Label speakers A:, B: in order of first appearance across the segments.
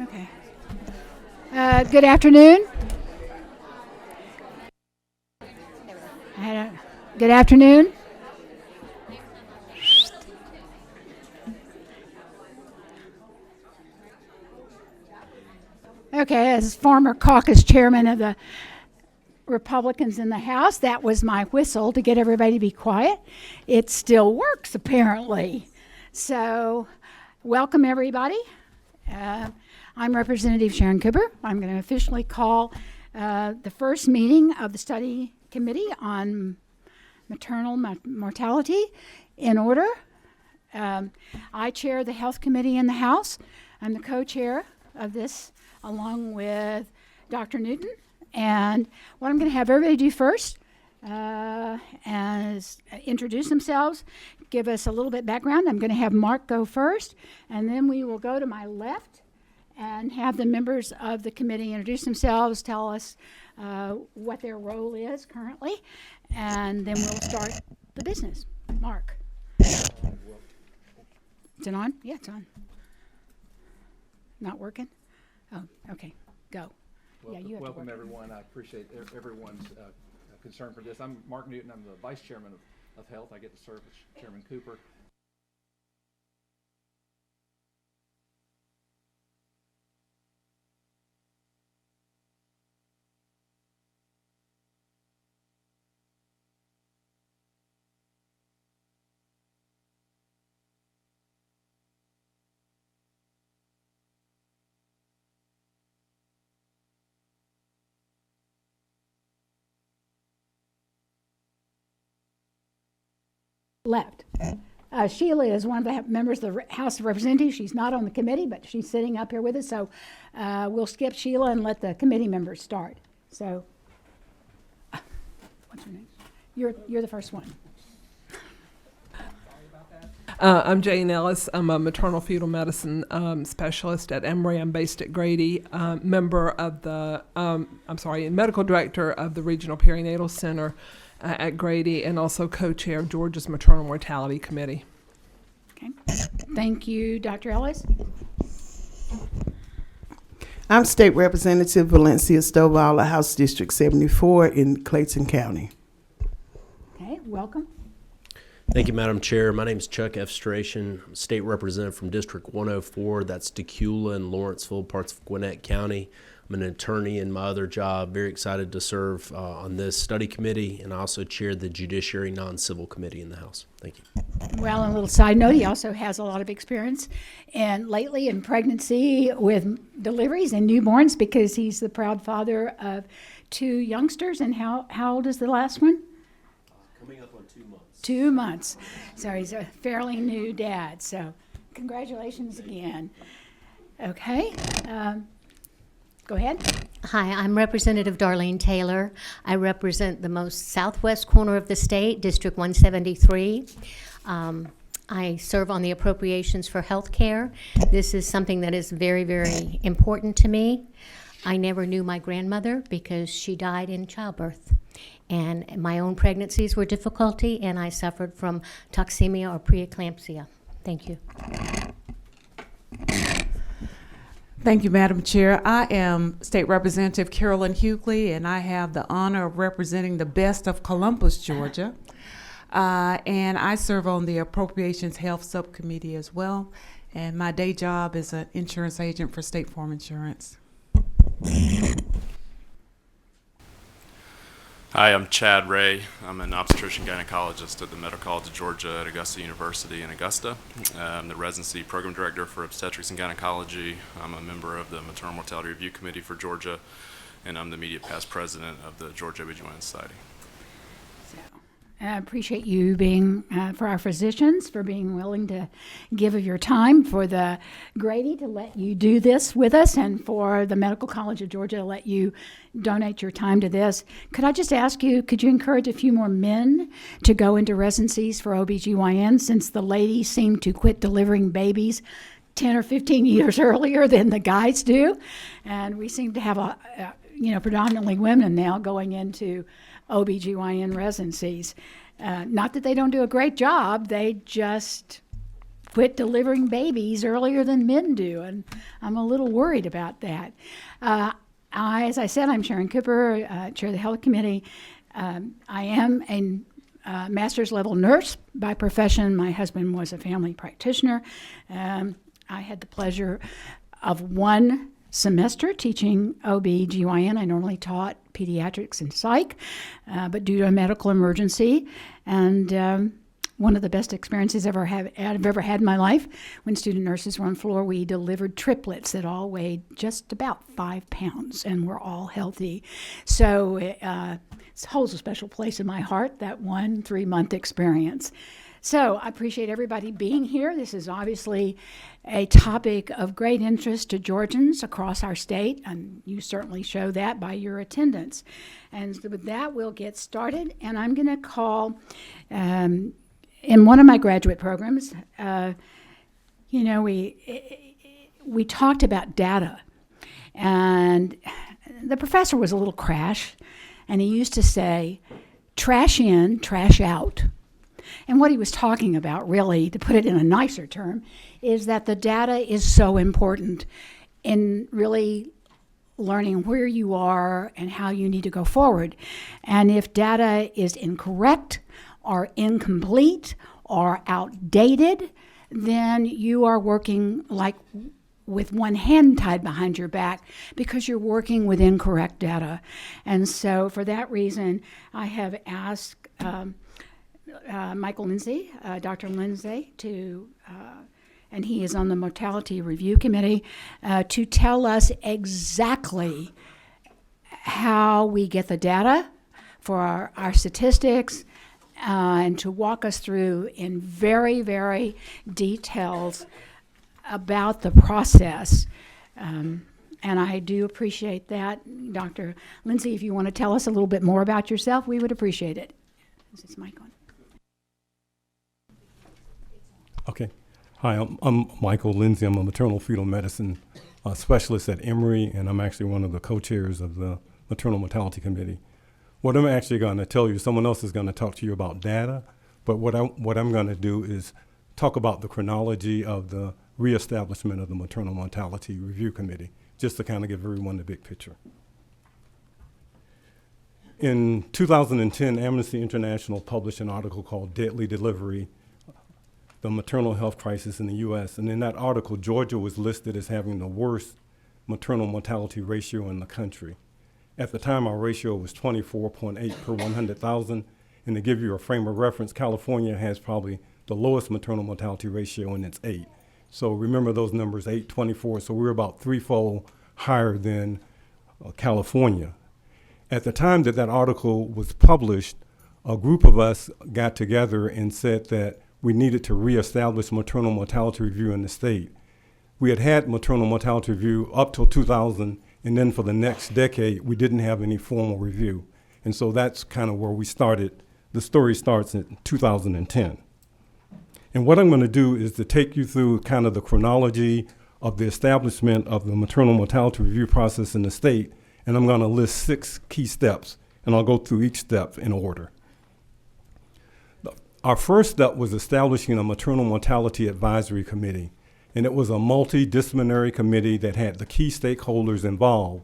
A: Okay. Good afternoon. Good afternoon. Okay, as former caucus chairman of the Republicans in the House, that was my whistle to get everybody to be quiet. It still works, apparently. So, welcome everybody. I'm Representative Sharon Cooper. I'm going to officially call the first meeting of the Study Committee on Maternal Mortality in order. I chair the Health Committee in the House. I'm the co-chair of this along with Dr. Newton. And what I'm going to have everybody do first is introduce themselves, give us a little bit background. I'm going to have Mark go first, and then we will go to my left and have the members of the committee introduce themselves, tell us what their role is currently, and then we'll start the business. Mark. Is it on? Yeah, it's on. Not working? Oh, okay. Go.
B: Welcome everyone. I appreciate everyone's concern for this. I'm Mark Newton. I'm the Vice Chairman of Health. I get to serve as Chairman Cooper.
A: Left. Sheila is one of the members of the House of Representatives. She's not on the committee, but she's sitting up here with us. So we'll skip Sheila and let the committee members start. So, what's your name? You're the first one.
C: I'm Jane Ellis. I'm a maternal fetal medicine specialist at Emory. I'm based at Grady. Member of the, medical director of the Regional Perinatal Center at Grady, and also co-chair of Georgia's Maternal Mortality Committee.
A: Okay. Thank you, Dr. Ellis.
D: I'm State Representative Valencia Stovall, House District 74 in Clayton County.
A: Okay, welcome.
E: Thank you, Madam Chair. My name is Chuck F. Stration. I'm State Representative from District 104. That's Decula and Lawrenceville, parts of Gwinnett County. I'm an attorney in my other job. Very excited to serve on this study committee, and I also chair the Judiciary Non-Civil Committee in the House. Thank you.
A: Well, and a little side note, he also has a lot of experience and lately in pregnancy with deliveries and newborns because he's the proud father of 2 youngsters. And how old is the last one?
E: Coming up on 2 months.
A: 2 months. So he's a fairly new dad. So congratulations again. Okay. Go ahead.
F: Hi, I'm Representative Darlene Taylor. I represent the most southwest corner of the state, District 173. I serve on the appropriations for health care. This is something that is very, very important to me. I never knew my grandmother because she died in childbirth. And my own pregnancies were difficulty, and I suffered from toxemia or preeclampsia. Thank you.
G: Thank you, Madam Chair. I am State Representative Carolyn Hughley, and I have the honor of representing the best of Columbus, Georgia. And I serve on the Appropriations Health Subcommittee as well. And my day job is an insurance agent for State Farm Insurance.
H: Hi, I'm Chad Ray. I'm an obstetrician gynecologist at the Medical College of Georgia at Augusta University in Augusta. I'm the residency program director for obstetrics and gynecology. I'm a member of the Maternal Mortality Review Committee for Georgia, and I'm the immediate past president of the Georgia OB/GYN Society.
A: I appreciate you being, for our physicians, for being willing to give of your time, for the Grady to let you do this with us, and for the Medical College of Georgia to let you donate your time to this. Could I just ask you, could you encourage a few more men to go into residencies for OB/GYN, since the ladies seem to quit delivering babies 10 or 15 years earlier than the guys do? And we seem to have predominantly women now going into OB/GYN residencies. Not that they don't do a great job, they just quit delivering babies earlier than men do, and I'm a little worried about that. As I said, I'm Sharon Cooper, chair of the Health Committee. I am a master's level nurse by profession. My husband was a family practitioner. I had the pleasure of one semester teaching OB/GYN. I normally taught pediatrics and psych, but due to a medical emergency, and one of the best experiences I've ever had in my life, when student nurses were on floor, we delivered triplets that all weighed just about 5 pounds and were all healthy. So it holds a special place in my heart, that 1 3-month experience. So I appreciate everybody being here. This is obviously a topic of great interest to Georgians across our state, and you certainly show that by your attendance. And so with that, we'll get started, and I'm going to call, in one of my graduate programs, we talked about data, and the professor was a little crash, and he used to say, trash in, trash out. And what he was talking about, really, to put it in a nicer term, is that the data is so important in really learning where you are and how you need to go forward. And if data is incorrect or incomplete or outdated, then you are working like with one hand tied behind your back because you're working with incorrect data. And so for that reason, I have asked Michael Lindsay, Dr. Lindsay, and he is on the Mortality Review Committee, to tell us exactly how we get the data for our statistics, and to walk us through in very, very details about the process. And I do appreciate that. Dr. Lindsay, if you want to tell us a little bit more about yourself, we would appreciate it. Is this mic on?
I: Okay. Hi, I'm Michael Lindsay. I'm a maternal fetal medicine specialist at Emory, and I'm actually one of the co-chairs of the Maternal Mortality Committee. What I'm actually going to tell you, someone else is going to talk to you about data, but what I'm going to do is talk about the chronology of the reestablishment of the Maternal Mortality Review Committee, just to kind of give everyone the big picture. In 2010, Amnesty International published an article called Deadly Delivery, the Maternal Health Crisis in the U.S. And in that article, Georgia was listed as having the worst maternal mortality ratio in the country. At the time, our ratio was 24.8 per 100,000. And to give you a frame of reference, California has probably the lowest maternal mortality ratio, and it's 8. So remember those numbers, 8, 24. So we're about threefold higher than California. At the time that that article was published, a group of us got together and said that we needed to reestablish maternal mortality review in the state. We had had maternal mortality review up till 2000, and then for the next decade, we didn't have any formal review. And so that's kind of where we started. The story starts in 2010. And what I'm going to do is to take you through kind of the chronology of the establishment of the maternal mortality review process in the state, and I'm going to list 6 key steps, and I'll go through each step in order. Our first step was establishing a maternal mortality advisory committee, and it was a multidisciplinary committee that had the key stakeholders involved.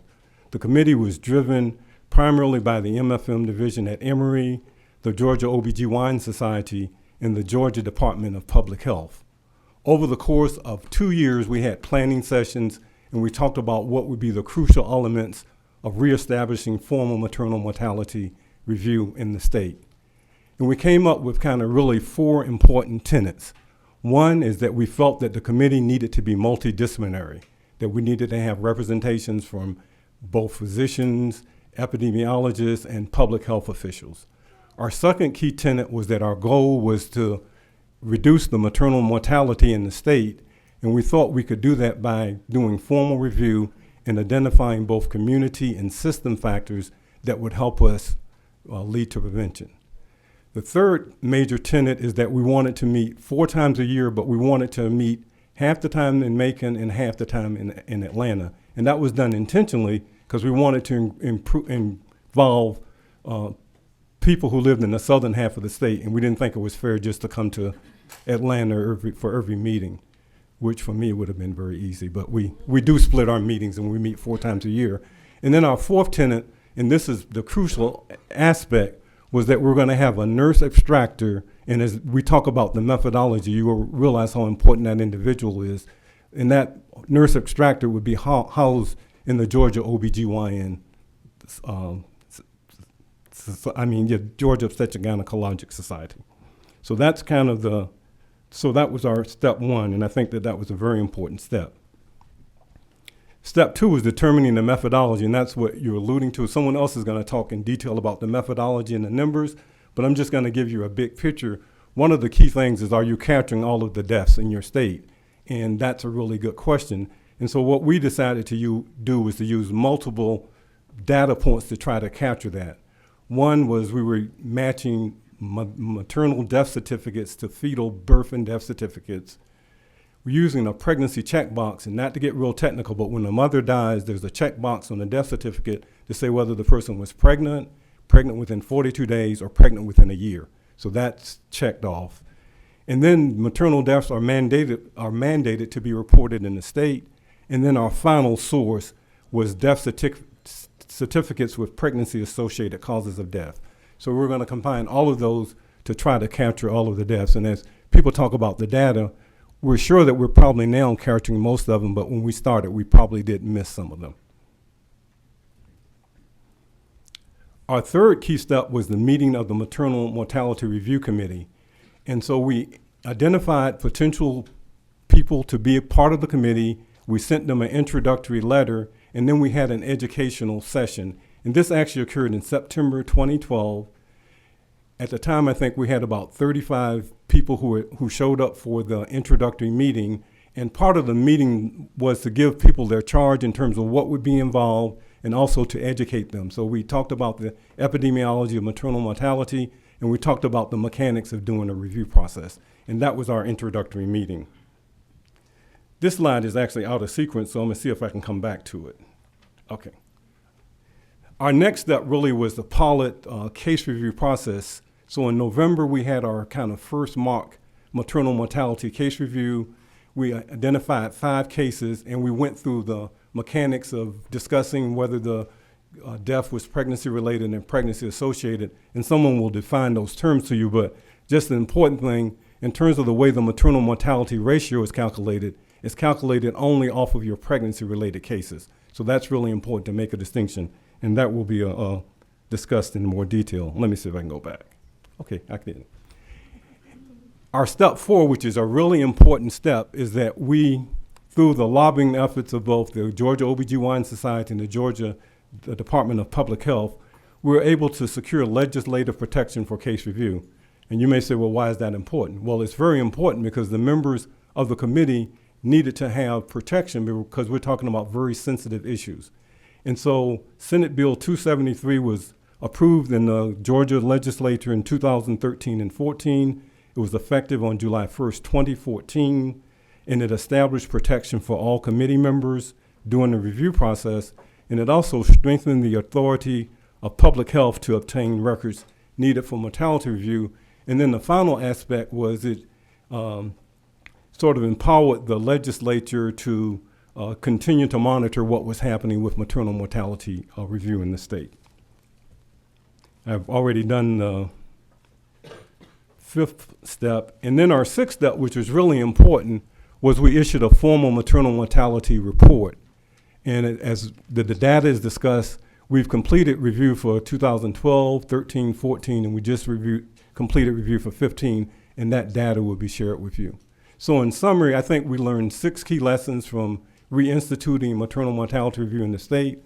I: The committee was driven primarily by the MFM division at Emory, the Georgia OB/GYN Society, and the Georgia Department of Public Health. Over the course of 2 years, we had planning sessions, and we talked about what would be the crucial elements of reestablishing formal maternal mortality review in the state. And we came up with kind of really 4 important tenets. One is that we felt that the committee needed to be multidisciplinary, that we needed to have representations from both physicians, epidemiologists, and public health officials. Our second key tenet was that our goal was to reduce the maternal mortality in the state, and we thought we could do that by doing formal review and identifying both community and system factors that would help us lead to prevention. The third major tenet is that we wanted to meet 4 times a year, but we wanted to meet half the time in Macon and half the time in Atlanta. And that was done intentionally because we wanted to involve people who lived in the southern half of the state, and we didn't think it was fair just to come to Atlanta for every meeting, which for me would have been very easy. But we do split our meetings, and we meet 4 times a year. And then our fourth tenet, and this is the crucial aspect, was that we're going to have a nurse extractor. And as we talk about the methodology, you will realize how important that individual is. And that nurse extractor would be housed in the Georgia OBGYN, Georgia Obstetric Gynecologic Society. So that's kind of so that was our step one, and I think that was a very important step. Step two is determining the methodology, and that's what you're alluding to. Someone else is going to talk in detail about the methodology and the numbers, but I'm just going to give you a big picture. One of the key things is, are you capturing all of the deaths in your state? And that's a really good question. And so what we decided to do was to use multiple data points to try to capture that. One was we were matching maternal death certificates to fetal birth and death certificates. We're using a pregnancy checkbox, and not to get real technical, but when a mother dies, there's a checkbox on the death certificate to say whether the person was pregnant within 42 days, or pregnant within a year. So that's checked off. And then maternal deaths are mandated to be reported in the state. And then our final source was death certificates with pregnancy-associated causes of death. So we're going to combine all of those to try to capture all of the deaths. And as people talk about the data, we're sure that we're probably now capturing most of them, but when we started, we probably did miss some of them. Our third key step was the meeting of the Maternal Mortality Review Committee. And so we identified potential people to be a part of the committee. We sent them an introductory letter, and then we had an educational session. And this actually occurred in September 2012. At the time, I think we had about 35 people who showed up for the introductory meeting. And part of the meeting was to give people their charge in terms of what would be involved, and also to educate them. So we talked about the epidemiology of maternal mortality, and we talked about the mechanics of doing a review process. And that was our introductory meeting. This slide is actually out of sequence, so I'm gonna see if I can come back to it. Okay. Our next step really was the pilot case review process. So in November, we had our kind of first mock maternal mortality case review. We identified 5 cases, and we went through the mechanics of discussing whether the death was pregnancy-related and pregnancy-associated. And someone will define those terms to you, but just the important thing, in terms of the way the maternal mortality ratio is calculated, it's calculated only off of your pregnancy-related cases. So that's really important to make a distinction, and that will be discussed in more detail. Let me see if I can go back. Okay, I did. Our step 4, which is a really important step, is that we, through the lobbying efforts of both the Georgia OBGYN Society and the Department of Public Health, we were able to secure legislative protection for case review. And you may say, well, why is that important? Well, it's very important because the members of the committee needed to have protection because we're talking about very sensitive issues. And so Senate Bill 273 was approved in the Georgia legislature in 2013 and 14. It was effective on July 1st, 2014, and it established protection for all committee members during the review process, and it also strengthened the authority of public health to obtain records needed for mortality review. And then the final aspect was it sort of empowered the legislature to continue to monitor what was happening with maternal mortality review in the state. I've already done the 5th step. And then our 6th step, which was really important, was we issued a formal maternal mortality report. And as the data is discussed, we've completed review for 2012, 13, 14, and we just completed review for 15, and that data will be shared with you. So in summary, I think we learned 6 key lessons from reinstituting maternal mortality review in the state.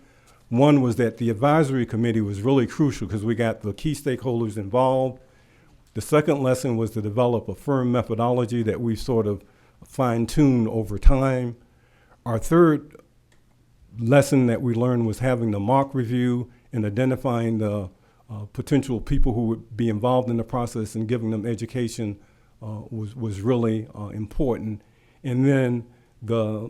I: One was that the advisory committee was really crucial because we got the key stakeholders involved. The second lesson was to develop a firm methodology that we sort of fine-tuned over time. Our third lesson that we learned was having the mock review and identifying the potential people who would be involved in the process and giving them education was really important. And then the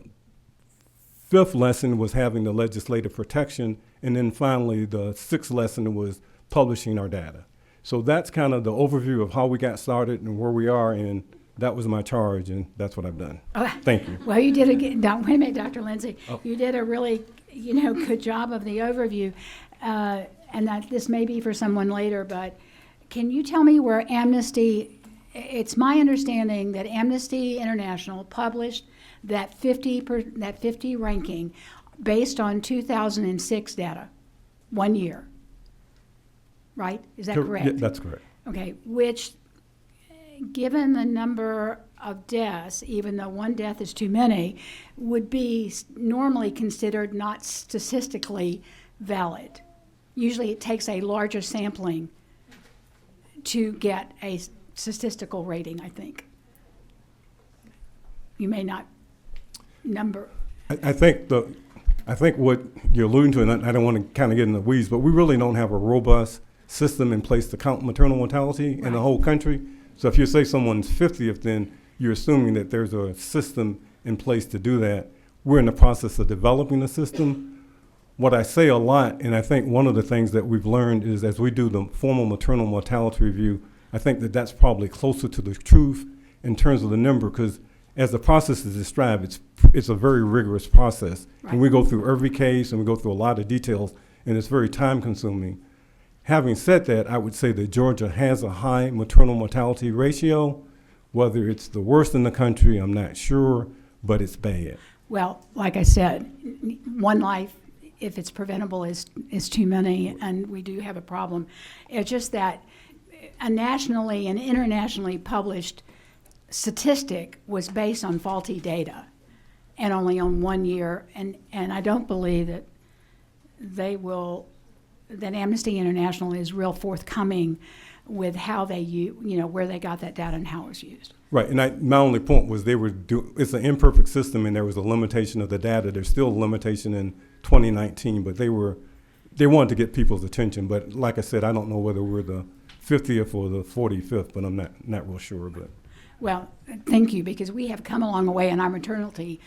I: 5th lesson was having the legislative protection. And then finally, the 6th lesson was publishing our data. So that's kind of the overview of how we got started and where we are. And that was my charge, and that's what I've done.
A: Oh,
I: Thank you.
A: well, you did wait a minute, Dr. Lindsay. You did a really, good job of the overview. And that this may be for someone later, but can you tell me where Amnesty, it's my understanding that Amnesty International published that 50 ranking based on 2006 data, 1 year, right? Is that correct?
I: Yeah, that's correct.
A: Okay, which, given the number of deaths, even though one death is too many, would be normally considered not statistically valid. Usually it takes a larger sampling to get a statistical rating, I think. You may not number.
I: I think what you're alluding to, and I don't want to kind of get in the weeds, but we really don't have a robust system in place to count maternal mortality in the
A: Right.
I: whole country. So if you say someone's 50th, then you're assuming that there's a system in place to do that. We're in the process of developing the system. What I say a lot, and I think one of the things that we've learned is as we do the formal maternal mortality review, I think that that's probably closer to the truth in terms of the number, because as the process is described, it's a very rigorous process.
A: Right.
I: And we go through every case and we go through a lot of details, and it's very time consuming. Having said that, I would say that Georgia has a high maternal mortality ratio. Whether it's the worst in the country, I'm not sure, but it's bad.
A: Well, like I said, one life, if it's preventable, is too many, and we do have a problem. It's just that a nationally and internationally published statistic was based on faulty data and only on 1 year, and I don't believe that that Amnesty International is real forthcoming with how they where they got that data and how it was used.
I: Right, and my only point was it's an imperfect system and there was a limitation of the data. There's still a limitation in 2019, but they wanted to get people's attention. But like I said, I don't know whether we're the 50th or the 45th, but I'm not real sure. But
A: Well, thank you, because we have come a long way in our mortality.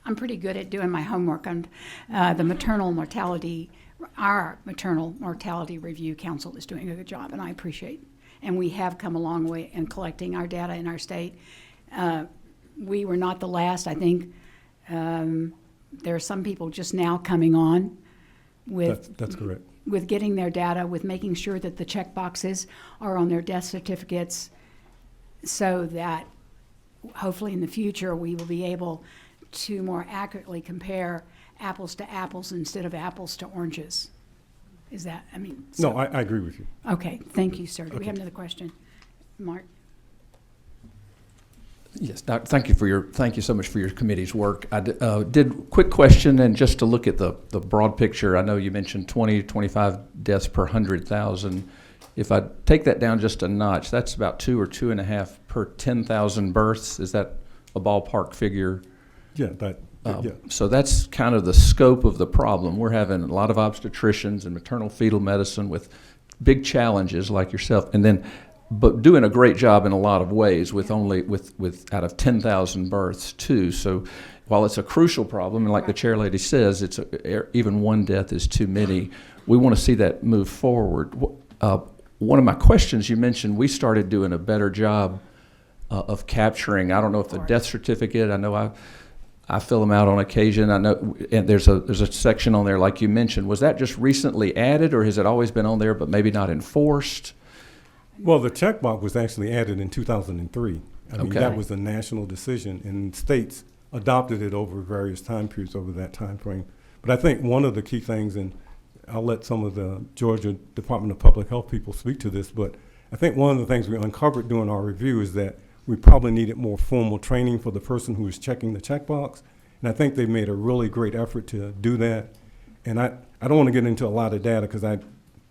A: I'm pretty good at doing my homework on the maternal mortality. Our Maternal Mortality Review Council is doing a good job, and I appreciate. And we have come a long way in collecting our data in our state. We were not the last. I think there are some people just now coming on with
I: that's correct.
A: with getting their data, with making sure that the check boxes are on their death certificates, so that hopefully in the future we will be able to more accurately compare apples to apples instead of apples to oranges. Is that,
I: No, I agree with you.
A: Okay, thank you, sir. Do we
I: Okay.
A: have another question? Mark?
J: Yes, Doc, thank you so much for your committee's work. I did quick question, and just to look at the broad picture, I know you mentioned 20 to 25 deaths per 100,000. If I take that down just a notch, that's about 2 or 2.5 per 10,000 births. Is that a ballpark figure?
I: Yeah, yeah.
J: So that's kind of the scope of the problem. We're having a lot of obstetricians and maternal fetal medicine with big challenges like yourself, but doing a great job in a lot of ways with out of 10,000 births too. So while it's a crucial problem, and like the chair lady says, even one death is too many. We want to see that move forward. One of my questions, you mentioned we started doing a better job of capturing. I don't know if the death certificate. I know I fill them out on occasion. I know, and there's a section on there like you mentioned. Was that just recently added, or has it always been on there but maybe not enforced?
I: Well, the checkbox was actually added in 2003.
J: Okay.
I: That was a national decision, and states adopted it over various time periods over that time frame. But I think one of the key things, and I'll let some of the Georgia Department of Public Health people speak to this, but I think one of the things we uncovered during our review is that we probably needed more formal training for the person who is checking the checkbox. And I think they made a really great effort to do that. And I don't want to get into a lot of data because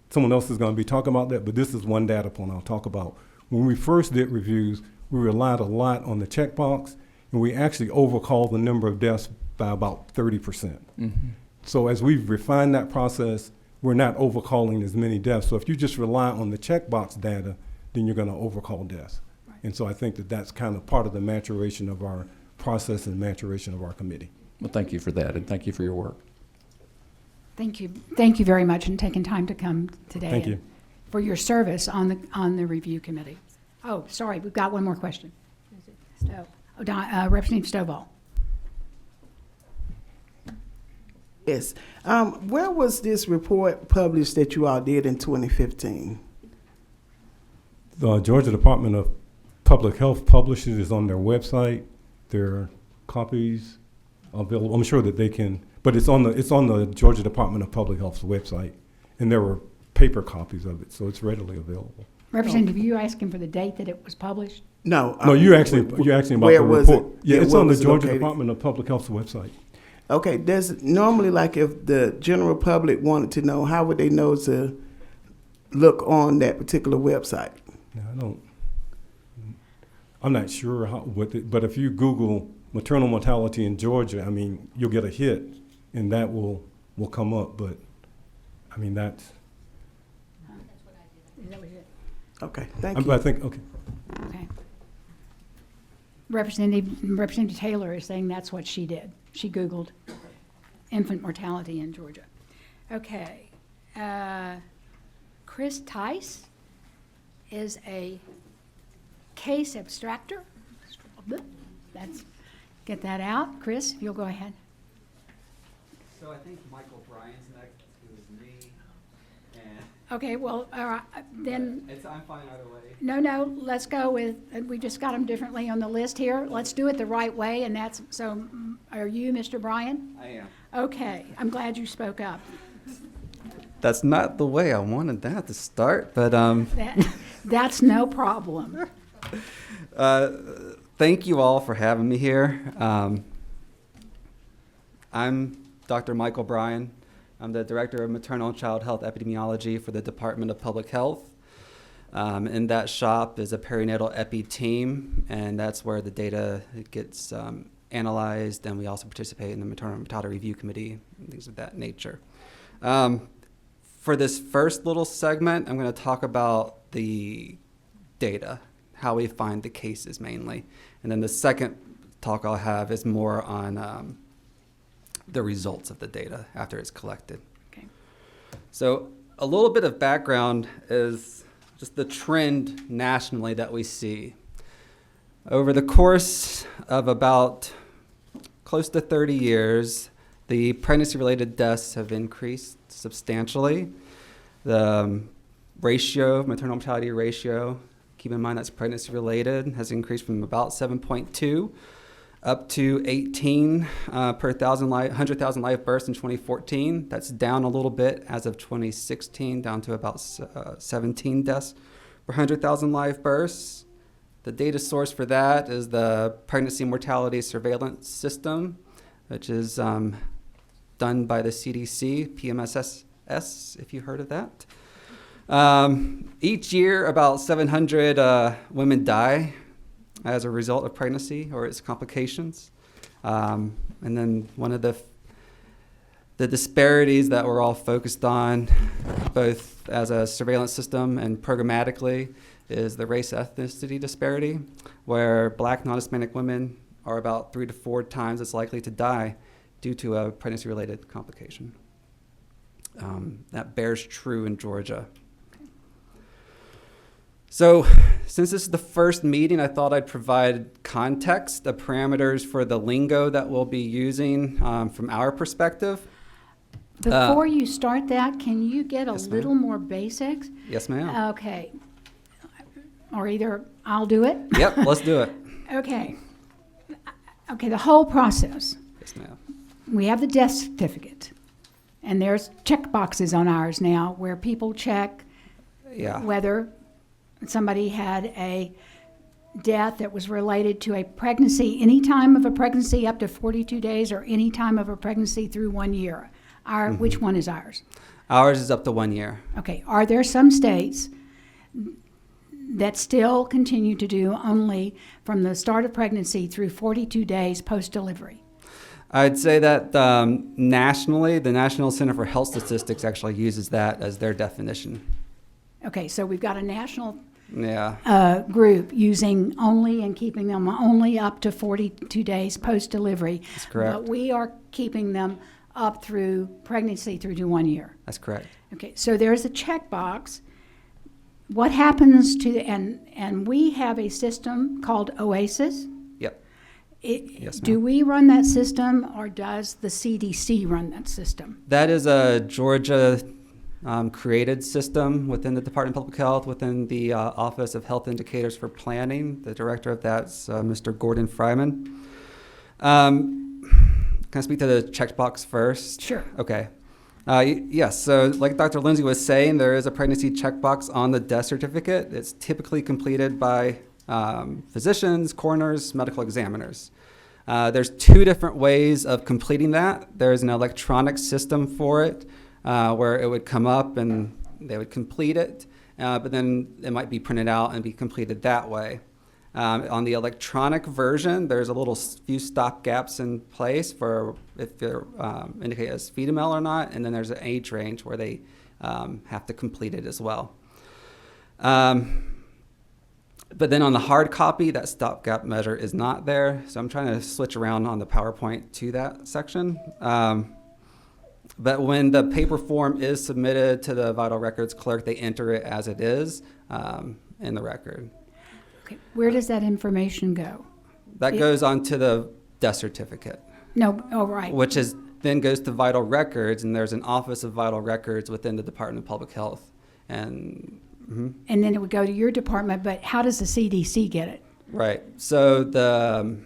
I: someone else is going to be talking about that, but this is one data point I'll talk about. When we first did reviews, we relied a lot on the checkbox, and we actually overcalled the number of deaths by about 30%.
J: Mm-hmm.
I: So as we've refined that process, we're not overcalling as many deaths. So if you just rely on the checkbox data, then you're going to overcall deaths. Right. And so I think that that's kind of part of the maturation of our process and maturation of our committee.
J: Well, thank you for that, and thank you for your work.
A: Thank you. Thank you very much for taking time to come today.
I: Thank you.
A: For your service on the review committee. Oh, sorry, we've got one more question. Representative Stovall.
D: Yes. Where was this report published that you all did in 2015?
I: The Georgia Department of Public Health publishes it on their website. There are copies available. I'm sure that they can, but it's on the Georgia Department of Public Health's website, and there were paper copies of it, so it's readily available.
A: Representative, you asking for the date that it was published?
D: No.
I: No, you're asking about
D: where
I: the
D: was
I: report.
D: it?
I: Yeah, it's
D: where
I: on the
D: was it
I: Georgia
D: located?
I: Department of Public Health's website.
D: Okay, there's normally, like, if the general public wanted to know, how would they know to look on that particular website?
I: Yeah, I'm not sure but if you Google maternal mortality in Georgia, I mean, you'll get a hit, and that will come up. But I mean, that's.
A: Is that what it
D: Okay, thank you.
I: I think okay.
A: is? Okay. Representative Taylor is saying that's what she did. She Googled infant mortality in Georgia. Okay. Chris Tice is a case abstractor. Get that out. Chris, you'll go ahead.
K: So I think Michael Bryan's next, who is me, and
A: Okay, well, then,
K: I'm fine either way.
A: no, let's go with, we just got them differently on the list here. Let's do it the right way, and that's, so are you Mr. Bryan?
K: I am.
A: Okay, I'm glad you spoke up.
K: That's not the way I wanted that to start, but
A: That's no problem.
K: thank you all for having me here. I'm Dr. Michael Bryan. I'm the Director of Maternal and Child Health Epidemiology for the Department of Public Health. In that shop is a perinatal epi team, and that's where the data gets analyzed, and we also participate in the Maternal Mortality Review Committee, and things of that nature. For this first little segment, I'm going to talk about the data, how we find the cases mainly. And then the second talk I'll have is more on the results of the data after it's collected.
A: Okay.
K: So a little bit of background is just the trend nationally that we see. Over the course of about close to 30 years, the pregnancy-related deaths have increased substantially. The ratio, maternal mortality ratio, keep in mind that's pregnancy-related, has increased from about 7.2 up to 18 per 100,000 live births in 2014. That's down a little bit as of 2016, down to about 17 deaths per 100,000 live births. The data source for that is the Pregnancy Mortality Surveillance System, which is done by the CDC, PMSS, if you heard of that. Each year, about 700 women die as a result of pregnancy or its complications. And then one of the disparities that we're all focused on, both as a surveillance system and programmatically, is the race ethnicity disparity, where Black non-Hispanic women are about 3 to 4 times as likely to die due to a pregnancy-related complication. That bears true in Georgia. So since this is the first meeting, I thought I'd provide context, the parameters for the lingo that we'll be using from our perspective.
A: Before you start that, can you get a
K: Yes, ma'am.
A: little more basics?
K: Yes, ma'am.
A: Okay. Or either I'll do it.
K: Yep, let's do it.
A: Okay. Okay, the whole process.
K: Yes, ma'am.
A: We have the death certificate, and there's check boxes on ours now where people check
K: Yeah.
A: whether somebody had a death that was related to a pregnancy, any time of a pregnancy up to 42 days, or any time of a pregnancy through 1 year. Which one is ours?
K: Ours is up to 1 year.
A: Okay, are there some states that still continue to do only from the start of pregnancy through 42 days post-delivery?
K: I'd say that nationally, the National Center for Health Statistics actually uses that as their definition.
A: Okay, so we've got a national
K: Yeah.
A: group using only and keeping them only up to 42 days post-delivery.
K: That's correct.
A: But we are keeping them up through pregnancy through to 1 year.
K: That's correct.
A: Okay, so there's a checkbox what happens to, and we have a system called OASIS.
K: Yep. Yes,
A: Do
K: ma'am.
A: we run that system, or does the CDC run that system?
K: That is a Georgia created system within the Department of Public Health, within the Office of Health Indicators for Planning. The director of that's Mr. Gordon Fryman. Can I speak to the checkbox first?
A: Sure.
K: Okay. Yes, so like Dr. Lindsay was saying, there is a pregnancy checkbox on the death certificate. It's typically completed by physicians, coroners, medical examiners. There's two different ways of completing that. There's an electronic system for it where it would come up and they would complete it, but then it might be printed out and be completed that way. On the electronic version, there's a little few stop gaps in place for if they're indicated as female or not, and then there's an age range where they have to complete it as well. But then on the hard copy, that stopgap measure is not there, so I'm trying to switch around on the PowerPoint to that section. But when the paper form is submitted to the Vital Records clerk, they enter it as it is in the record.
A: Okay. Where does that information go?
K: That goes on to the death certificate,
A: No, oh, right.
K: which is then goes to Vital Records, and there's an Office of Vital Records within the Department of Public Health. And
A: And then it would go to your department, but how does the CDC get it?
K: right, so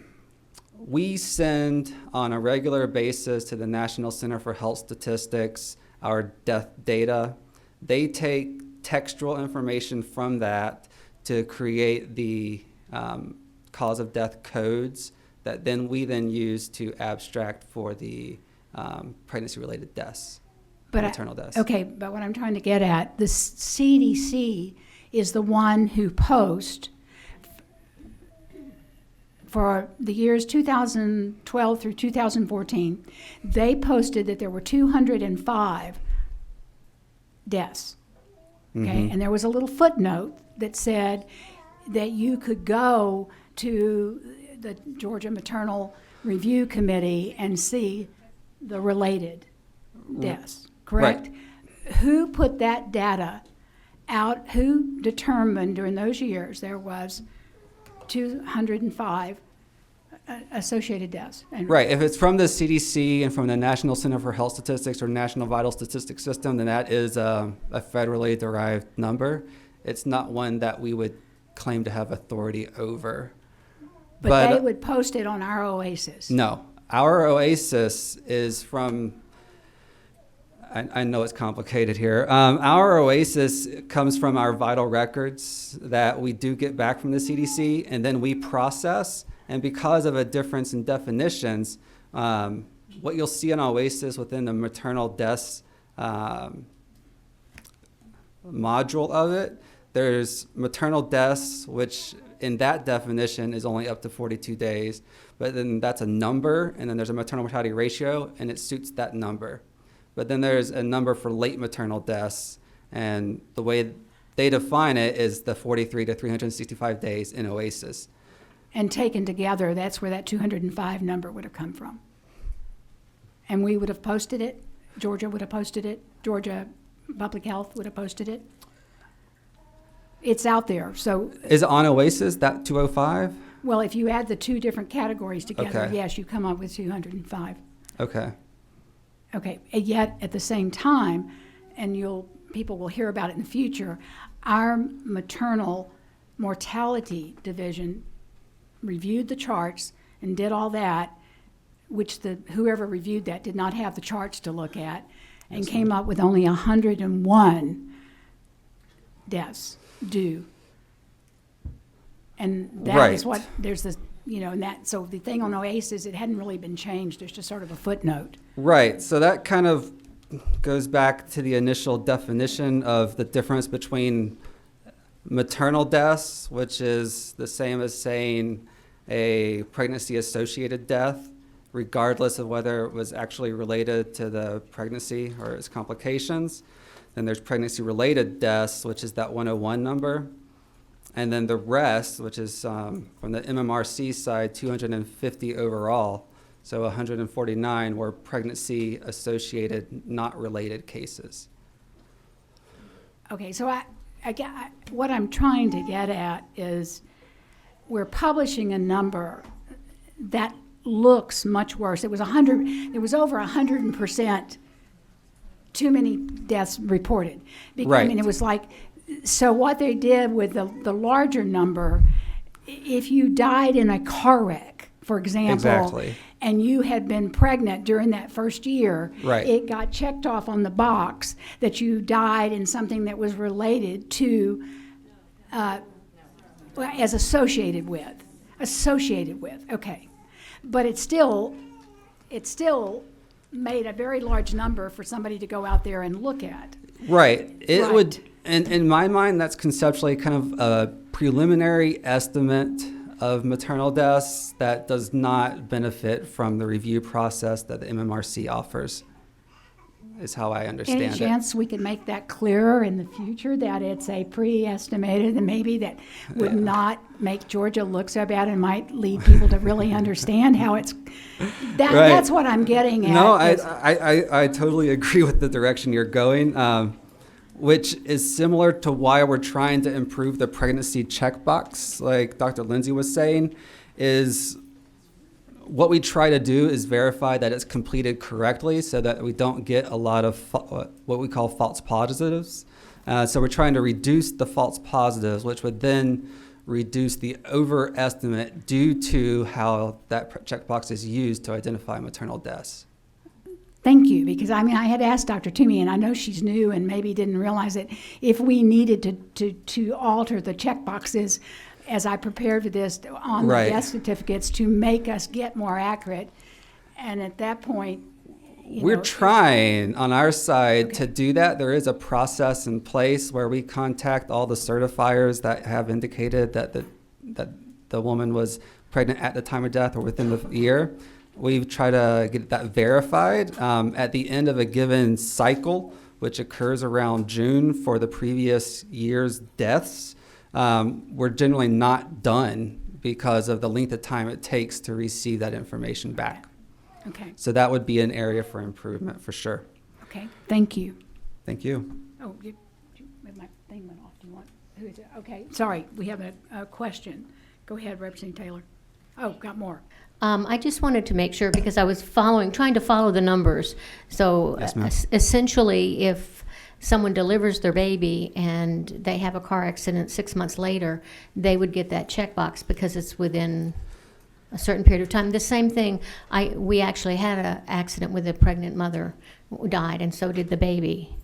K: we send on a regular basis to the National Center for Health Statistics our death data. They take textual information from that to create the cause of death codes that then we then use to abstract for the pregnancy-related deaths, maternal deaths.
A: Okay, but what I'm trying to get at, the CDC is the one who posts for the years 2012 through 2014. They posted that there were 205 deaths. Okay, and there was a little footnote that said that you could go to the Georgia Maternal Review Committee and see the related deaths, correct? Who put that data out? Who determined during those years there was 205 associated deaths? And
K: Right, if it's from the CDC and from the National Center for Health Statistics or National Vital Statistics System, then that is a federally derived number. It's not one that we would claim to have authority over.
A: but they would post it on our OASIS.
K: No, our OASIS is from, I know it's complicated here. Our OASIS comes from our vital records that we do get back from the CDC, and then we process. And because of a difference in definitions, what you'll see in OASIS within the maternal deaths module of it, there's maternal deaths, which in that definition is only up to 42 days. But then that's a number, and then there's a maternal mortality ratio, and it suits that number. But then there's a number for late maternal deaths, and the way they define it is the 43 to 365 days in OASIS.
A: And taken together, that's where that 205 number would have come from. And we would have posted it, Georgia would have posted it, Georgia Public Health would have posted it. It's out there, so,
K: Is it on OASIS, that 205?
A: well, if you add the two different categories together,
K: Okay.
A: yes, you come up with 205.
K: Okay.
A: Okay, and yet at the same time, and people will hear about it in the future, our maternal mortality division reviewed the charts and did all that, which whoever reviewed that did not have the charts to look at, and came up with only 101 deaths due. And that is
K: Right.
A: what, there's this, and that, so the thing on OASIS, it hadn't really been changed, there's just sort of a footnote.
K: Right, so that kind of goes back to the initial definition of the difference between maternal deaths, which is the same as saying a pregnancy-associated death, regardless of whether it was actually related to the pregnancy or its complications. Then there's pregnancy-related deaths, which is that 101 number. And then the rest, which is from the MMRC side, 250 overall. So 149 were pregnancy-associated, not related cases.
A: Okay, so what I'm trying to get at is we're publishing a number that looks much worse. It was over 100% too many deaths reported. I
K: Right.
A: mean, it was like, so what they did with the larger number, if you died in a car wreck, for example,
K: Exactly.
A: and you had been pregnant during that first year,
K: Right.
A: it got checked off on the box that you died in something that was related to, as associated with, okay. But it still made a very large number for somebody to go out there and look at.
K: Right. It
A: Right.
K: would, in my mind, that's conceptually kind of a preliminary estimate of maternal deaths that does not benefit from the review process that the MMRC offers, is how I understand
A: Any
K: it.
A: chance we could make that clearer in the future, that it's a pre-estimated, and maybe that would not make Georgia look so bad and might lead people to really understand how it's,
K: Right.
A: that's what I'm getting at.
K: No,
A: is-
K: I totally agree with the direction you're going, which is similar to why we're trying to improve the pregnancy checkbox, like Dr. Lindsay was saying, is what we try to do is verify that it's completed correctly so that we don't get a lot of what we call false positives. So we're trying to reduce the false positives, which would then reduce the overestimate due to how that checkbox is used to identify maternal deaths.
A: Thank you, because I mean, I had asked Dr. Toomey, and I know she's new and maybe didn't realize it, if we needed to alter the checkboxes as I prepared for this on
K: Right.
A: the death certificates to make us get more accurate. And at that point,
K: We're trying on our side to do that. There is a process in place where we contact all the certifiers that have indicated that the woman was pregnant at the time of death or within the year. We try to get that verified at the end of a given cycle, which occurs around June for the previous year's deaths. We're generally not done because of the length of time it takes to receive that information back.
A: Okay,
K: So that would be an area for improvement for sure.
A: okay, thank you.
K: Thank you.
A: Oh, my thing went off. Do you want, who is it? Okay, sorry, we have a question. Go ahead, Representative Taylor. Oh, got more.
F: I just wanted to make sure, because I was trying to follow the numbers. So
K: Yes, ma'am.
F: essentially, if someone delivers their baby and they have a car accident 6 months later, they would get that checkbox because it's within a certain period of time. The same thing, we actually had an accident with a pregnant mother who died, and so did the baby.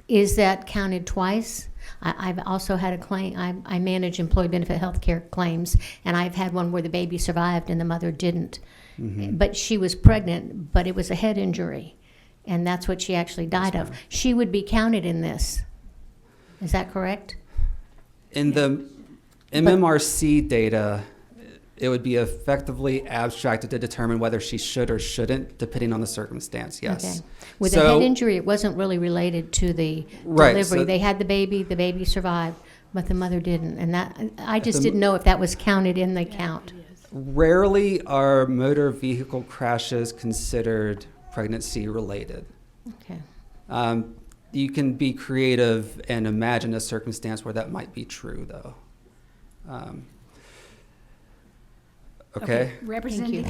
F: Is that counted twice? I've also had a claim, I manage employee benefit health care claims, and I've had one where the baby survived and the mother didn't. But she was pregnant, but it was a head injury, and that's what she actually died of. She would be counted in this. Is that correct?
K: In the MMRC data, it would be effectively abstracted to determine whether she should or shouldn't, depending on the circumstance, yes.
F: Okay. With a head injury, it wasn't really related to the
K: Right,
F: delivery.
K: so-
F: They had the baby survived, but the mother didn't. And that, I just
K: the-
F: didn't know if that was counted in the count.
K: Rarely are motor vehicle crashes considered pregnancy related.
F: Okay.
K: You can be creative and imagine a circumstance where that might be true, though. Okay.
A: Representative.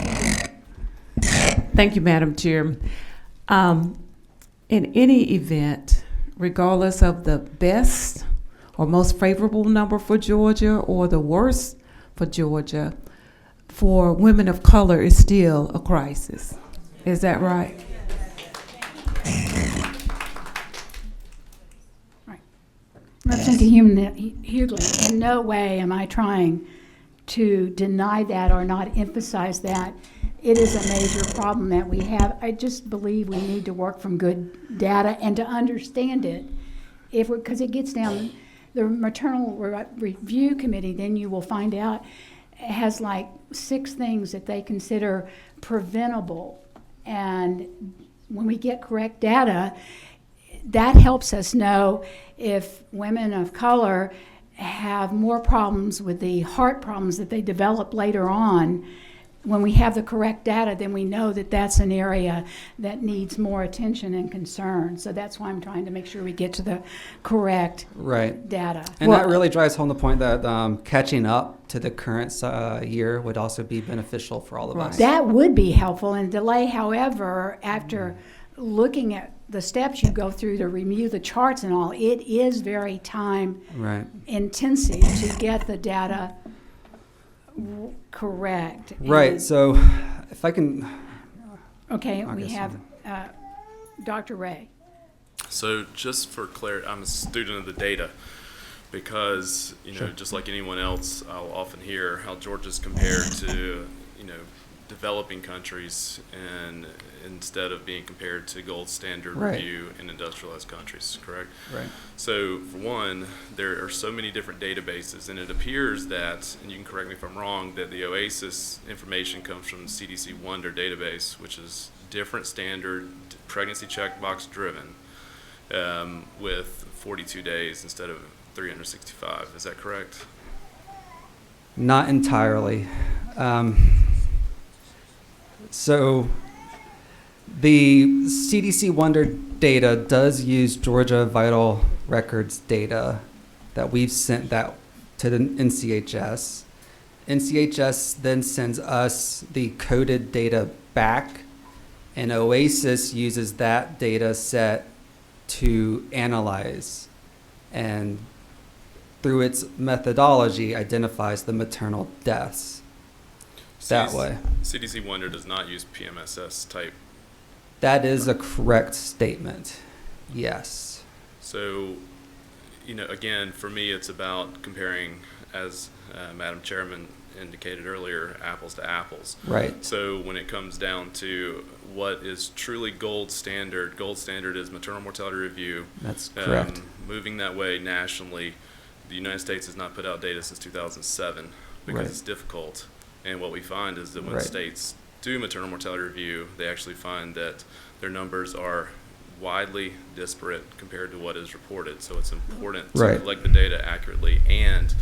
G: Thank you, Madam Chair. In any event, regardless of the best or most favorable number for Georgia or the worst for Georgia, for women of color is still a crisis. Is that right?
A: Representative Hughley, in no way am I trying to deny that or not emphasize that. It is a major problem that we have. I just believe we need to work from good data and to understand it. Because it gets down, the Maternal Review Committee, then you will find out, has like 6 things that they consider preventable. And when we get correct data, that helps us know if women of color have more problems with the heart problems that they develop later on when we have the correct data, then we know that that's an area that needs more attention and concern. So that's why I'm trying to make sure we get to the correct
K: Right.
A: data.
K: And that really drives home the point that catching up to the current year would also be beneficial for all of us.
A: That would be helpful in delay. However, after looking at the steps you go through to review the charts and all, it is very time
K: Right.
A: intensive to get the data correct.
K: Right.
A: And-
K: So if I can,
A: Okay,
K: I
A: we
K: guess
A: have Dr. Ray.
H: So just for clarity, I'm a student of the data because, just like anyone else, I'll often hear how Georgia's compared to, developing countries and instead of being compared to gold standard
K: Right.
H: review in industrialized countries, correct?
K: right.
H: So for one, there are so many different databases, and it appears that, and you can correct me if I'm wrong, that the OASIS information comes from the CDC Wonder database, which is different standard, pregnancy checkbox driven, with 42 days instead of 365. Is that correct?
K: Not entirely. So the CDC Wonder data does use Georgia Vital Records data that we've sent that to the NCHS. NCHS then sends us the coded data back, and OASIS uses that data set to analyze and through its methodology identifies the maternal deaths that way.
H: CDC Wonder does not use PMSS type.
K: That is a correct statement. Yes.
H: So, again, for me, it's about comparing, as Madam Chairman indicated earlier, apples to apples.
K: Right.
H: So when it comes down to what is truly gold standard is maternal mortality review.
K: That's correct.
H: Moving that way nationally. The United States has not put out data since 2007 because
K: Right.
H: it's difficult. And what we find is that when
K: Right.
H: states do maternal mortality review, they actually find that their numbers are widely disparate compared to what is reported. So it's important to
K: Right.
H: collect the data accurately and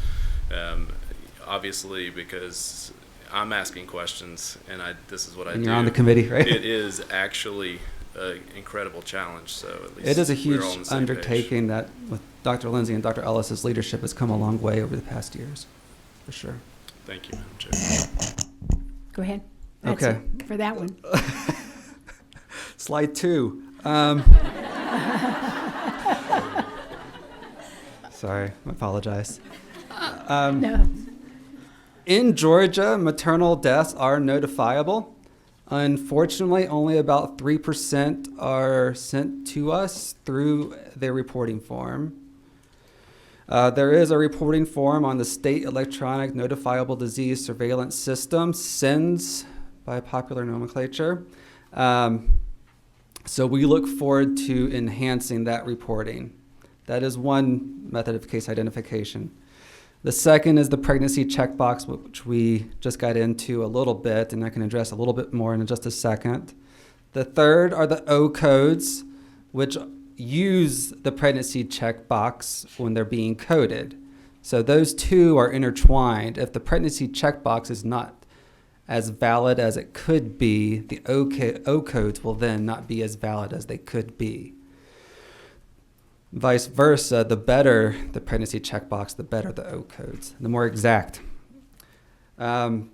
H: obviously because I'm asking questions and this is what I
K: And
H: do.
K: you're on the committee, right?
H: It is actually an incredible challenge. So at least
K: It is a huge
H: we're all on the same page.
K: undertaking that with Dr. Lindsay and Dr. Ellis's leadership has come a long way over the past years, for sure.
H: Thank you, Madam Chair.
A: Go ahead. That's
K: Okay.
A: it for that one.
K: Slide 2. Sorry, I apologize.
A: No.
K: In Georgia, maternal deaths are notifiable. Unfortunately, only about 3% are sent to us through their reporting form. There is a reporting form on the State Electronic Notifiable Disease Surveillance System, SENS by popular nomenclature. So we look forward to enhancing that reporting. That is one method of case identification. The second is the pregnancy checkbox, which we just got into a little bit, and I can address a little bit more in just a second. The third are the O codes, which use the pregnancy checkbox when they're being coded. So those two are intertwined. If the pregnancy checkbox is not as valid as it could be, the O codes will then not be as valid as they could be. Vice versa, the better the pregnancy checkbox, the better the O codes, the more exact.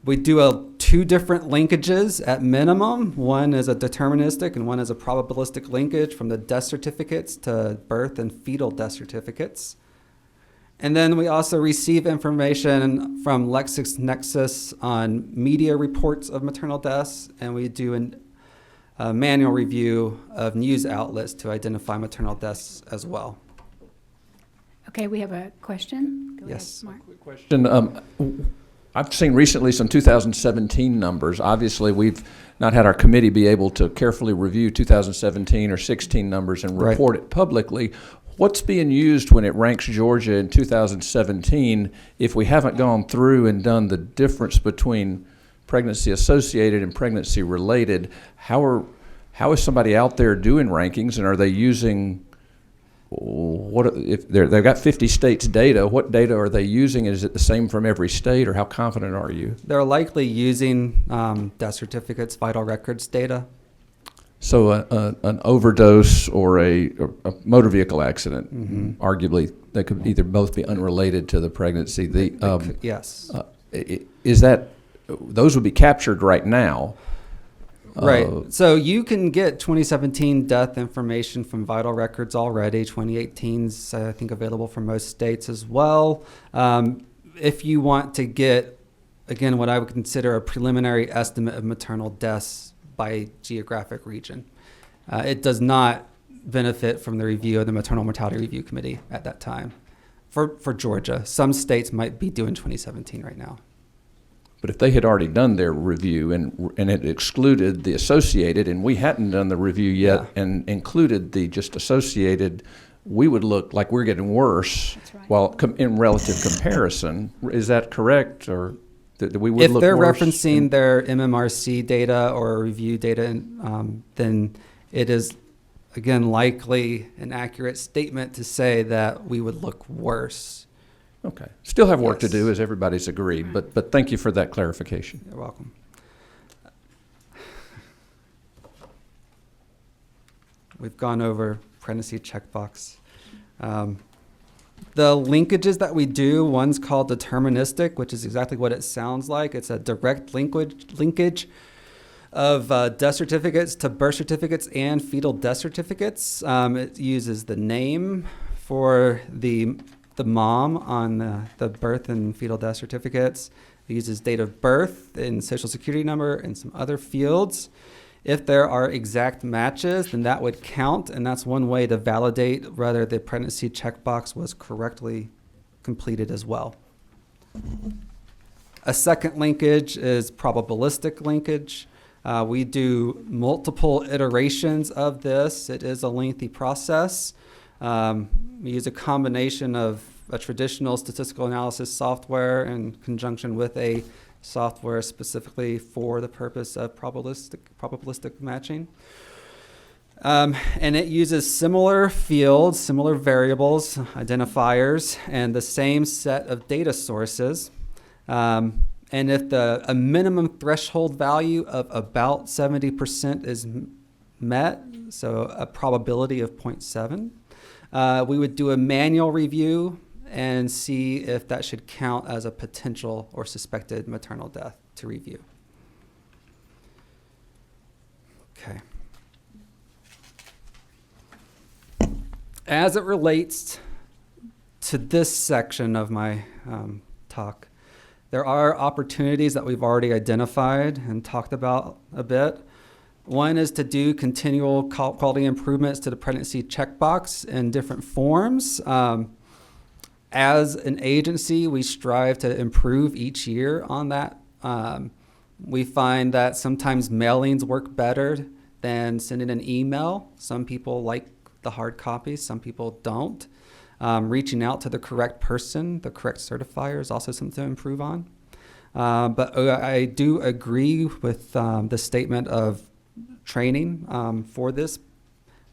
K: We do two different linkages at minimum. One is a deterministic and one is a probabilistic linkage from the death certificates to birth and fetal death certificates. And then we also receive information from LexisNexis on media reports of maternal deaths, and we do a manual review of news outlets to identify maternal deaths as well.
A: Okay, we have a question. Go
K: Yes.
A: ahead, Mark.
B: Quick question.
J: I've seen recently some 2017 numbers. Obviously, we've not had our committee be able to carefully review 2017 or 16 numbers and
K: Right.
J: report it publicly. What's being used when it ranks Georgia in 2017 if we haven't gone through and done the difference between pregnancy associated and pregnancy related? How is somebody out there doing rankings, and are they using if they've got 50 states' data? What data are they using? Is it the same from every state, or how confident are you?
K: They're likely using death certificates, vital records data.
J: So an overdose or a motor vehicle accident, arguably, they could either both be unrelated to the pregnancy.
K: Yes.
J: Is that those would be captured right now?
K: Right. So you can get 2017 death information from vital records already. 2018's, I think, available for most states as well. If you want to get, again, what I would consider a preliminary estimate of maternal deaths by geographic region, it does not benefit from the review of the Maternal Mortality Review Committee at that time. For Georgia, some states might be doing 2017 right now.
J: But if they had already done their review and it excluded the associated, and we hadn't done the review yet, and included the just associated, we would look like we're getting worse.
A: That's right.
J: While in relative comparison. Is that correct, or that we would
K: If
J: look
K: they're
J: worse?
K: referencing their MMRC data or review data, then it is, again, likely an accurate statement to say that we would look worse.
J: Okay. Still have work to
K: Yes.
J: do, as everybody's agreed, but thank you for that clarification.
K: You're welcome. We've gone over pregnancy checkbox. The linkages that we do, one's called deterministic, which is exactly what it sounds like. It's a direct linkage of death certificates to birth certificates and fetal death certificates. It uses the name for the mom on the birth and fetal death certificates. It uses date of birth and social security number and some other fields. If there are exact matches, then that would count, and that's one way to validate whether the pregnancy checkbox was correctly completed as well. A second linkage is probabilistic linkage. We do multiple iterations of this. It is a lengthy process. We use a combination of a traditional statistical analysis software in conjunction with a software specifically for the purpose of probabilistic matching. And it uses similar fields, similar variables, identifiers, and the same set of data sources. And if a minimum threshold value of about 70% is met, so a probability of 0.7, we would do a manual review and see if that should count as a potential or suspected maternal death to review. Okay. As it relates to this section of my talk, there are opportunities that we've already identified and talked about a bit. One is to do continual quality improvements to the pregnancy checkbox in different forms. As an agency, we strive to improve each year on that. We find that sometimes mailings work better than sending an email. Some people like the hard copies, some people don't. Reaching out to the correct person, the correct certifier, is also something to improve on. But I do agree with the statement of training for this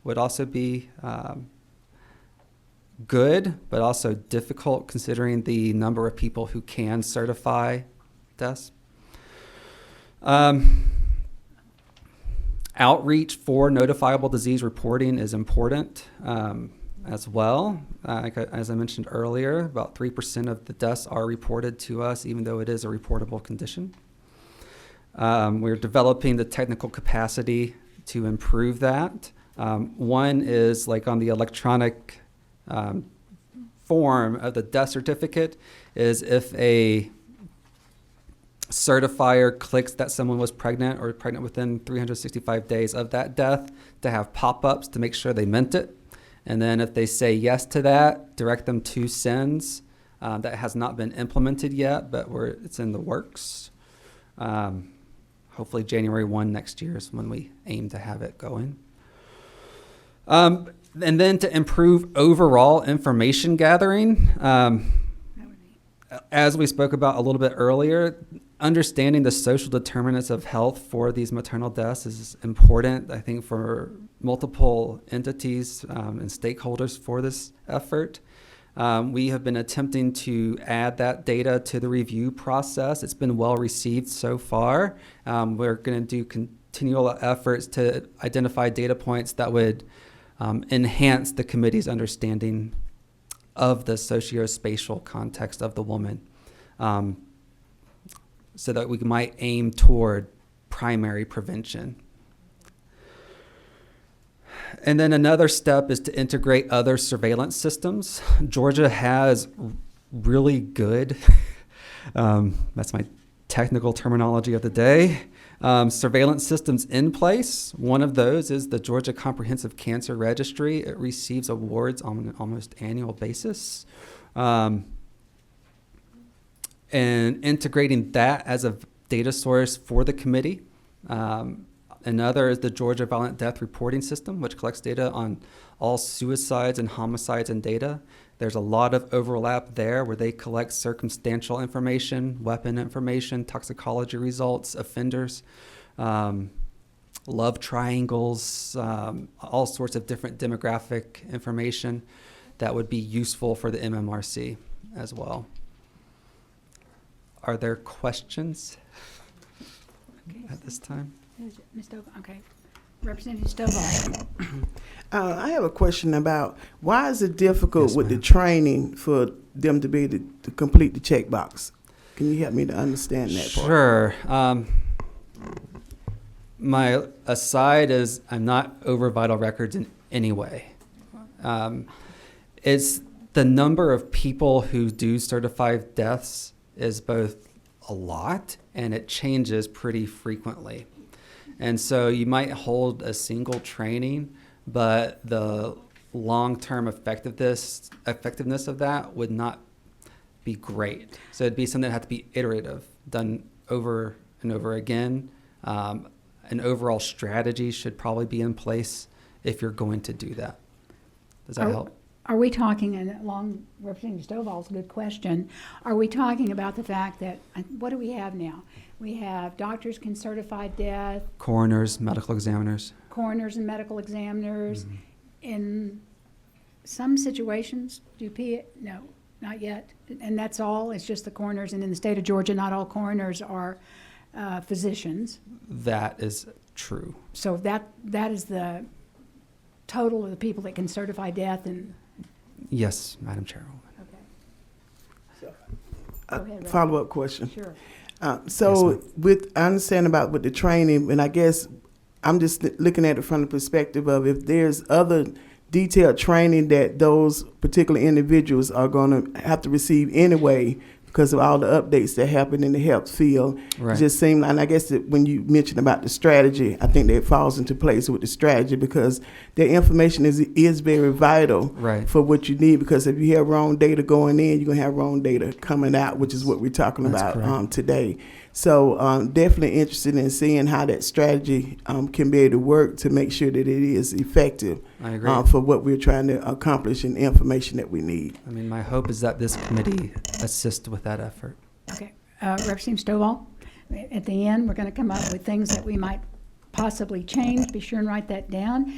K: would also be good, but also difficult considering the number of people who can certify deaths. Outreach for notifiable disease reporting is important as well. As I mentioned earlier, about 3% of the deaths are reported to us, even though it is a reportable condition. We're developing the technical capacity to improve that. One is like on the electronic form of the death certificate is if a certifier clicks that someone was pregnant or pregnant within 365 days of that death, to have pop-ups to make sure they meant it. And then if they say yes to that, direct them to SENS. That has not been implemented yet, but it's in the works. Hopefully January 1 next year is when we aim to have it going. And then to improve overall information gathering, as we spoke about a little bit earlier, understanding the social determinants of health for these maternal deaths is important, I think, for multiple entities and stakeholders for this effort. We have been attempting to add that data to the review process. It's been well received so far. We're going to do continual efforts to identify data points that would enhance the committee's understanding of the socio-spatial context of the woman, so that we might aim toward primary prevention. And then another step is to integrate other surveillance systems. Georgia has really good, that's my technical terminology of the day, surveillance systems in place. One of those is the Georgia Comprehensive Cancer Registry. It receives awards on an almost annual basis. And integrating that as a data source for the committee. Another is the Georgia Violent Death Reporting System, which collects data on all suicides and homicides and data. There's a lot of overlap there where they collect circumstantial information, weapon information, toxicology results, offenders, love triangles, all sorts of different demographic information that would be useful for the MMRC as well. Are there questions at this time?
A: Ms. Stovall, okay. Representative Stovall.
D: I have a question about why is it difficult
K: Yes,
D: with the
K: ma'am.
D: training for them to be able to complete the checkbox? Can you help me to understand that part?
K: Sure. My aside is I'm not over vital records in any way. It's the number of people who do certified deaths is both a lot and it changes pretty frequently. And so you might hold a single training, but the long-term effectiveness of that would not be great. So it'd be something that had to be iterative, done over and over again. An overall strategy should probably be in place if you're going to do that. Does that help?
A: Are we talking, and along Representative Stovall's a good question, are we talking about the fact that, what do we have now? We have doctors can certify death,
K: Coroners, medical examiners.
A: coroners and medical examiners. In some situations, no, not yet. And that's all, it's just the coroners, and in the state of Georgia, not all coroners are physicians.
K: That is true.
A: So that is the total of the people that can certify death and,
K: Yes, Madam Chairwoman.
A: okay. Go ahead, Ray.
D: Follow-up question.
A: Sure.
D: So I understand about with the training, and I guess I'm just looking at it from the perspective of if there's other detailed training that those particular individuals are going to have to receive anyway because of all the updates that happen in the health field.
K: Right.
D: It just seemed like, and I guess that when you mentioned about the strategy, I think that falls into place with the strategy because the information is very vital
K: Right.
D: for what you need, because if you have wrong data going in, you're going to have wrong data coming out, which is what we're talking
K: That's
D: about
K: correct.
D: today. So definitely interested in seeing how that strategy can be able to work to make sure that it is effective
K: I agree.
D: for what we're trying to accomplish and the information that we need.
K: I mean, my hope is that this committee assists with that effort.
A: Okay. Representative Stovall, at the end, we're going to come up with things that we might possibly change. Be sure and write that down.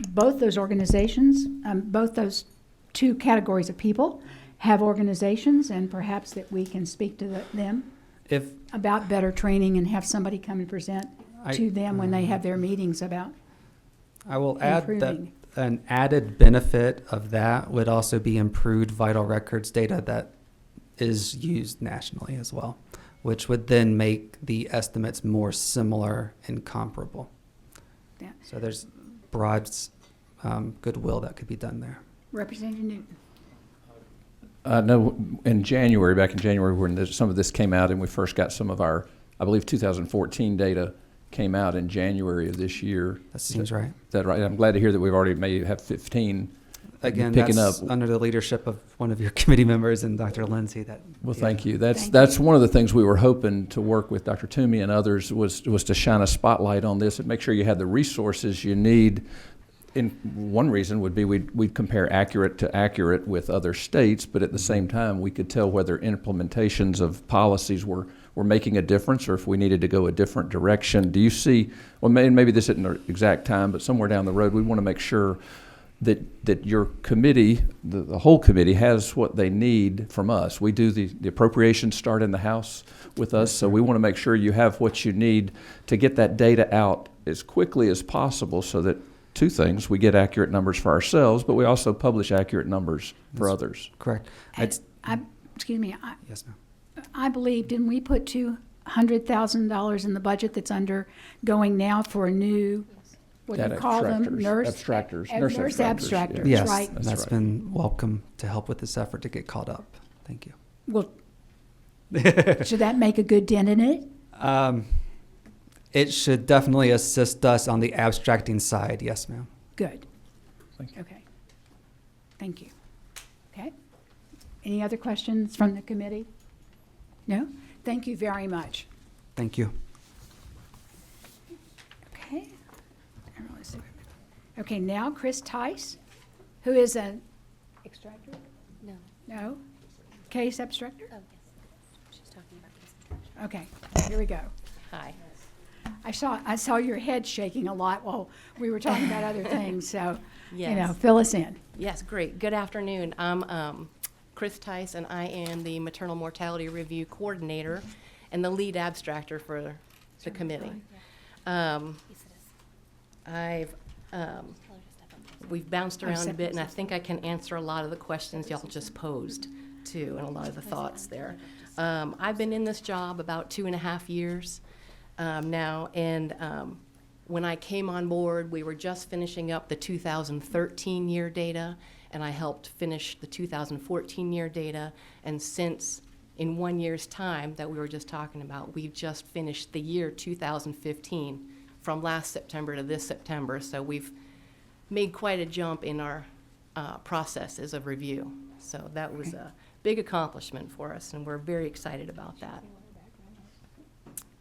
A: Both those organizations, both those two categories of people have organizations, and perhaps that we can speak to them
K: If
A: about better training and have somebody come and present
K: I-
A: to them when they have their meetings about.
K: I will add that
A: Improving.
K: an added benefit of that would also be improved vital records data that is used nationally as well, which would then make the estimates more similar and comparable.
A: Yeah.
K: So there's broad goodwill that could be done there.
A: Representative Newton.
J: No, back in January, when some of this came out and we first got some of our, I believe 2014 data came out in January of this year.
K: That seems right.
J: Is that right? I'm glad to hear that we've already may have 15
K: Again,
J: picking
K: that's
J: up.
K: under the leadership of one of your committee members and Dr. Lindsay.
J: Well, thank you.
A: Thank
J: That's
A: you.
J: one of the things we were hoping to work with Dr. Toomey and others was to shine a spotlight on this and make sure you had the resources you need. And one reason would be we'd compare accurate to accurate with other states, but at the same time, we could tell whether implementations of policies were were making a difference, or if we needed to go a different direction. Do you see, well, maybe this isn't the exact time, but somewhere down the road, we want to make sure that your committee, the whole committee, has what they need from us. We do the appropriations start in the House with us, so we want to make sure you have what you need to get that data out as quickly as possible, so that two things: we get accurate numbers for ourselves, but we also publish accurate numbers for others.
K: Correct.
A: Excuse me,
K: Yes, ma'am.
A: I believe, didn't we put $200,000 in the budget that's undergoing now for a new, what do you
J: Data
A: call them?
J: abstractors.
A: Nurse?
J: Abstractors.
A: Nurse
J: Nurse
A: abstractors,
J: abstractors,
K: Yes,
A: right.
J: That's
K: that's
J: right.
K: been welcome to help with this effort to get caught up. Thank you.
A: Well, should that make a good dent in it?
K: It should definitely assist us on the abstracting side. Yes, ma'am.
A: Good.
J: Thank you.
A: Okay. Thank you. Okay. Any other questions from the committee? No? Thank you very much.
K: Thank you.
A: Okay. Okay, now Chris Tice, who is an extractor?
F: No.
A: No? Case abstractor?
F: Oh, yes. She's talking about this.
A: Okay, here we go.
F: Hi.
A: I saw your head shaking a lot while we were talking about other things, so,
L: Yes.
A: fill us in.
L: Yes, great. Good afternoon. I'm Chris Tice, and I am the Maternal Mortality Review Coordinator and the lead abstractor for the committee. We've bounced around a bit, and I think I can answer a lot of the questions y'all just posed, too, and a lot of the thoughts there. I've been in this job about 2.5 years now, and when I came on board, we were just finishing up the 2013 year data, and I helped finish the 2014 year data. And since, in 1 year's time that we were just talking about, we've just finished the year 2015 from last September to this September. So we've made quite a jump in our processes of review. So that was a big accomplishment for us, and we're very excited about that.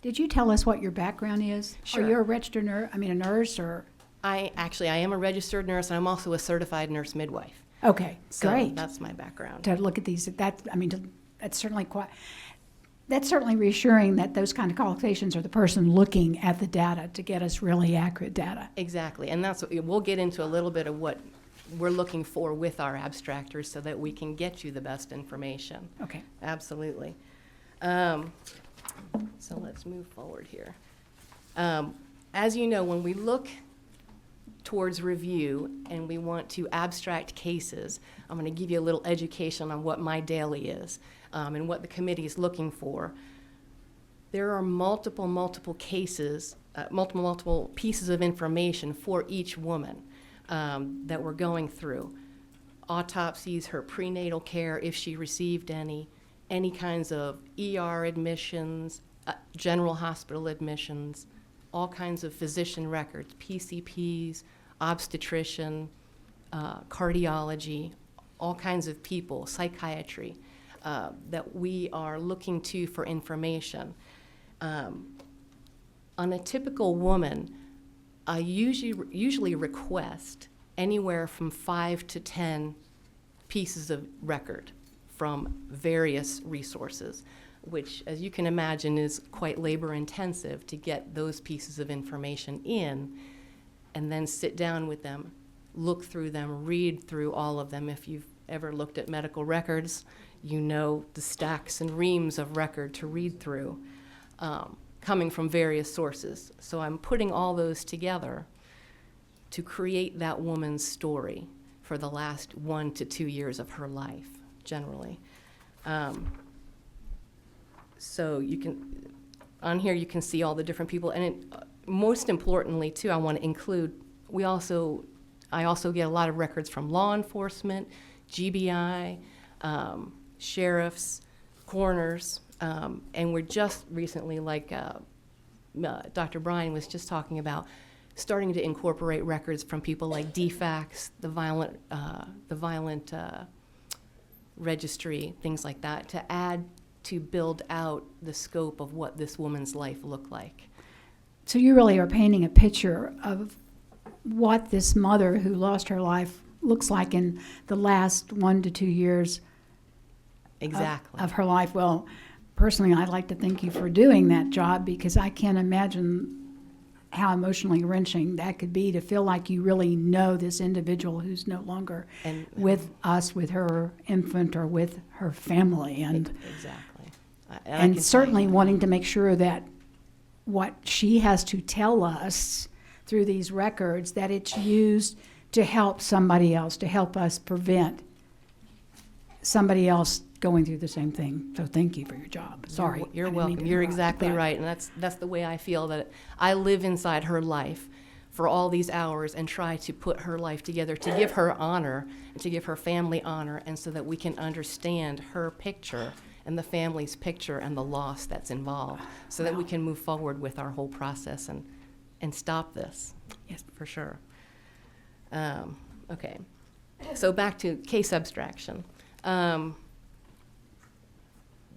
A: Did you tell us what your background is?
L: Sure.
A: Are you a registered nurse, a nurse, or?
L: I am a registered nurse, and I'm also a certified nurse midwife.
A: Okay,
L: So
A: great.
L: that's my background.
A: To look at these, that's certainly reassuring that those kind of qualifications are the person looking at the data to get us really accurate data.
L: Exactly, and that's what we'll get into a little bit of what we're looking for with our abstractors so that we can get you the best information.
A: Okay.
L: Absolutely. So let's move forward here. As you know, when we look towards review and we want to abstract cases, I'm going to give you a little education on what my daily is and what the committee is looking for. There are multiple cases, multiple pieces of information for each woman that we're going through. Autopsies, her prenatal care, if she received any kinds of ER admissions, general hospital admissions, all kinds of physician records, PCPs, obstetrician, cardiology, all kinds of people, psychiatry, that we are looking to for information. On a typical woman, I usually request anywhere from 5 to 10 pieces of record from various resources, which, as you can imagine, is quite labor-intensive to get those pieces of information in and then sit down with them, look through them, read through all of them. If you've ever looked at medical records, you know the stacks and reams of record to read through coming from various sources. So I'm putting all those together to create that woman's story for the last 1 to 2 years of her life, generally. So you can, on here you can see all the different people, and most importantly too, I want to include, I also get a lot of records from law enforcement, GBI, sheriffs, coroners, and we're just recently, like Dr. Bryan was just talking about, starting to incorporate records from people like DFACS, the violent registry, things like that, to build out the scope of what this woman's life looked like.
A: So you really are painting a picture of what this mother who lost her life looks like in the last 1 to 2 years
L: Exactly.
A: of her life. Well, personally, I'd like to thank you for doing that job, because I can't imagine how emotionally wrenching that could be, to feel like you really know this individual who's no longer
L: And
A: with us, with her infant, or with her family. And
L: exactly. I can
A: and
L: tell
A: certainly
L: you.
A: wanting to make sure that what she has to tell us through these records, that it's used to help somebody else, to help us prevent somebody else going through the same thing. So thank you for your job. Sorry.
L: You're
A: I didn't mean
L: welcome.
A: to
L: You're
A: interrupt,
L: exactly
A: but-
L: right, and that's the way I feel, that I live inside her life for all these hours and try to put her life together, to give her honor, and to give her family honor, and so that we can understand her picture and the family's picture and the loss that's involved, so that we can move forward with our whole process and stop this.
A: Yes.
L: For sure. Okay. So back to case abstraction.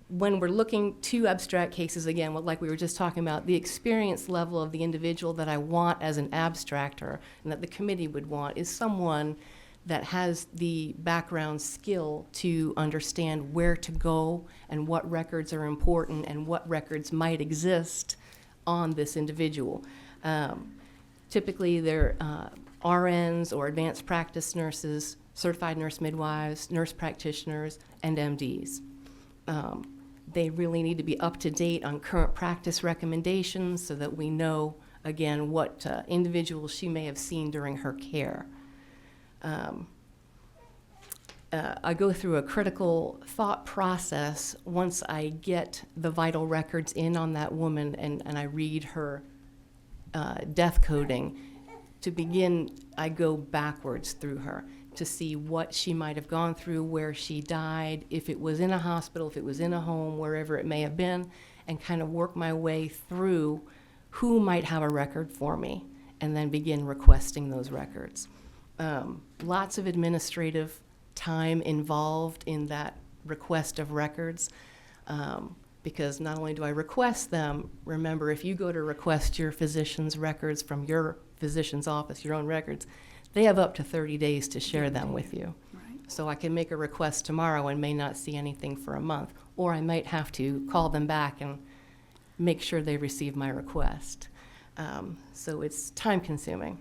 L: When we're looking to abstract cases, again, like we were just talking about, the experience level of the individual that I want as an abstractor and that the committee would want is someone that has the background skill to understand where to go and what records are important and what records might exist on this individual. Typically, they're RNs or advanced practice nurses, certified nurse midwives, nurse practitioners, and MDs. They really need to be up to date on current practice recommendations so that we know, again, what individuals she may have seen during her care. I go through a critical thought process once I get the vital records in on that woman and I read her death coding. To begin, I go backwards through her to see what she might have gone through, where she died, if it was in a hospital, if it was in a home, wherever it may have been, and kind of work my way through who might have a record for me, and then begin requesting those records. Lots of administrative time involved in that request of records, because not only do I request them, remember, if you go to request your physician's records from your physician's office, your own records, they have up to 30 days to share them with you.
A: Right.
L: So I can make a request tomorrow and may not see anything for a month, or I might have to call them back and make sure they receive my request. So it's time consuming.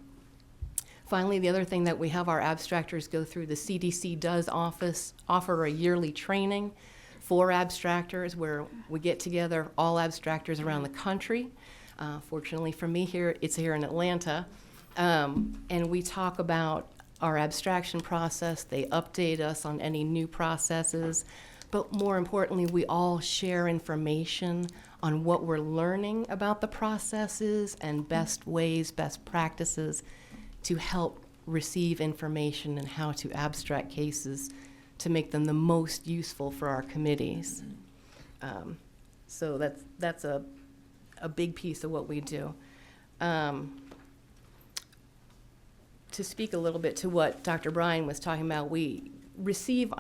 L: Finally, the other thing that we have our abstractors go through, the CDC does offer a yearly training for abstractors where we get together all abstractors around the country. Fortunately for me here, it's here in Atlanta. And we talk about our abstraction process. They update us on any new processes. But more importantly, we all share information on what we're learning about the processes and best ways, best practices to help receive information and how to abstract cases to make them the most useful for our committees. So that's a big piece of what we do. To speak a little bit to what Dr. Bryan was talking about, I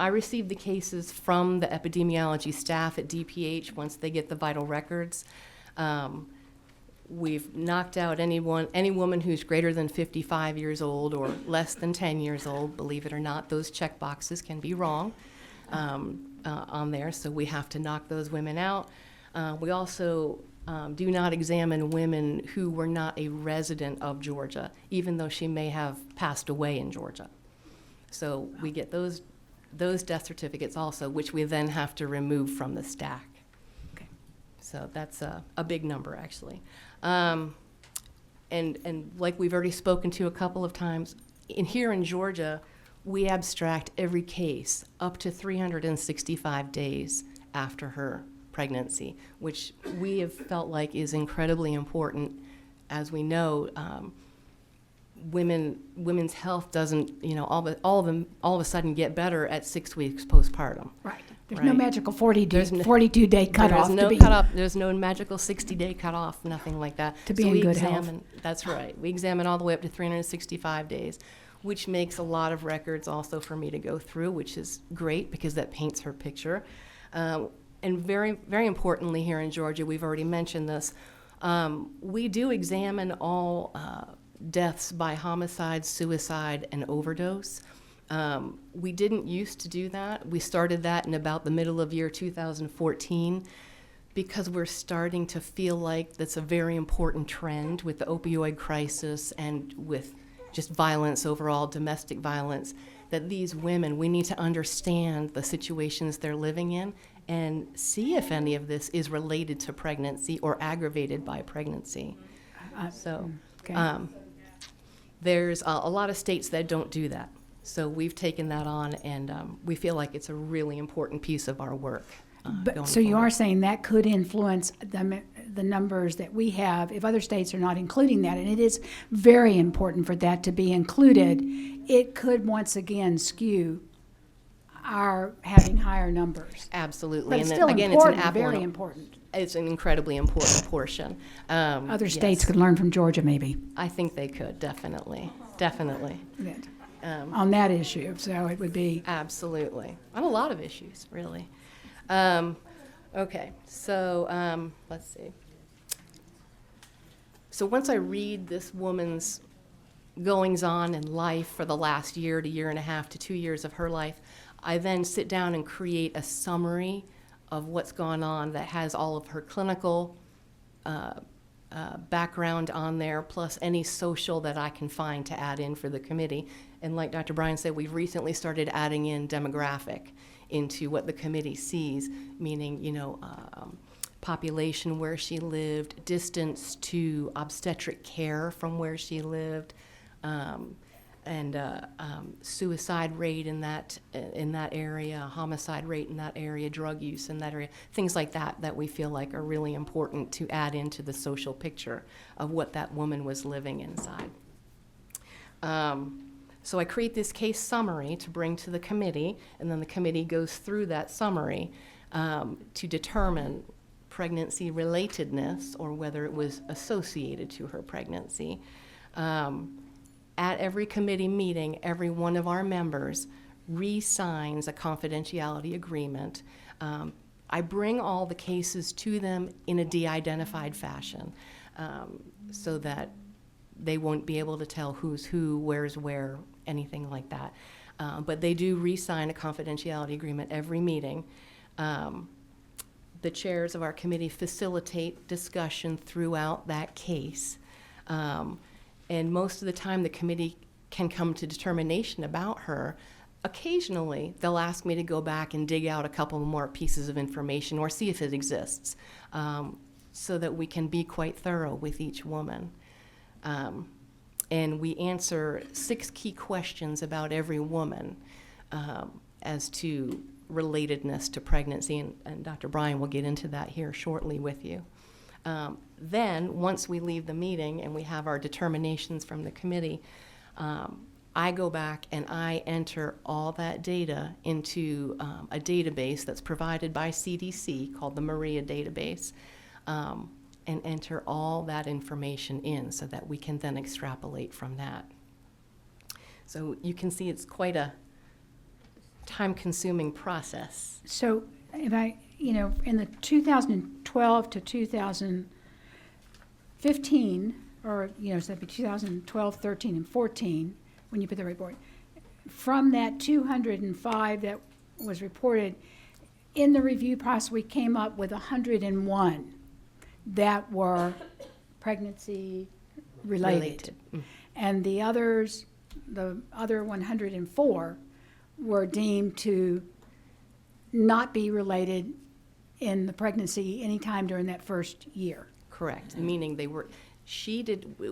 L: receive the cases from the epidemiology staff at DPH once they get the vital records. We've knocked out any woman who's greater than 55 years old or less than 10 years old. Believe it or not, those check boxes can be wrong on there, so we have to knock those women out. We also do not examine women who were not a resident of Georgia, even though she may have passed away in Georgia. So we get those death certificates also, which we then have to remove from the stack.
A: Okay.
L: So that's a big number, actually. And like we've already spoken to a couple of times, here in Georgia, we abstract every case up to 365 days after her pregnancy, which we have felt like is incredibly important. As we know, women's health doesn't, all of a sudden get better at 6 weeks postpartum.
A: Right. There's
L: Right.
A: no magical 42-day
L: There
A: cutoff
L: is no
A: to be.
L: cutoff. There's no magical 60-day cutoff. Nothing like that.
A: To be
L: So
A: in
L: we
A: good health.
L: examine. That's right. We examine all the way up to 365 days, which makes a lot of records also for me to go through, which is great because that paints her picture. And very, very importantly, here in Georgia, we've already mentioned this. We do examine all deaths by homicide, suicide, and overdose. We didn't used to do that. We started that in about the middle of year 2014. because we're starting to feel like that's a very important trend with the opioid crisis and with just violence overall, domestic violence, that these women, we need to understand the situations they're living in and see if any of this is related to pregnancy or aggravated by pregnancy. So
A: Okay.
L: there's a lot of states that don't do that. So we've taken that on, and we feel like it's a really important piece of our work.
A: But,
L: going
A: so you
L: forward.
A: are saying that could influence the numbers that we have if other states are not including that, and it is very important for that to be included. It could once again skew our having higher numbers.
L: Absolutely.
A: But it's
L: And
A: still
L: again,
A: important,
L: it's an
A: very
L: apple.
A: important.
L: It's an incredibly important portion.
A: Other states
L: yes.
A: could learn from Georgia, maybe,
L: I think they could, definitely. Definitely.
A: on that issue. So it would be,
L: Absolutely. On a lot of issues, really. Okay, so let's see. So once I read this woman's goings on in life for the last year to year and a half to 2 years of her life, I then sit down and create a summary of what's gone on that has all of her clinical background on there, plus any social that I can find to add in for the committee. And like Dr. Bryan said, we've recently started adding in demographic into what the committee sees, meaning, population where she lived, distance to obstetric care from where she lived, and suicide rate in that area, homicide rate in that area, drug use in that area, things like that we feel like are really important to add into the social picture of what that woman was living inside. So I create this case summary to bring to the committee, and then the committee goes through that summary to determine pregnancy relatedness or whether it was associated to her pregnancy. At every committee meeting, every one of our members re-signs a confidentiality agreement. I bring all the cases to them in a de-identified fashion so that they won't be able to tell who's who, where's where, anything like that. But they do re-sign a confidentiality agreement every meeting. The chairs of our committee facilitate discussion throughout that case. And most of the time, the committee can come to determination about her. Occasionally, they'll ask me to go back and dig out a couple more pieces of information or see if it exists, so that we can be quite thorough with each woman. And we answer 6 key questions about every woman as to relatedness to pregnancy, and Dr. Bryan will get into that here shortly with you. Then, once we leave the meeting and we have our determinations from the committee, I go back and I enter all that data into a database that's provided by CDC called the Maria database, and enter all that information in so that we can then extrapolate from that. So you can see it's quite a time-consuming process.
A: so if I, in the 2012 to 2015, or, so that'd be 2012, 13, and 14, when you put the report, from that 205 that was reported, in the review process, we came up with 101 that were pregnancy related. And the other 104 were deemed to not be related in the pregnancy anytime during that first year.
L: Correct, meaning it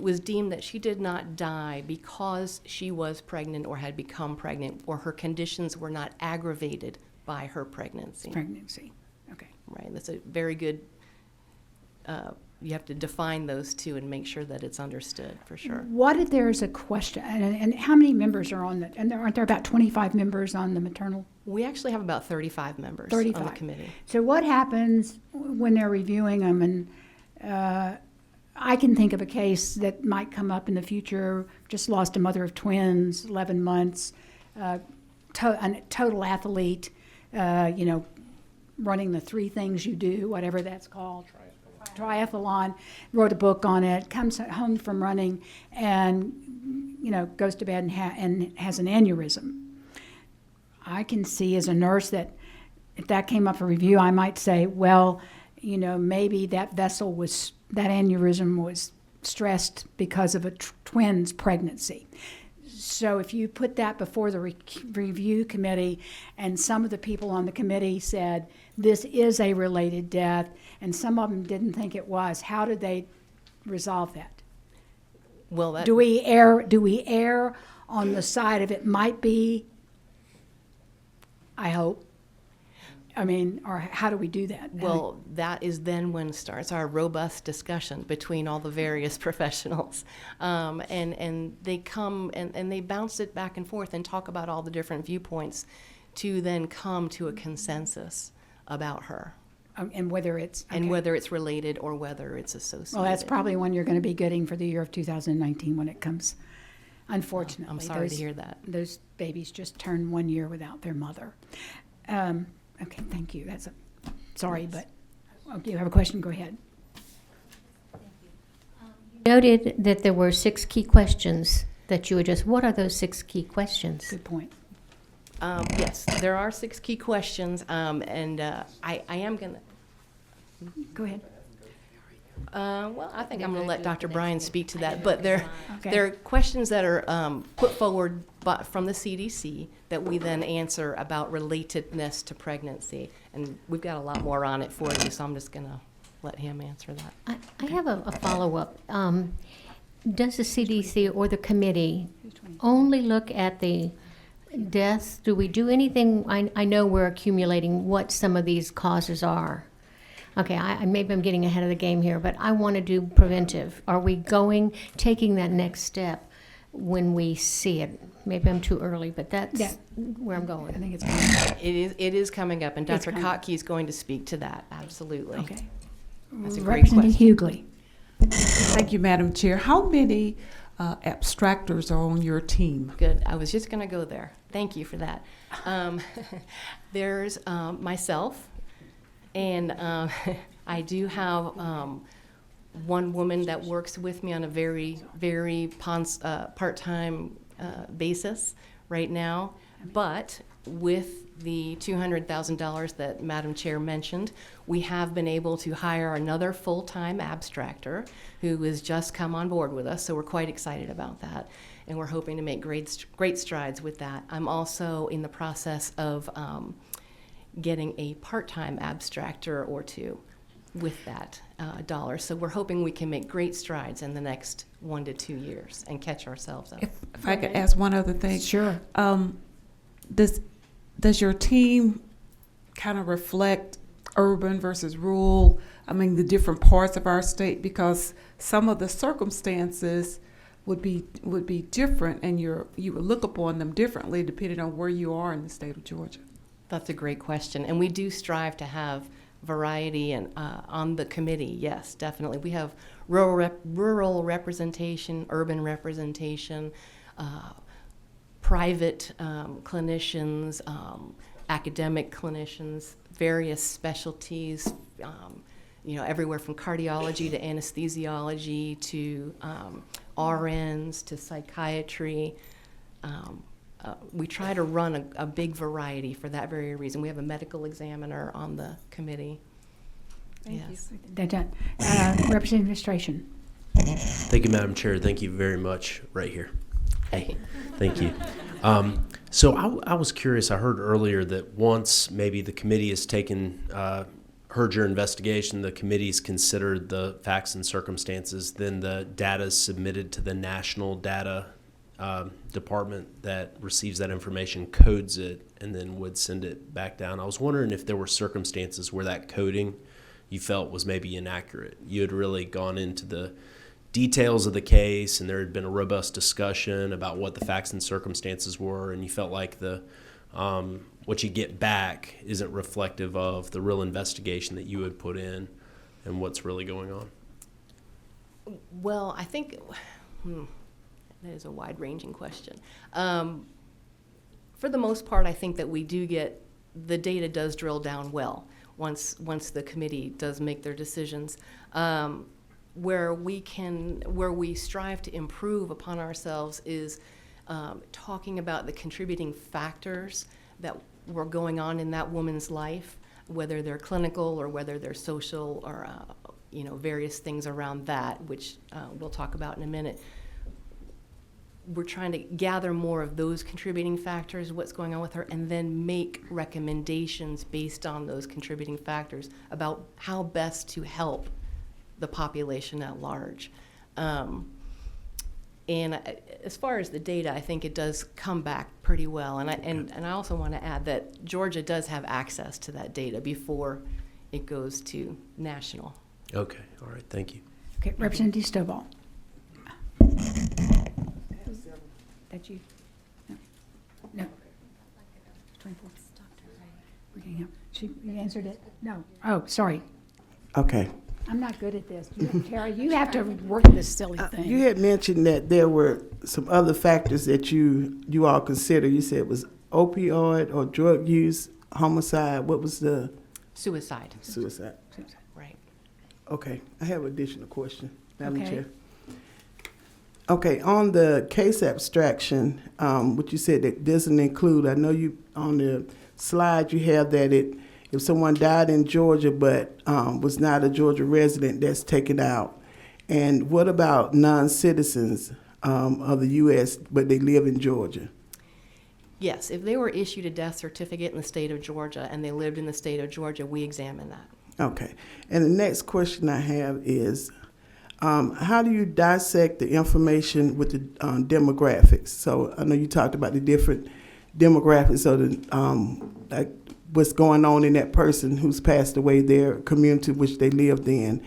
L: was deemed that she did not die because she was pregnant or had become pregnant, or her conditions were not aggravated by her pregnancy.
A: Pregnancy, okay.
L: Right, that's a very good, you have to define those two and make sure that it's understood, for sure.
A: What if there's a question, and how many members are on that? And aren't there about 25 members on the maternal?
L: We actually have about 35 members on
A: 35.
L: the committee.
A: So what happens when they're reviewing them? And I can think of a case that might come up in the future. Just lost a mother of twins, 11 months, a total athlete, running the 3 things you do, whatever that's called. Triathlon, wrote a book on it, comes home from running and, goes to bed and has an aneurysm. I can see as a nurse that if that came up for review, I might say, well, you know, maybe that aneurysm was stressed because of a twin's pregnancy. So if you put that before the review committee, and some of the people on the committee said this is a related death, and some of them didn't think it was, how did they resolve that?
L: Well, that,
A: Do we err on the side of it might be? I hope. I mean, or how do we do that?
L: well, that is then when starts our robust discussion between all the various professionals. And they come and they bounce it back and forth and talk about all the different viewpoints to then come to a consensus about her.
A: And whether it's
L: And
A: okay.
L: whether it's related or whether it's associated.
A: Well, that's probably one you're going to be getting for the year of 2019 when it comes. Unfortunately,
L: I'm sorry to hear that.
A: Those babies just turn 1 year without their mother. Okay, thank you. Sorry, but do you have a question? Go ahead.
F: Noted that there were 6 key questions that you addressed. What are those 6 key questions?
A: Good point.
L: Yes, there are 6 key questions, and I am going to.
A: Go ahead.
L: Well, I think I'm going to let Dr. Bryan speak to that, but
A: Okay.
L: there are questions that are put forward from the CDC that we then answer about relatedness to pregnancy, and we've got a lot more on it for you, so I'm just going to let him answer that.
F: I have a follow-up. Does the CDC or the committee only look at the deaths? Do we do anything? I know we're accumulating what some of these causes are. Okay, maybe I'm getting ahead of the game here, but I want to do preventive. Are we taking that next step when we see it? Maybe I'm too early, but that's where I'm
A: I
F: going.
A: think it's coming up.
L: It is coming up, and
A: It's
L: Dr.
A: coming up.
L: Kotke is going to speak to that, absolutely.
A: Okay.
L: That's a great
A: Representative Hughley.
G: Thank you, Madam Chair. How many abstractors are on your team?
L: Good. I was just going to go there. Thank you for that. There's myself, and I do have one woman that works with me on a very, very part-time basis right now. But with the $200,000 that Madam Chair mentioned, we have been able to hire another full-time abstractor who has just come on board with us, so we're quite excited about that. And we're hoping to make great strides with that. I'm also in the process of getting a part-time abstractor or two with that dollar. So we're hoping we can make great strides in the next 1 to 2 years and catch ourselves up.
G: If I could ask one other thing.
A: Sure.
G: Does your team kind of reflect urban versus rural? I mean, the different parts of our state, because some of the circumstances would be different, and you would look upon them differently depending on where you are in the state of Georgia.
L: That's a great question, and we do strive to have variety and on the committee. Yes, definitely. We have rural representation, urban representation, private clinicians, academic clinicians, various specialties. Everywhere from cardiology to anesthesiology to RNs to psychiatry. We try to run a big variety for that very reason. We have a medical examiner on the committee. Yes.
A: Representative Administration.
E: Thank you, Madam Chair. Thank you very much. Right here. Hey, thank you. So I was curious. I heard earlier that once maybe the committee has heard your investigation, the committee's considered the facts and circumstances, then the data is submitted to the national data department that receives that information, codes it, and then would send it back down. I was wondering if there were circumstances where that coding you felt was maybe inaccurate. You had really gone into the details of the case, and there had been a robust discussion about what the facts and circumstances were, and you felt like what you get back isn't reflective of the real investigation that you had put in and what's really going on.
L: Well, I think that is a wide-ranging question. For the most part, I think that the data does drill down well once the committee does make their decisions. Where we strive to improve upon ourselves is talking about the contributing factors that were going on in that woman's life. whether they're clinical or whether they're social or, various things around that, which we'll talk about in a minute. We're trying to gather more of those contributing factors, what's going on with her, and then make recommendations based on those contributing factors about how best to help the population at large. And as far as the data, I think it does come back pretty well. And I also want to add that Georgia does have access to that data before it goes to national.
E: Okay, all right, thank you.
A: Okay, Representative Stovall. That you? No. No. 24. You answered it? No. Oh, sorry.
D: Okay.
A: I'm not good at this. Tara, you have to work this silly thing.
D: You had mentioned that there were some other factors that you all consider. You said it was opioid or drug use, homicide. What was the?
L: Suicide.
D: Suicide.
L: Right.
D: Okay. I have an additional question, Madam
A: Okay.
D: Chair. Okay, on the case abstraction, what you said that doesn't include, I know you, on the slide you have that if someone died in Georgia but was not a Georgia resident, that's taken out. And what about non-citizens of the U.S. but they live in Georgia?
L: Yes, if they were issued a death certificate in the state of Georgia and they lived in the state of Georgia, we examine that.
D: Okay, and the next question I have is, how do you dissect the information with the demographics? So I know you talked about the different demographics of the, like what's going on in that person who's passed away, their community which they lived in.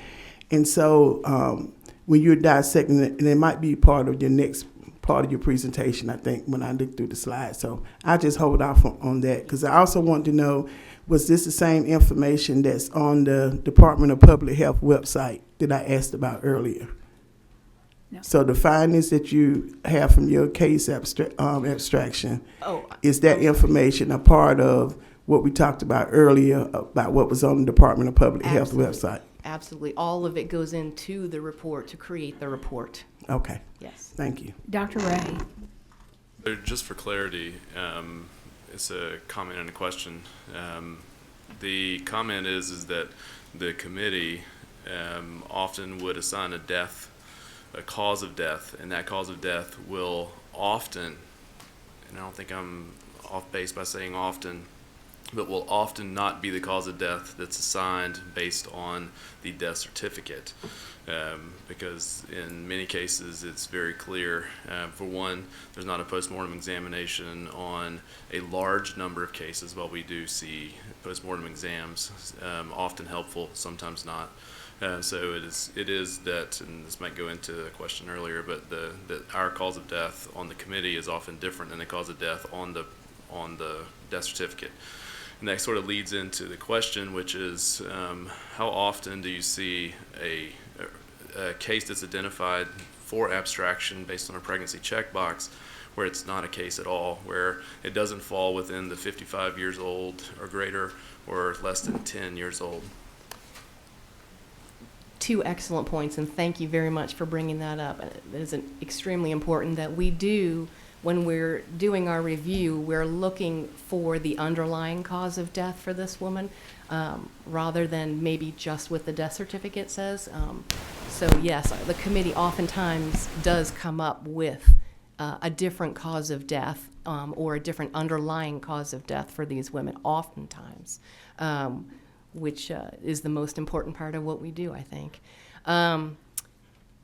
D: And so when you're dissecting it, and it might be part of your next part of your presentation, I think, when I look through the slides. So I just hold off on that, because I also want to know, was this the same information that's on the Department of Public Health website that I asked about earlier?
A: No.
D: So the findings that you have from your case abstraction, is that information a part of what we talked about earlier about what was on the Department of Public Health website?
L: Absolutely. All of it goes into the report to create the report.
D: Okay.
L: Yes.
D: Thank you.
A: Dr. Ray.
H: Just for clarity, it's a comment and a question. The comment is that the committee often would assign a cause of death, and that cause of death will often, and I don't think I'm off base by saying often, but will often not be the cause of death that's assigned based on the death certificate. Because in many cases it's very clear. For one, there's not a postmortem examination on a large number of cases. While we do see postmortem exams, often helpful, sometimes not. So it is that, and this might go into a question earlier, but that our cause of death on the committee is often different than the cause of death on the death certificate. And that sort of leads into the question, which is how often do you see a case that's identified for abstraction based on a pregnancy checkbox where it's not a case at all, where it doesn't fall within the 55 years old or greater or less than 10 years old?
L: Two excellent points, and thank you very much for bringing that up. It is extremely important that we do, when we're doing our review, we're looking for the underlying cause of death for this woman, rather than maybe just what the death certificate says. So yes, the committee oftentimes does come up with a different cause of death or a different underlying cause of death for these women, oftentimes, which is the most important part of what we do, I think. And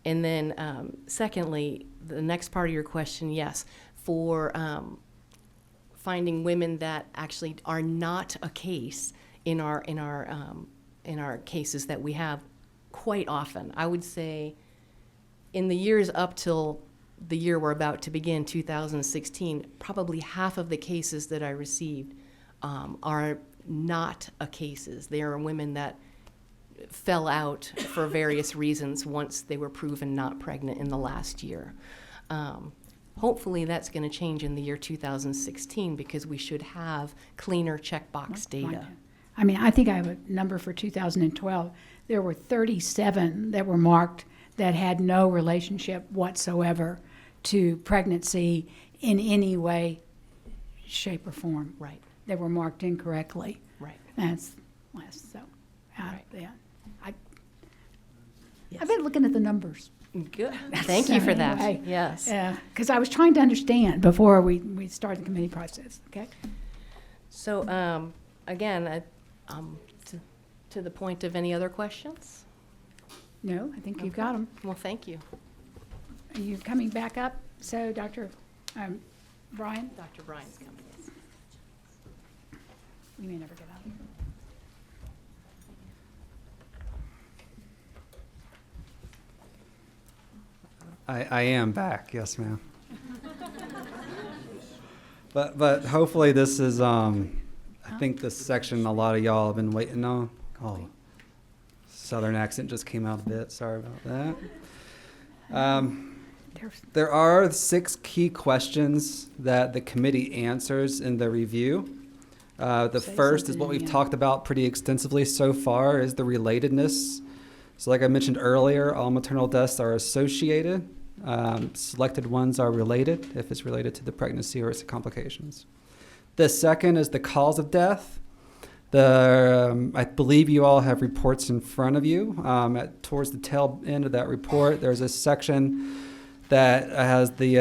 L: then secondly, the next part of your question, yes, for finding women that actually are not a case in our cases that we have quite often. I would say in the years up till the year we're about to begin, 2016, probably half of the cases that I received are not a cases. They are women that fell out for various reasons once they were proven not pregnant in the last year. Hopefully that's going to change in the year 2016 because we should have cleaner checkbox data.
A: I mean, I think I have a number for 2012. There were 37 that were marked that had no relationship whatsoever to pregnancy in any way, shape, or form.
L: Right.
A: They were marked incorrectly.
L: Right.
A: That's less, so, out of that. I've been looking at the numbers.
L: Good. Thank you for that.
A: Anyway,
L: Yes.
A: Because I was trying to understand before we started the committee process, okay?
L: So, again, to the point of any other questions?
A: No, I think you've got them.
L: Well, thank you.
A: Are you coming back up? So, Dr. Brian?
L: Dr. Bryan's coming.
A: You may never get out.
K: I am back, yes, ma'am. But hopefully this is, I think this section a lot of y'all have been waiting on. Oh, Southern accent just came out a bit, sorry about that. There are 6 key questions that the committee answers in the review. The first is what we've talked about pretty extensively so far, is the relatedness. So like I mentioned earlier, all maternal deaths are associated. Selected ones are related, if it's related to the pregnancy or its complications. The second is the cause of death. I believe you all have reports in front of you. Towards the tail end of that report, there's a section that has the,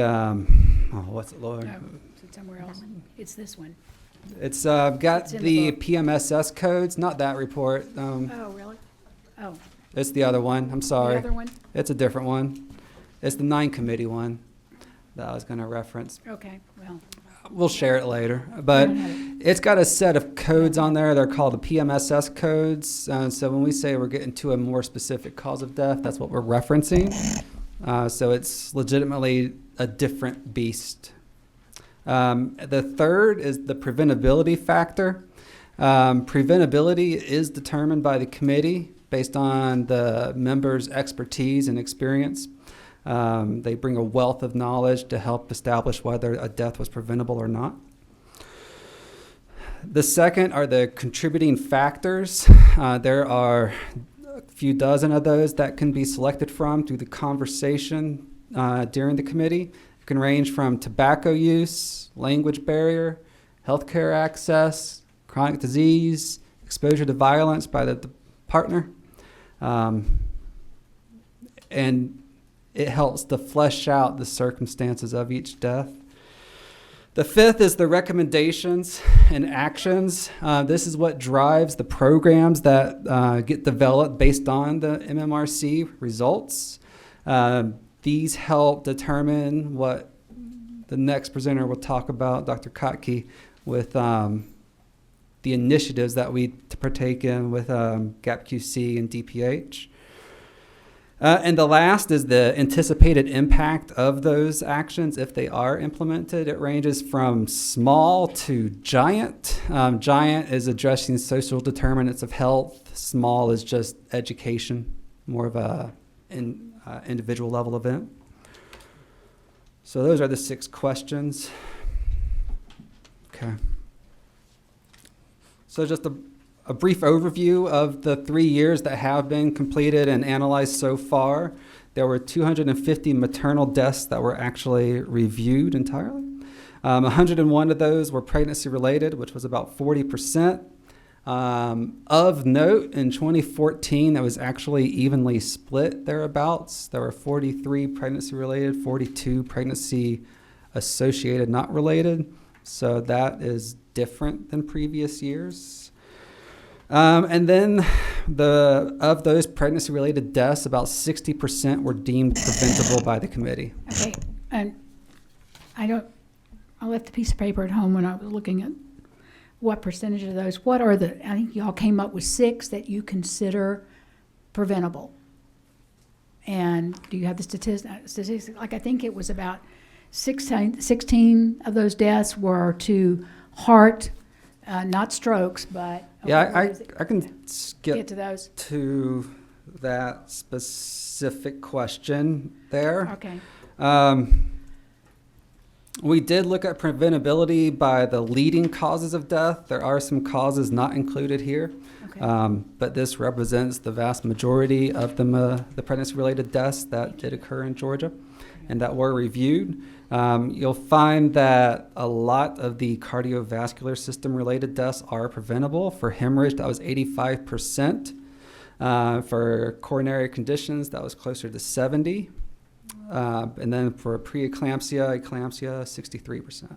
K: what's it, Lord?
A: No, it's somewhere else. It's this one.
K: It's got
A: It's in
K: the
A: the book.
K: PMSS codes, not that report.
A: Oh, really? Oh,
K: It's the other one, I'm sorry.
A: the other one?
K: It's a different one. It's the 9 committee one that I was going to reference.
A: Okay, well,
K: We'll share it later. But
A: I don't have
K: it's got a set of codes on there. They're called the PMSS codes. So when we say we're getting to a more specific cause of death, that's what we're referencing. So it's legitimately a different beast. The third is the preventability factor. Preventability is determined by the committee based on the members' expertise and experience. They bring a wealth of knowledge to help establish whether a death was preventable or not. The second are the contributing factors. There are a few dozen of those that can be selected from through the conversation during the committee. It can range from tobacco use, language barrier, healthcare access, chronic disease, exposure to violence by the partner. And it helps to flesh out the circumstances of each death. The fifth is the recommendations and actions. This is what drives the programs that get developed based on the MMRC results. These help determine what the next presenter will talk about, Dr. Kotke, with the initiatives that we partake in with GAPQC and DPH. And the last is the anticipated impact of those actions if they are implemented. It ranges from small to giant. Giant is addressing social determinants of health. Small is just education, more of a individual level event. So those are the 6 questions. Okay. So just a brief overview of the 3 years that have been completed and analyzed so far. There were 250 maternal deaths that were actually reviewed entirely. 101 of those were pregnancy related, which was about 40%. Of note, in 2014, that was actually evenly split thereabouts. There were 43 pregnancy related, 42 pregnancy associated, not related. So that is different than previous years. And then of those pregnancy-related deaths, about 60% were deemed preventable by the committee.
A: okay, and I left a piece of paper at home when I was looking at what percentage of those, I think y'all came up with 6 that you consider preventable. And do you have the statistics? Like, I think it was about 16 of those deaths were to heart, not strokes, but.
K: Yeah,
A: what is it?
K: I can
A: Get
K: skip
A: to those.
K: to that specific question there.
A: Okay.
K: We did look at preventability by the leading causes of death. There are some causes not included here,
A: Okay.
K: but this represents the vast majority of the pregnancy-related deaths that did occur in Georgia. and that were reviewed, you'll find that a lot of the cardiovascular system related deaths are preventable. For hemorrhage, that was 85%. For coronary conditions, that was closer to 70. And then for preeclampsia, eclampsia, 63%.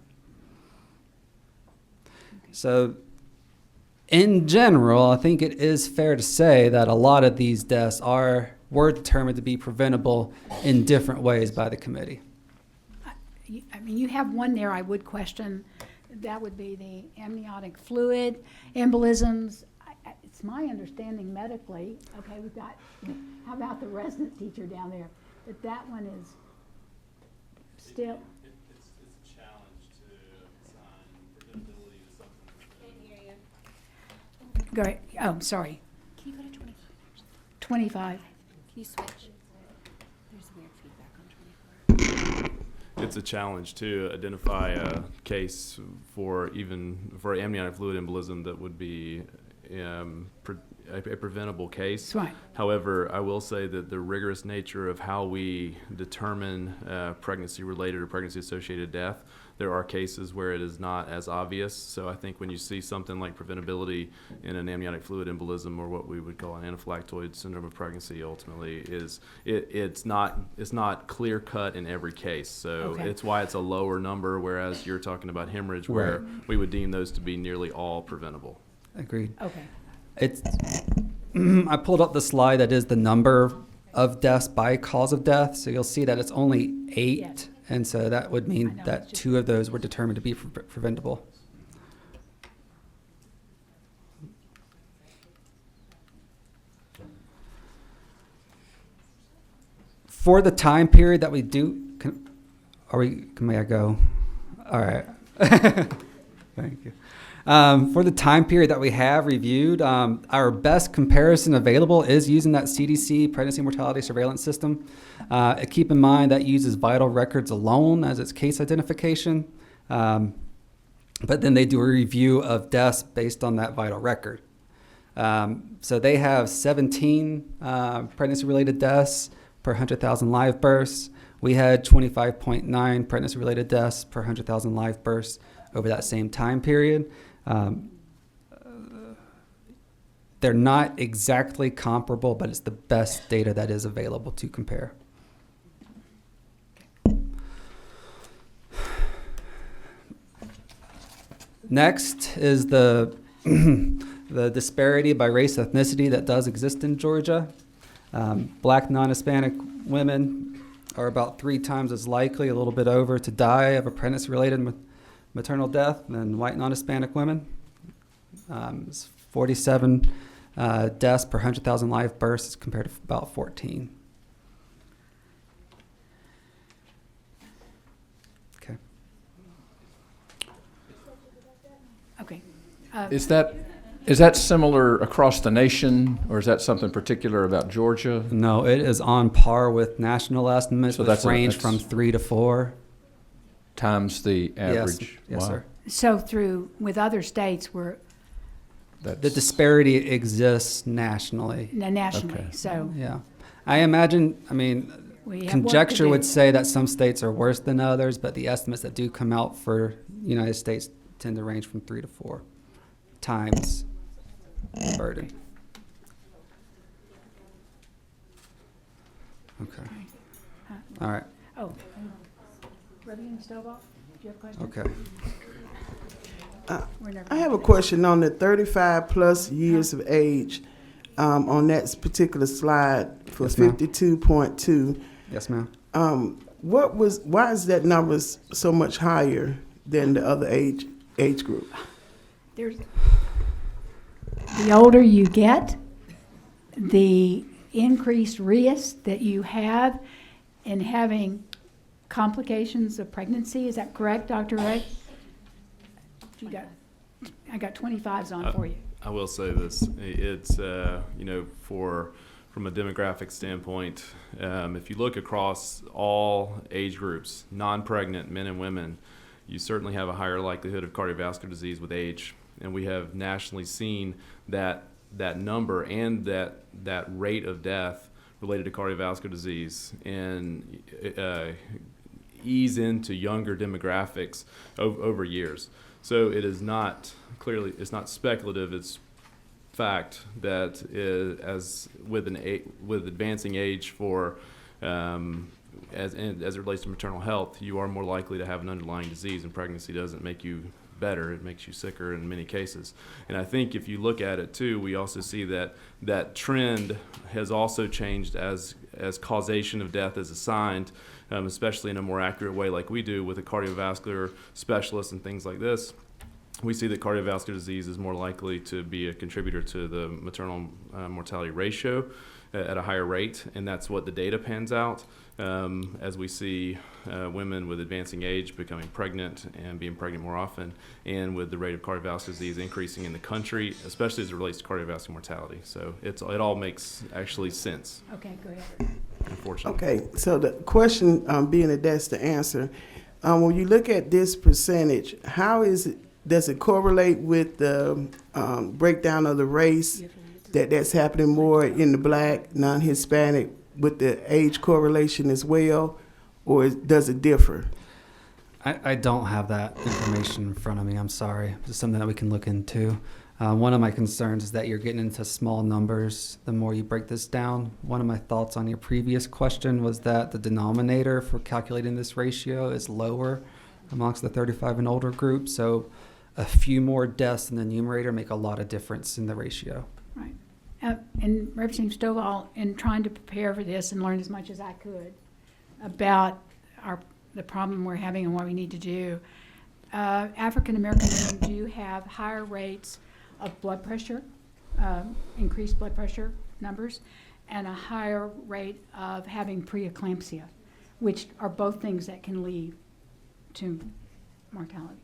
K: So in general, I think it is fair to say that a lot of these deaths were determined to be preventable in different ways by the committee.
A: I mean, you have one there I would question. That would be the amniotic fluid embolisms. It's my understanding medically, okay, we've got, how about the resident teacher down there? That one is still.
H: It's a challenge to assign preventability to something.
A: Go ahead. Oh, sorry.
F: Can you go to 25?
A: 25.
F: Can you switch? There's weird feedback on 24.
H: It's a challenge to identify a case for amniotic fluid embolism that would be a preventable case.
A: That's right.
H: However, I will say that the rigorous nature of how we determine pregnancy-related or pregnancy-associated death, there are cases where it is not as obvious. So I think when you see something like preventability in an amniotic fluid embolism, or what we would call an anaphylactoid syndrome of pregnancy, ultimately it's not clear cut in every case. So
A: Okay.
H: it's why it's a lower number, whereas you're talking about hemorrhage, where we would deem those to be nearly all preventable.
K: Agreed.
A: Okay.
K: I pulled up the slide that is the number of deaths by cause of death. So you'll see that it's only 8.
A: Yes.
K: And so that would
A: I
K: mean
A: know,
K: that
A: it's just-
K: 2 of those were determined to be preventable. For the time period that we do, may I go? All right. Thank you. For the time period that we have reviewed, our best comparison available is using that CDC pregnancy mortality surveillance system. Keep in mind that uses vital records alone as its case identification, but then they do a review of deaths based on that vital record. So they have 17 pregnancy-related deaths per 100,000 live births. We had 25.9 pregnancy-related deaths per 100,000 live births over that same time period. They're not exactly comparable, but it's the best data that is available to compare. Next is the the disparity by race ethnicity that does exist in Georgia. Black non-Hispanic women are about 3 times as likely, a little bit over, to die of a pregnancy-related maternal death than white non-Hispanic women. It's 47 deaths per 100,000 live births compared to about 14. Okay.
A: Okay.
J: Is that similar across the nation, or is that something particular about Georgia?
K: No, it is on par with national estimates,
J: So
K: which range
J: that's
K: from 3 to 4.
J: Times the average?
K: Yes,
J: Wow.
K: sir.
A: So with other states, we're
K: The disparity exists nationally.
A: nationally,
J: Okay.
A: so
K: Yeah. I imagine,
A: we have work to
K: conjecture would
A: do.
K: say that some states are worse than others, but the estimates that do come out for United States tend to range from 3 to 4 times the burden. Okay. All right.
A: Oh. Reverend Stovall, do you have a question?
K: Okay.
A: We're never
D: I have a
A: gonna-
D: question on the 35 plus years of age, on that particular slide for
K: Yes, ma'am.
D: 52.2.
K: Yes, ma'am.
D: Why is that number so much higher than the other age group?
A: There's, the older you get, the increased risk that you have in having complications of pregnancy. Is that correct, Dr. Ray? I got 25s on for you.
H: I will say this: it's from a demographic standpoint, if you look across all age groups, non-pregnant men and women, you certainly have a higher likelihood of cardiovascular disease with age, and we have nationally seen that number and that rate of death related to cardiovascular disease and ease into younger demographics over years. So it is not clearly, it's not speculative, it's fact that as with advancing age for as it relates to maternal health, you are more likely to have an underlying disease, and pregnancy doesn't make you better, it makes you sicker in many cases. And I think if you look at it too, we also see that that trend has also changed as causation of death is assigned, especially in a more accurate way like we do with a cardiovascular specialist and things like this. We see that cardiovascular disease is more likely to be a contributor to the maternal mortality ratio at a higher rate, and that's what the data pans out as we see women with advancing age becoming pregnant and being pregnant more often, and with the rate of cardiovascular disease increasing in the country, especially as it relates to cardiovascular mortality. So it all makes actually sense,
A: Okay, go ahead.
H: unfortunately.
D: Okay, so the question, being that that's the answer, when you look at this percentage, how is it, does it correlate with the breakdown of the race, that's happening more in the Black, non-Hispanic, with the age correlation as well, or does it differ?
K: I don't have that information in front of me. I'm sorry. It's something that we can look into. One of my concerns is that you're getting into small numbers the more you break this down. One of my thoughts on your previous question was that the denominator for calculating this ratio is lower amongst the 35 and older group. So a few more deaths in the numerator make a lot of difference in the ratio.
A: Right. And Representative Stovall, in trying to prepare for this and learn as much as I could about the problem we're having and what we need to do, African American women do have higher rates of blood pressure, increased blood pressure numbers, and a higher rate of having preeclampsia, which are both things that can lead to mortality.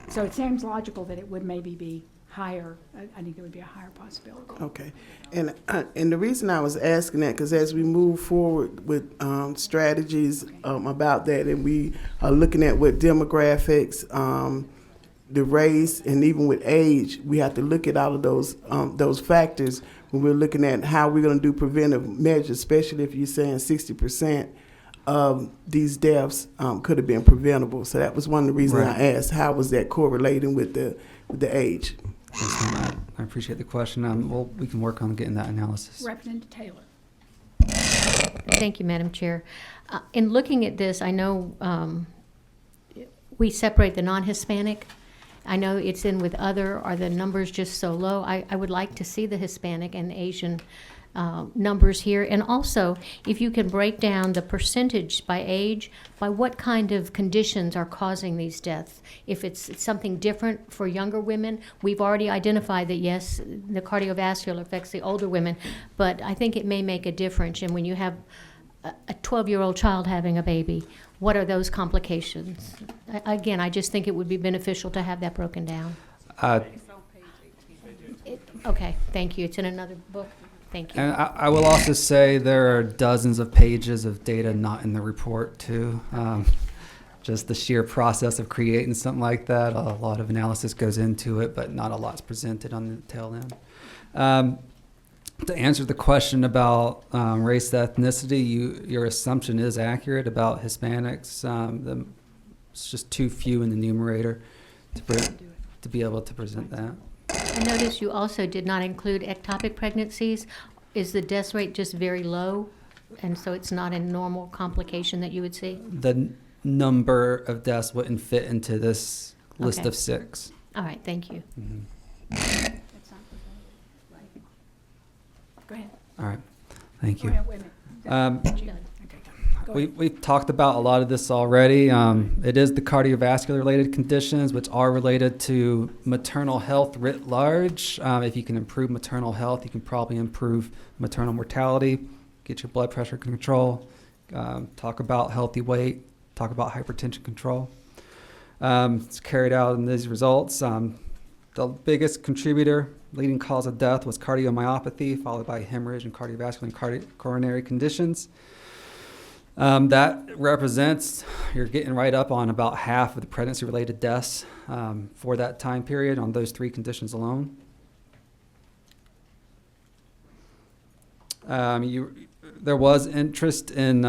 A: So it seems logical that it would maybe be higher. I think there would be a higher possibility.
D: Okay, and the reason I was asking that, because as we move forward with strategies about that, and we are looking at what demographics, the race, and even with age, we have to look at all of those factors when we're looking at how we're going to do preventive measures, especially if you're saying 60% of these deaths could have been preventable. So that was one of the reasons
K: Right.
D: I asked, how was that correlating with the age?
K: Yes, ma'am. I appreciate the question. Well, we can work on getting that analysis.
A: Representative Taylor.
F: Thank you, Madam Chair. In looking at this, I know we separate the non-Hispanic. I know it's in with other. Are the numbers just so low? I would like to see the Hispanic and Asian numbers here. And also, if you can break down the percentage by age, by what kind of conditions are causing these deaths. If it's something different for younger women, we've already identified that, yes, the cardiovascular affects the older women, but I think it may make a difference. And when you have a 12-year-old child having a baby, what are those complications? Again, I just think it would be beneficial to have that broken down. Okay, thank you. It's in another book. Thank you.
K: And I will also say there are dozens of pages of data not in the report too. Just the sheer process of creating something like that, a lot of analysis goes into it, but not a lot's presented on the tail end. To answer the question about race, ethnicity, your assumption is accurate about Hispanics. It's just too few in the numerator to be able to present that.
F: I noticed you also did not include ectopic pregnancies. Is the death rate just very low, and so it's not a normal complication that you would see?
K: The number of deaths wouldn't fit into this list
F: Okay.
K: of 6.
F: All right, thank you.
A: That's not right. Go ahead.
K: All right, thank
A: Go
K: you.
A: ahead, wait a minute.
F: Done.
A: Okay, go ahead.
K: We've talked about a lot of this already. It is the cardiovascular related conditions, which are related to maternal health writ large. If you can improve maternal health, you can probably improve maternal mortality, get your blood pressure control, talk about healthy weight, talk about hypertension control. It's carried out in these results. The biggest contributor, leading cause of death, was cardiomyopathy, followed by hemorrhage and cardiovascular and coronary conditions. That represents, you're getting right up on about half of the pregnancy-related deaths for that time period on those 3 conditions alone. There was interest in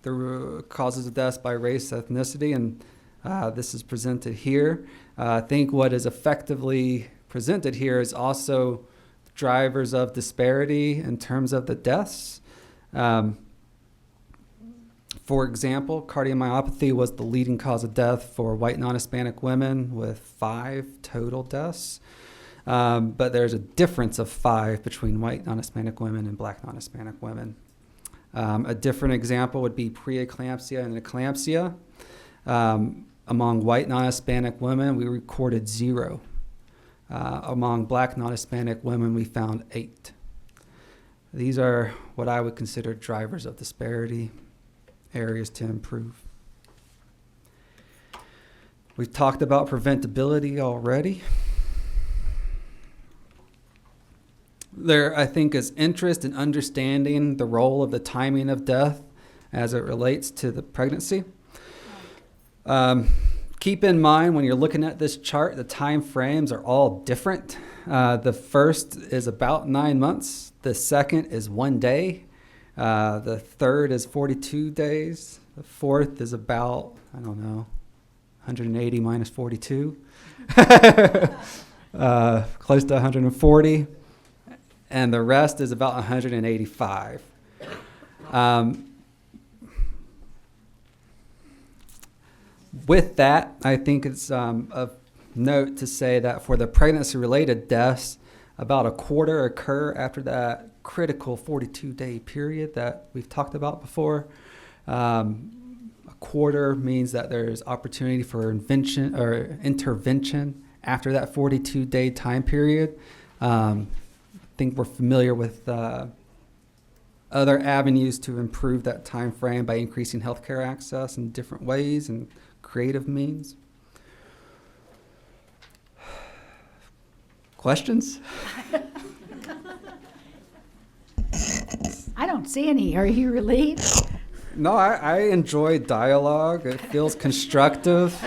K: the causes of death by race, ethnicity, and this is presented here. I think what is effectively presented here is also drivers of disparity in terms of the deaths. For example, cardiomyopathy was the leading cause of death for white non-Hispanic women with 5 total deaths. But there's a difference of 5 between white non-Hispanic women and black non-Hispanic women. A different example would be preeclampsia and eclampsia. Among white non-Hispanic women, we recorded 0. Among black non-Hispanic women, we found 8. These are what I would consider drivers of disparity, areas to improve. We've talked about preventability already. There, I think, is interest in understanding the role of the timing of death as it relates to the pregnancy. Keep in mind when you're looking at this chart, the time frames are all different. The first is about 9 months. The second is 1 day. The third is 42 days. The fourth is about, 180 minus 42. Close to 140. And the rest is about 185. With that, I think it's of note to say that for the pregnancy-related deaths, about a quarter occur after that critical 42-day period that we've talked about before. A quarter means that there's opportunity for intervention after that 42-day time period. I think we're familiar with other avenues to improve that time frame by increasing healthcare access in different ways and creative means. Questions?
A: I don't see any. Are you relieved?
K: No, I enjoy dialogue. It feels constructive.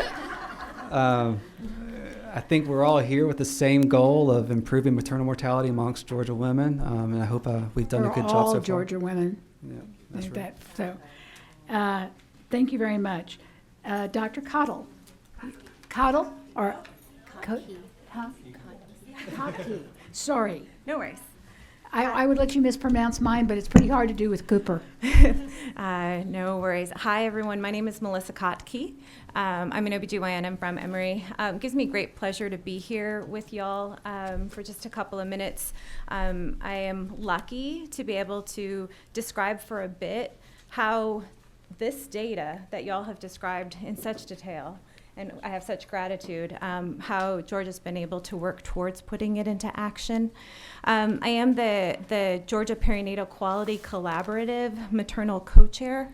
K: I think we're all here with the same goal of improving maternal mortality amongst Georgia women, and I hope we've done a good job so far.
A: All Georgia women.
K: Yeah, that's right.
A: Thank you very much. Dr. Cottle. Cottle or Cotkey? Sorry.
M: No worries.
A: I would let you mispronounce mine, but it's pretty hard to do with Cooper.
M: No worries. Hi, everyone. My name is Melissa Kottke. I'm an OBGYN. I'm from Emory. It gives me great pleasure to be here with y'all for just a couple of minutes. I am lucky to be able to describe for a bit how this data that y'all have described in such detail, and I have such gratitude, how Georgia's been able to work towards putting it into action. I am the Georgia Perinatal Quality Collaborative maternal co-chair.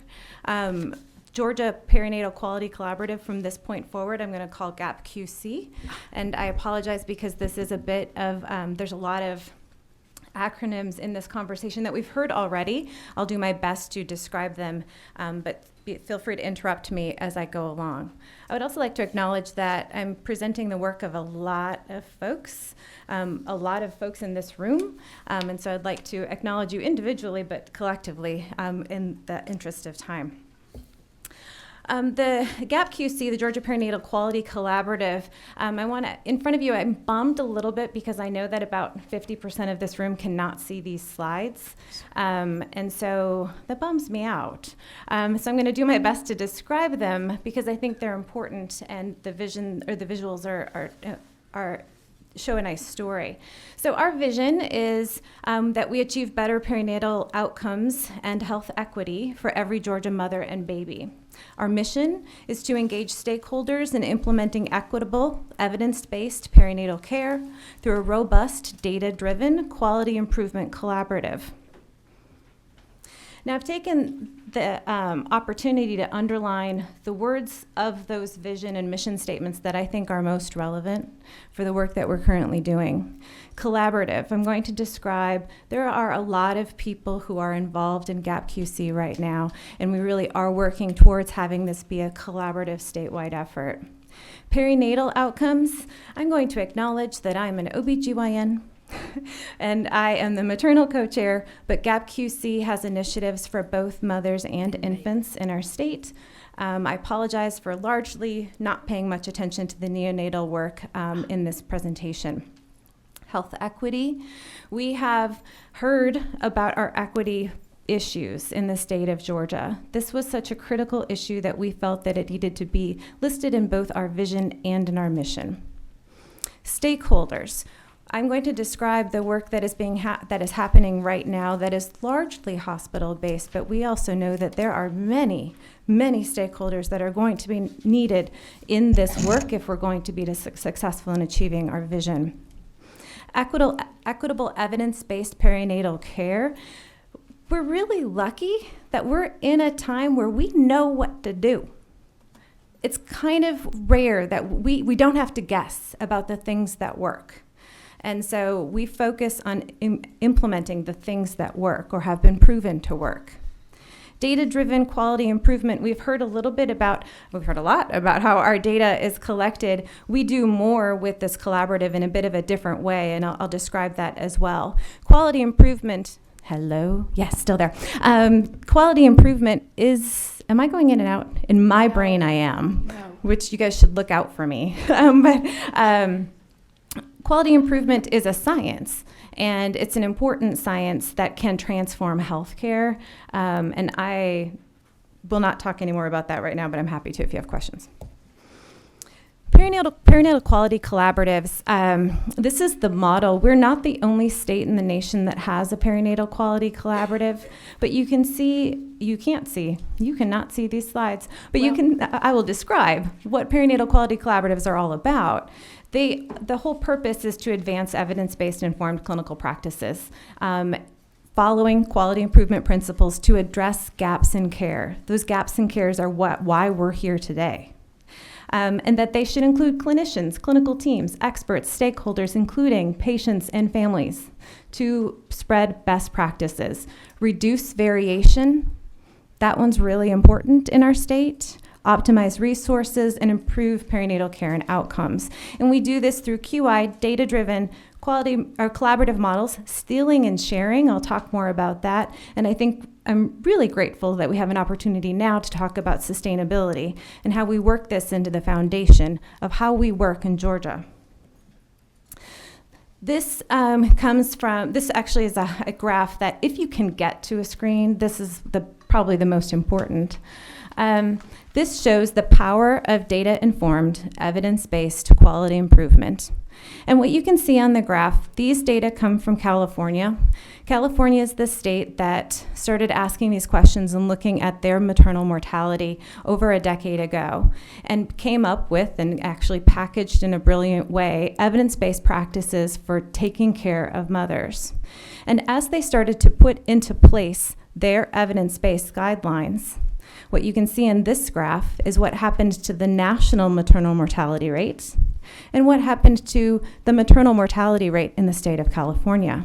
M: Georgia Perinatal Quality Collaborative, from this point forward, I'm going to call GAP QC. And I apologize because this is a bit of, there's a lot of acronyms in this conversation that we've heard already. I'll do my best to describe them, but feel free to interrupt me as I go along. I would also like to acknowledge that I'm presenting the work of a lot of folks in this room, and so I'd like to acknowledge you individually but collectively in the interest of time. The GAP QC, the Georgia Perinatal Quality Collaborative, I want to, in front of you, I'm bummed a little bit because I know that about 50% of this room cannot see these slides. And so that bums me out. So I'm going to do my best to describe them because I think they're important and the vision or the visuals are show a nice story. So our vision is that we achieve better perinatal outcomes and health equity for every Georgia mother and baby. Our mission is to engage stakeholders in implementing equitable, evidence-based perinatal care through a robust, data-driven quality improvement collaborative. Now, I've taken the opportunity to underline the words of those vision and mission statements that I think are most relevant for the work that we're currently doing. Collaborative, I'm going to describe, there are a lot of people who are involved in GAP QC right now, and we really are working towards having this be a collaborative statewide effort. Perinatal outcomes, I'm going to acknowledge that I'm an OBGYN, And I am the maternal co-chair, but GAP-QC has initiatives for both mothers and infants in our state. I apologize for largely not paying much attention to the neonatal work in this presentation. Health equity. We have heard about our equity issues in the state of Georgia. This was such a critical issue that we felt that it needed to be listed in both our vision and in our mission. Stakeholders. I'm going to describe the work that is happening right now that is largely hospital-based, but we also know that there are many stakeholders that are going to be needed in this work if we're going to be successful in achieving our vision. Equitable evidence-based perinatal care. We're really lucky that we're in a time where we know what to do. It's kind of rare that we don't have to guess about the things that work. And so we focus on implementing the things that work or have been proven to work. Data-driven quality improvement. We've heard a lot about how our data is collected. We do more with this collaborative in a bit of a different way, and I'll describe that as well. Quality improvement. Hello? Yes, still there. Quality improvement is, am I going in and out? In my brain, I am, which you guys should look out for me. Quality improvement is a science, and it's an important science that can transform healthcare. And I will not talk anymore about that right now, but I'm happy to if you have questions. Perinatal quality collaboratives. This is the model. We're not the only state in the nation that has a perinatal quality collaborative, but you cannot see these slides, but I will describe what perinatal quality collaboratives are all about. The whole purpose is to advance evidence-based informed clinical practices, following quality improvement principles to address gaps in care. Those gaps in care are why we're here today. And that they should include clinicians, clinical teams, experts, stakeholders, including patients and families, to spread best practices, reduce variation. That one's really important in our state. Optimize resources and improve perinatal care and outcomes. And we do this through QI, data-driven quality or collaborative models, stealing and sharing. I'll talk more about that. And I think I'm really grateful that we have an opportunity now to talk about sustainability and how we work this into the foundation of how we work in Georgia. This this actually is a graph that if you can get to a screen, this is probably the most important. This shows the power of data-informed, evidence-based quality improvement. And what you can see on the graph, these data come from California. California is the state that started asking these questions and looking at their maternal mortality over a decade ago and came up with, and actually packaged in a brilliant way, evidence-based practices for taking care of mothers. And as they started to put into place their evidence-based guidelines, what you can see in this graph is what happened to the national maternal mortality rate and what happened to the maternal mortality rate in the state of California.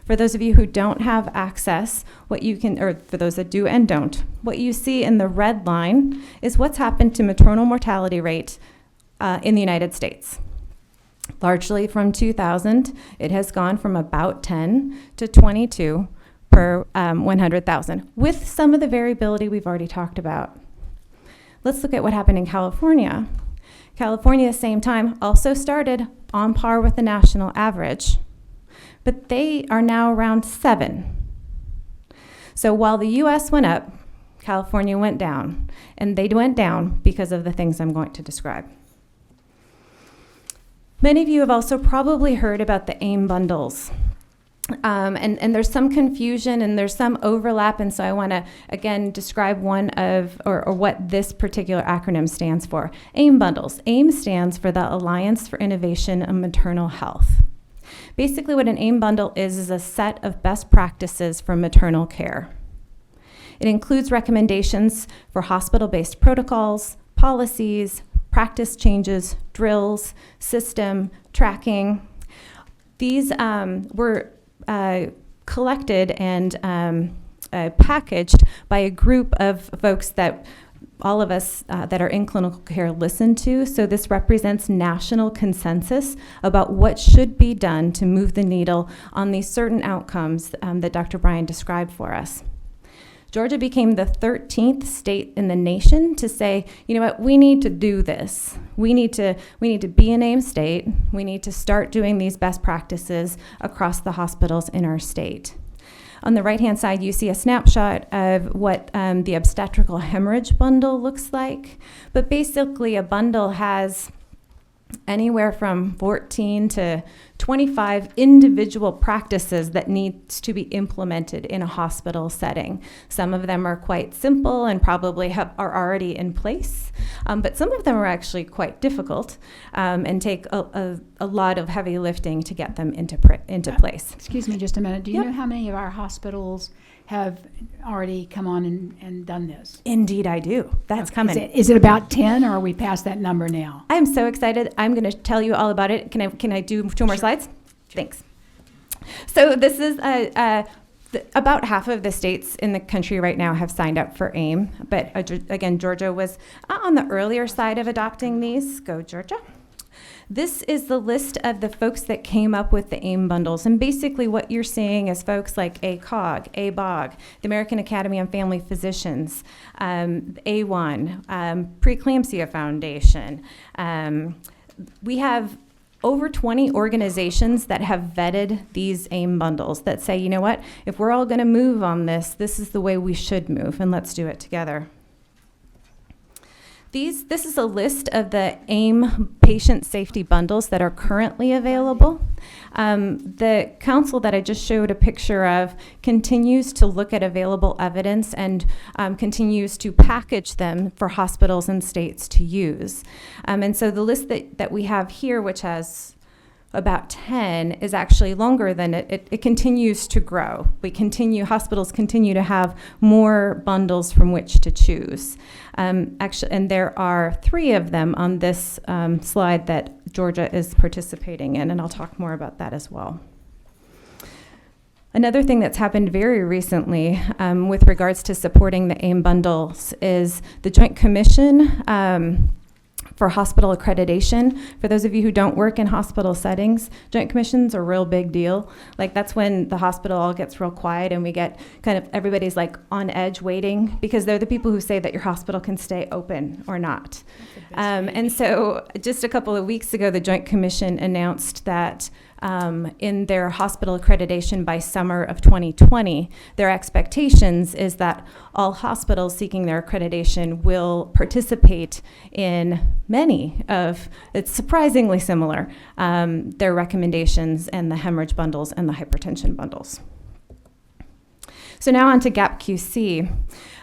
M: For those of you who don't have access, or for those that do and don't, what you see in the red line is what's happened to maternal mortality rate in the United States. Largely from 2000, it has gone from about 10 to 22 per 100,000, with some of the variability we've already talked about. Let's look at what happened in California. California, same time, also started on par with the national average, but they are now around 7. So while the US went up, California went down, and they went down because of the things I'm going to describe. Many of you have also probably heard about the AIM bundles. And there's some confusion and there's some overlap, and so I want to again describe one of or what this particular acronym stands for. AIM bundles. AIM stands for the Alliance for Innovation in Maternal Health. Basically, what an AIM bundle is a set of best practices for maternal care. It includes recommendations for hospital-based protocols, policies, practice changes, drills, system, tracking. These were collected and packaged by a group of folks that all of us that are in clinical care listen to. So this represents national consensus about what should be done to move the needle on these certain outcomes that Dr. Bryan described for us. Georgia became the 13th state in the nation to say, you know what, we need to do this. We need to be an AIM state. We need to start doing these best practices across the hospitals in our state. On the right-hand side, you see a snapshot of what the obstetrical hemorrhage bundle looks like. But basically, a bundle has anywhere from 14 to 25 individual practices that needs to be implemented in a hospital setting. Some of them are quite simple and probably are already in place, but some of them are actually quite difficult and take a lot of heavy lifting to get them into place.
A: Excuse me just a minute. Do you
M: Yep.
A: know how many of our hospitals have already come on and done this?
M: Indeed, I do. That's coming.
A: Is it about 10, or are we past that number now?
M: I'm so excited. I'm going to tell you all about it. Can I do two more slides? Thanks. So this is about half of the states in the country right now have signed up for AIM. But again, Georgia was on the earlier side of adopting these. Go, Georgia. This is the list of the folks that came up with the AIM bundles. And basically what you're seeing is folks like ACOG, ABOG, the American Academy of Family Physicians, A1, Preeclampsia Foundation. We have over 20 organizations that have vetted these AIM bundles that say, you know what, if we're all going to move on this, this is the way we should move, and let's do it together. This is a list of the AIM patient safety bundles that are currently available. The council that I just showed a picture of continues to look at available evidence and continues to package them for hospitals and states to use. And so the list that we have here, which has about 10, is actually longer than it continues to grow. Hospitals continue to have more bundles from which to choose. Actually, and there are 3 of them on this slide that Georgia is participating in, and I'll talk more about that as well. Another thing that's happened very recently with regards to supporting the AIM bundles is the Joint Commission for hospital accreditation. For those of you who don't work in hospital settings, Joint Commission's a real big deal. Like, that's when the hospital all gets real quiet and we get kind of, everybody's like on edge waiting, because they're the people who say that your hospital can stay open or not. And so just a couple of weeks ago, the Joint Commission announced that in their hospital accreditation by summer of 2020, their expectations is that all hospitals seeking their accreditation will participate in many of, it's surprisingly similar, their recommendations and the hemorrhage bundles and the hypertension bundles. So now on to GAP-QC.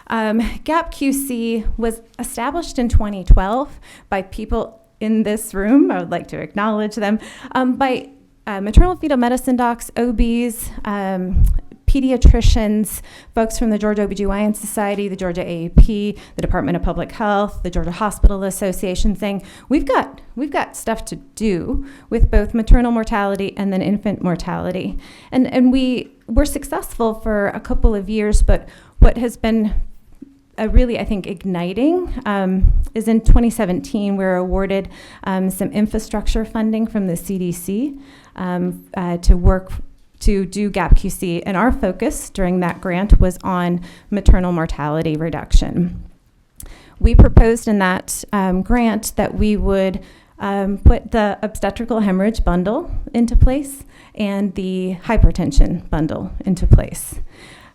M: GAP-QC was established in 2012 by people in this room. I would like to acknowledge them, by maternal fetal medicine docs, OBs, pediatricians, folks from the Georgia OBGYN Society, the Georgia AAP, the Department of Public Health, the Georgia Hospital Association, saying we've got stuff to do with both maternal mortality and then infant mortality. And we were successful for a couple of years, but what has been really, I think, igniting is in 2017, we were awarded some infrastructure funding from the CDC to work to do GAP-QC, and our focus during that grant was on maternal mortality reduction. We proposed in that grant that we would put the obstetrical hemorrhage bundle into place and the hypertension bundle into place.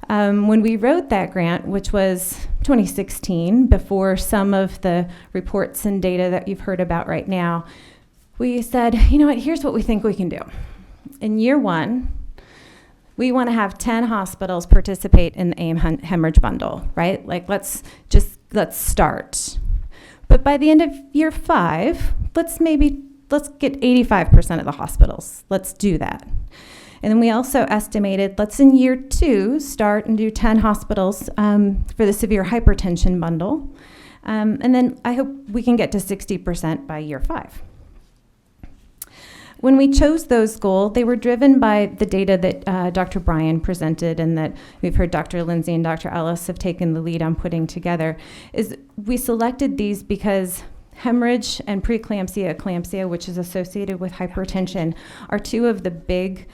M: When we wrote that grant, which was 2016, before some of the reports and data that you've heard about right now, we said, you know what, here's what we think we can do. In year 1, we want to have 10 hospitals participate in the AIM hemorrhage bundle, right? Like, let's start. But by the end of year 5, let's get 85% of the hospitals. Let's do that. And then we also estimated, let's in year 2 start and do 10 hospitals for the severe hypertension bundle. And then I hope we can get to 60% by year 5. When we chose those goals, they were driven by the data that Dr. Bryan presented and that we've heard Dr. Lindsay and Dr. Ellis have taken the lead on putting together. Is we selected these because hemorrhage and preeclampsia, eclampsia, which is associated with hypertension, are two of the big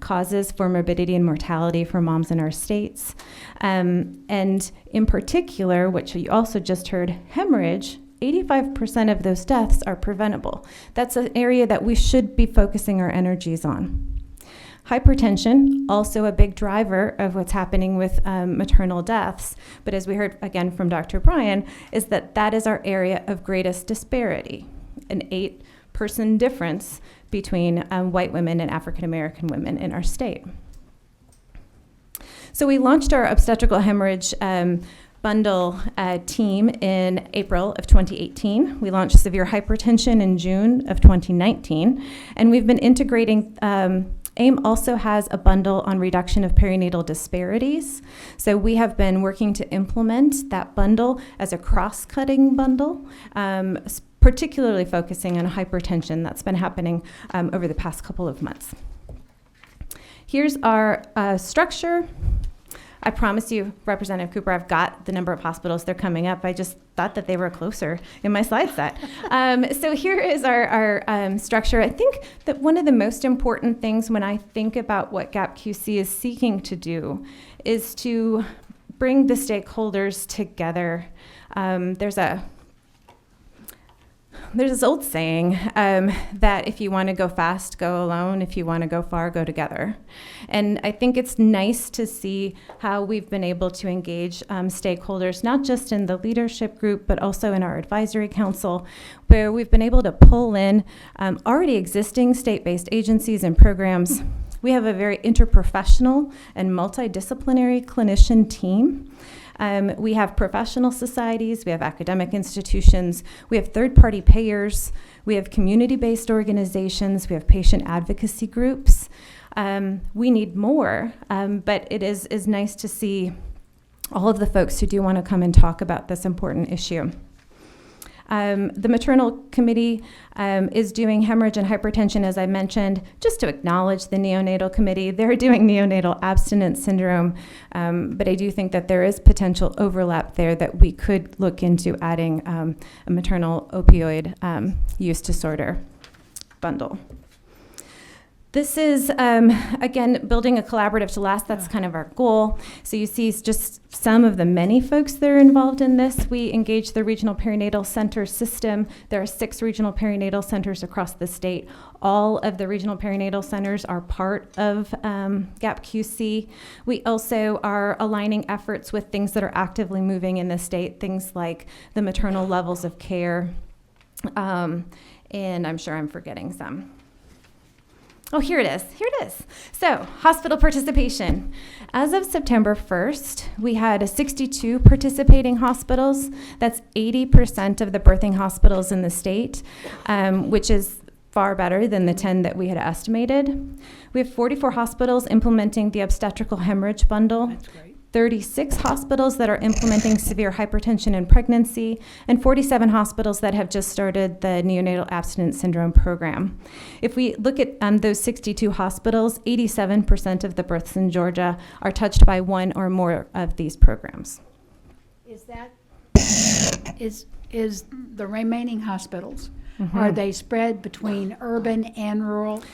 M: causes for morbidity and mortality for moms in our states. And in particular, which you also just heard, hemorrhage, 85% of those deaths are preventable. That's an area that we should be focusing our energies on. Hypertension, also a big driver of what's happening with maternal deaths, but as we heard again from Dr. Bryan, is that is our area of greatest disparity, an 8-person difference between white women and African American women in our state. So we launched our obstetrical hemorrhage bundle team in April of 2018. We launched severe hypertension in June of 2019, and we've been integrating. AIM also has a bundle on reduction of perinatal disparities. So we have been working to implement that bundle as a cross-cutting bundle, particularly focusing on hypertension that's been happening over the past couple of months. Here's our structure. I promise you, Representative Cooper, I've got the number of hospitals. They're coming up. I just thought that they were closer in my slide set. So here is our structure. I think that one of the most important things when I think about what GAP-QC is seeking to do is to bring the stakeholders together. There's this old saying that if you want to go fast, go alone. If you want to go far, go together. And I think it's nice to see how we've been able to engage stakeholders, not just in the leadership group, but also in our advisory council, where we've been able to pull in already existing state-based agencies and programs. We have a very interprofessional and multidisciplinary clinician team. We have professional societies, we have academic institutions, we have third-party payers, we have community-based organizations, we have patient advocacy groups. We need more, but it is nice to see all of the folks who do want to come and talk about this important issue. The maternal committee is doing hemorrhage and hypertension, as I mentioned, just to acknowledge the neonatal committee. They're doing neonatal abstinence syndrome, but I do think that there is potential overlap there that we could look into adding a maternal opioid use disorder bundle. This is, again, building a collaborative to last. That's kind of our goal. So you see just some of the many folks that are involved in this. We engage the Regional Perinatal Center system. There are 6 regional perinatal centers across the state. All of the regional perinatal centers are part of GAP-QC. We also are aligning efforts with things that are actively moving in the state, things like the maternal levels of care. And I'm sure I'm forgetting some. Oh, here it is. Here it is. So, hospital participation. As of September 1st, we had 62 participating hospitals. That's 80% of the birthing hospitals in the state, which is far better than the 10 that we had estimated. We have 44 hospitals implementing the obstetrical hemorrhage bundle. That's great. 36 hospitals that are implementing severe hypertension in pregnancy, and 47 hospitals that have just started the neonatal abstinence syndrome program. If we look at those 62 hospitals, 87% of the births in Georgia are touched by one or more of these programs.
A: Is that is the remaining hospitals?
M: Mm-hmm.
A: Are they spread between urban and rural?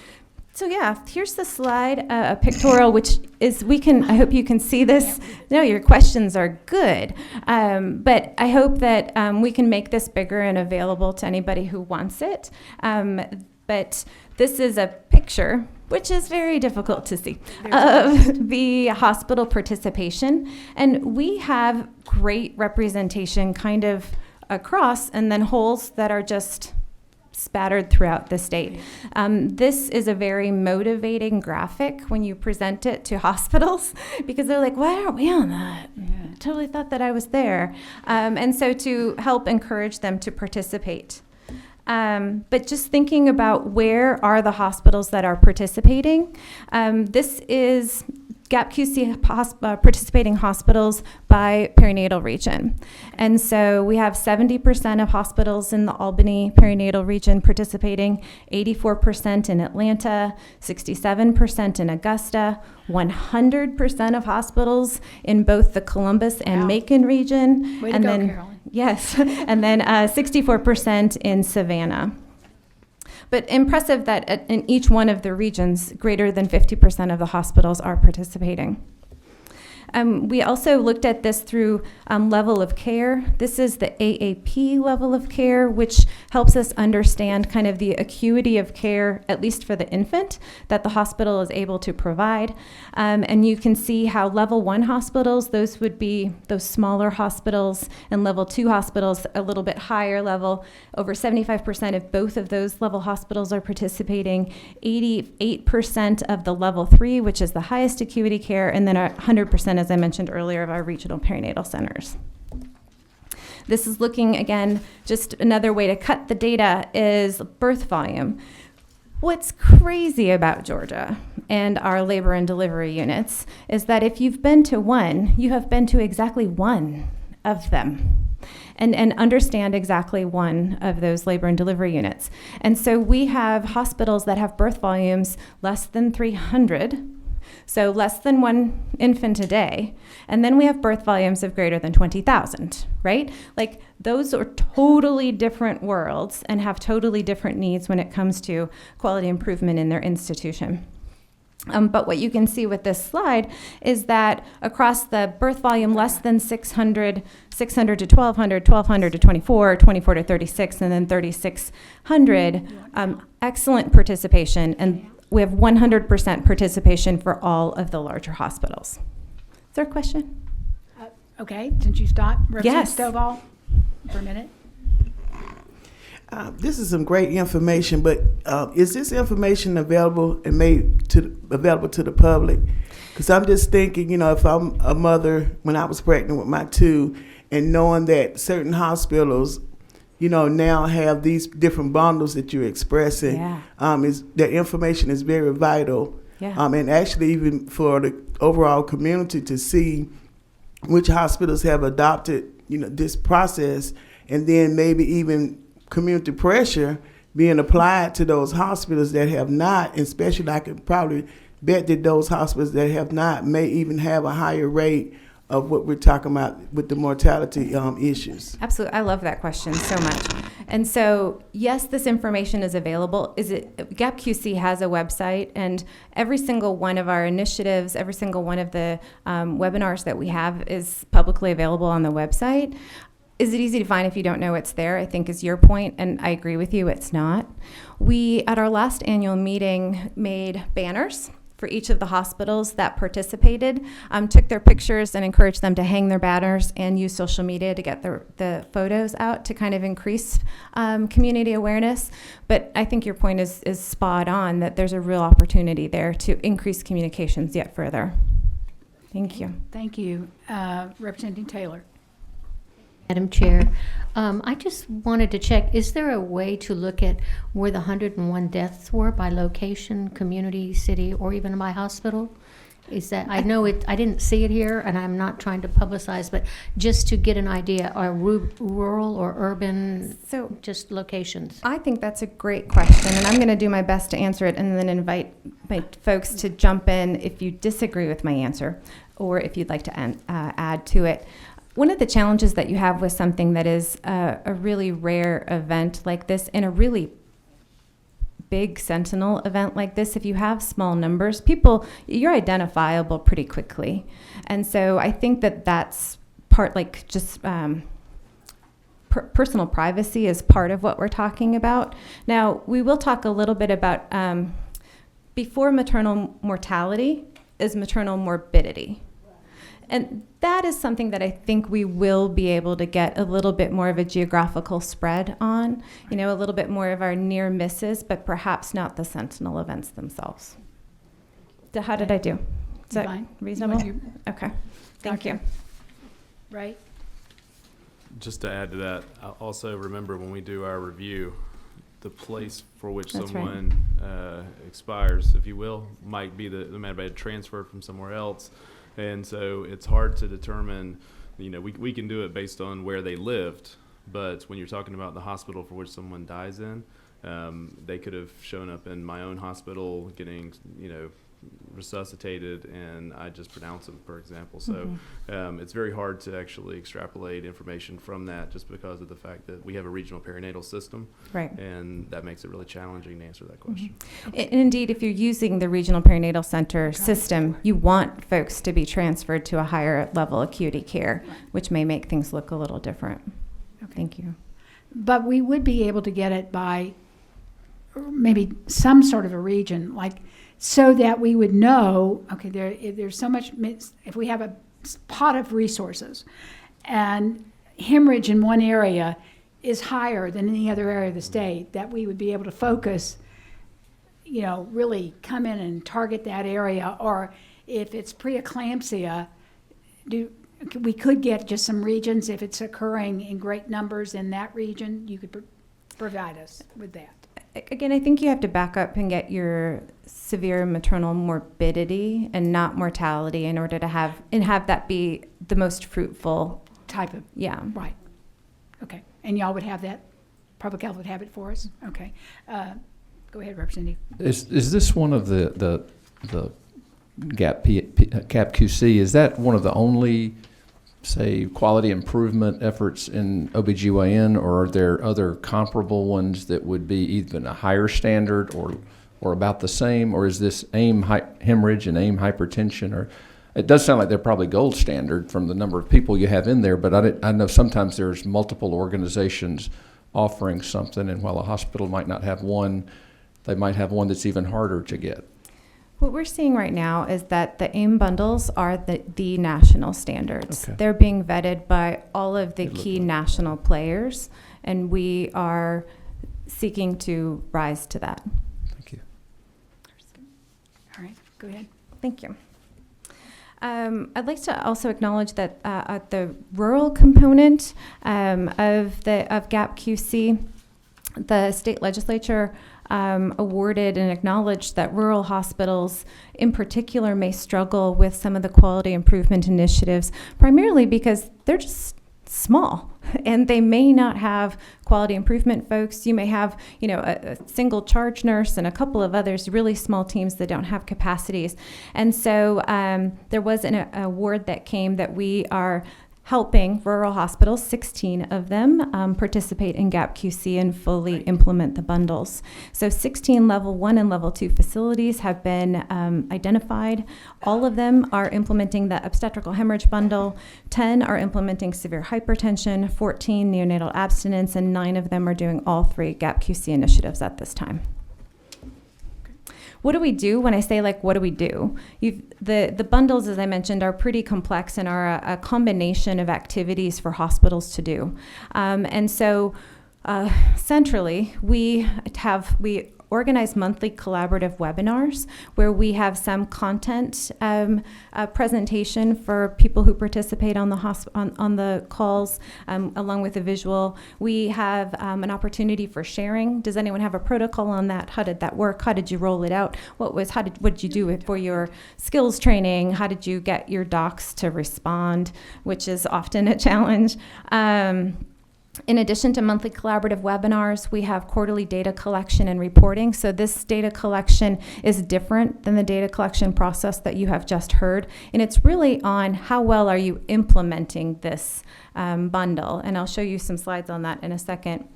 M: So yeah, here's the slide, a pictorial, which is, I hope you can see this. No, your questions are good. But I hope that we can make this bigger and available to anybody who wants it. But this is a picture, which is very difficult to see, of the hospital participation. And we have great representation kind of across, and then holes that are just spattered throughout the state. This is a very motivating graphic when you present it to hospitals because they're like, why aren't we on that? Yeah. I totally thought that I was there. And so to help encourage them to participate. But just thinking about where are the hospitals that are participating, this is GAP QC participating hospitals by perinatal region. And so we have 70% of hospitals in the Albany perinatal region participating, 84% in Atlanta, 67% in Augusta, 100% of hospitals in both the Columbus and
A: Wow.
M: Macon region.
A: Way to
M: and
A: go,
M: then,
A: Carolyn.
M: Yes, and then 64% in Savannah. But impressive that in each one of the regions, greater than 50% of the hospitals are participating. We also looked at this through level of care. This is the AAP level of care, which helps us understand kind of the acuity of care, at least for the infant, that the hospital is able to provide. And you can see how level 1 hospitals, those would be those smaller hospitals, and level 2 hospitals, a little bit higher level. Over 75% of both of those level hospitals are participating, 88% of the level 3, which is the highest acuity care, and then 100%, as I mentioned earlier, of our regional perinatal centers. This is looking, again, just another way to cut the data is birth volume. What's crazy about Georgia and our labor and delivery units is that if you've been to one, you have been to exactly one of them. And understand exactly one of those labor and delivery units. And so we have hospitals that have birth volumes less than 300, so less than one infant a day. And then we have birth volumes of greater than 20,000, right? Like, those are totally different worlds and have totally different needs when it comes to quality improvement in their institution. But what you can see with this slide is that across the birth volume less than 600, 600 to 1,200, 1,200 to 24, 24 to 36, and then 3,600, excellent participation. And we have 100% participation for all of the larger hospitals. Is there a question?
A: Okay, since you stopped, Representative
M: Yes.
A: Stovall, for a minute.
D: This is some great information, but is this information available and available to the public? Because I'm just thinking, you know, if I'm a mother when I was pregnant with my 2, and knowing that certain hospitals, you know, now have these different bundles that you're expressing, is that information is very vital.
M: Yeah.
D: And actually, even for the overall community to see which hospitals have adopted, you know, this process, and then maybe even community pressure being applied to those hospitals that have not, and especially I could probably bet that those hospitals that have not may even have a higher rate of what we're talking about with the mortality issues.
M: Absolutely. I love that question so much. And so, yes, this information is available. GAP QC has a website, and every single one of our initiatives, every single one of the webinars that we have is publicly available on the website. Is it easy to find if you don't know it's there? I think is your point, and I agree with you, it's not. We, at our last annual meeting, made banners for each of the hospitals that participated, took their pictures and encouraged them to hang their banners and use social media to get the photos out to kind of increase community awareness. But I think your point is spot on, that there's a real opportunity there to increase communications yet further. Thank you.
A: Thank you. Representative Taylor.
F: Madam Chair, I just wanted to check, is there a way to look at where the 101 deaths were by location, community, city, or even by hospital? Is that, I know it, I didn't see it here, and I'm not trying to publicize, but just to get an idea, are rural or urban,
M: So
F: just locations?
M: I think that's a great question, and I'm going to do my best to answer it and then invite my folks to jump in if you disagree with my answer or if you'd like to add to it. One of the challenges that you have with something that is a really rare event like this, and a really big sentinel event like this, if you have small numbers, you're identifiable pretty quickly. And so I think that that's part, like, just personal privacy is part of what we're talking about. Now, we will talk a little bit about before maternal mortality is maternal morbidity. And that is something that I think we will be able to get a little bit more of a geographical spread on, you know, a little bit more of our near misses, but perhaps not the sentinel events themselves. How did I do? Is that
A: Fine.
M: reasonable?
A: You-
M: Okay. Thank you.
A: Right?
H: Just to add to that, I also remember when we do our review, the place for which
M: That's right.
H: someone expires, if you will, might be the might have been transferred from somewhere else, and so it's hard to determine. You know, we can do it based on where they lived, but when you're talking about the hospital for which someone dies in, they could have shown up in my own hospital getting, you know, resuscitated, and I just pronounce them, for example. So it's very hard to actually extrapolate information from that, just because of the fact that we have a regional perinatal system,
M: Right.
H: and that makes it really challenging to answer that question.
M: And indeed, if you're using the Regional Perinatal Center system, you want folks to be transferred to a higher level acuity care, which may make things look a little different.
A: Okay.
M: Thank you.
A: But we would be able to get it by maybe some sort of a region, like, so that we would know, okay, there's so much, if we have a pot of resources and hemorrhage in one area is higher than any other area of the state, that we would be able to focus, you know, really come in and target that area. Or if it's preeclampsia, we could get just some regions. If it's occurring in great numbers in that region, you could provide us with that.
M: Again, I think you have to back up and get your severe maternal morbidity and not mortality in order to have that be the most fruitful
A: Type of,
M: Yeah.
A: right. Okay. And y'all would have that? Public Health would have it for us? Okay. Go ahead, Representative.
J: Is this one of the CAP-QC, is that one of the only, say, quality improvement efforts in OBGYN, or are there other comparable ones that would be even a higher standard or about the same, or is this AIM hemorrhage and AIM hypertension, or it does sound like they're probably gold standard from the number of people you have in there, but I know sometimes there's multiple organizations offering something, and while a hospital might not have one, they might have one that's even harder to get.
M: What we're seeing right now is that the AIM bundles are the national standards.
J: Okay.
M: They're being vetted by all of the
J: It looked
M: key
J: like-
M: national players, and we are seeking to rise to that.
J: Thank you.
A: All right, go ahead.
M: Thank you. I'd like to also acknowledge that at the rural component of GAP-QC, the state legislature awarded and acknowledged that rural hospitals in particular may struggle with some of the quality improvement initiatives, primarily because they're just small and they may not have quality improvement folks. You may have, you know, a single charge nurse and a couple of others, really small teams that don't have capacities. And so there was an award that came that we are helping rural hospitals, 16 of them, participate in GAP-QC and fully implement the bundles. So 16 level 1 and level 2 facilities have been identified. All of them are implementing the obstetrical hemorrhage bundle. 10 are implementing severe hypertension, 14 neonatal abstinence, and 9 of them are doing all 3 GAP-QC initiatives at this time. What do we do? When I say, like, what do we do? The bundles, as I mentioned, are pretty complex and are a combination of activities for hospitals to do. And so centrally, we organize monthly collaborative webinars where we have some content presentation for people who participate on the calls, along with a visual. We have an opportunity for sharing. Does anyone have a protocol on that? How did that work? How did you roll it out? What did you do for your skills training? How did you get your docs to respond, which is often a challenge? In addition to monthly collaborative webinars, we have quarterly data collection and reporting. So this data collection is different than the data collection process that you have just heard. And it's really on how well are you implementing this bundle. And I'll show you some slides on that in a second.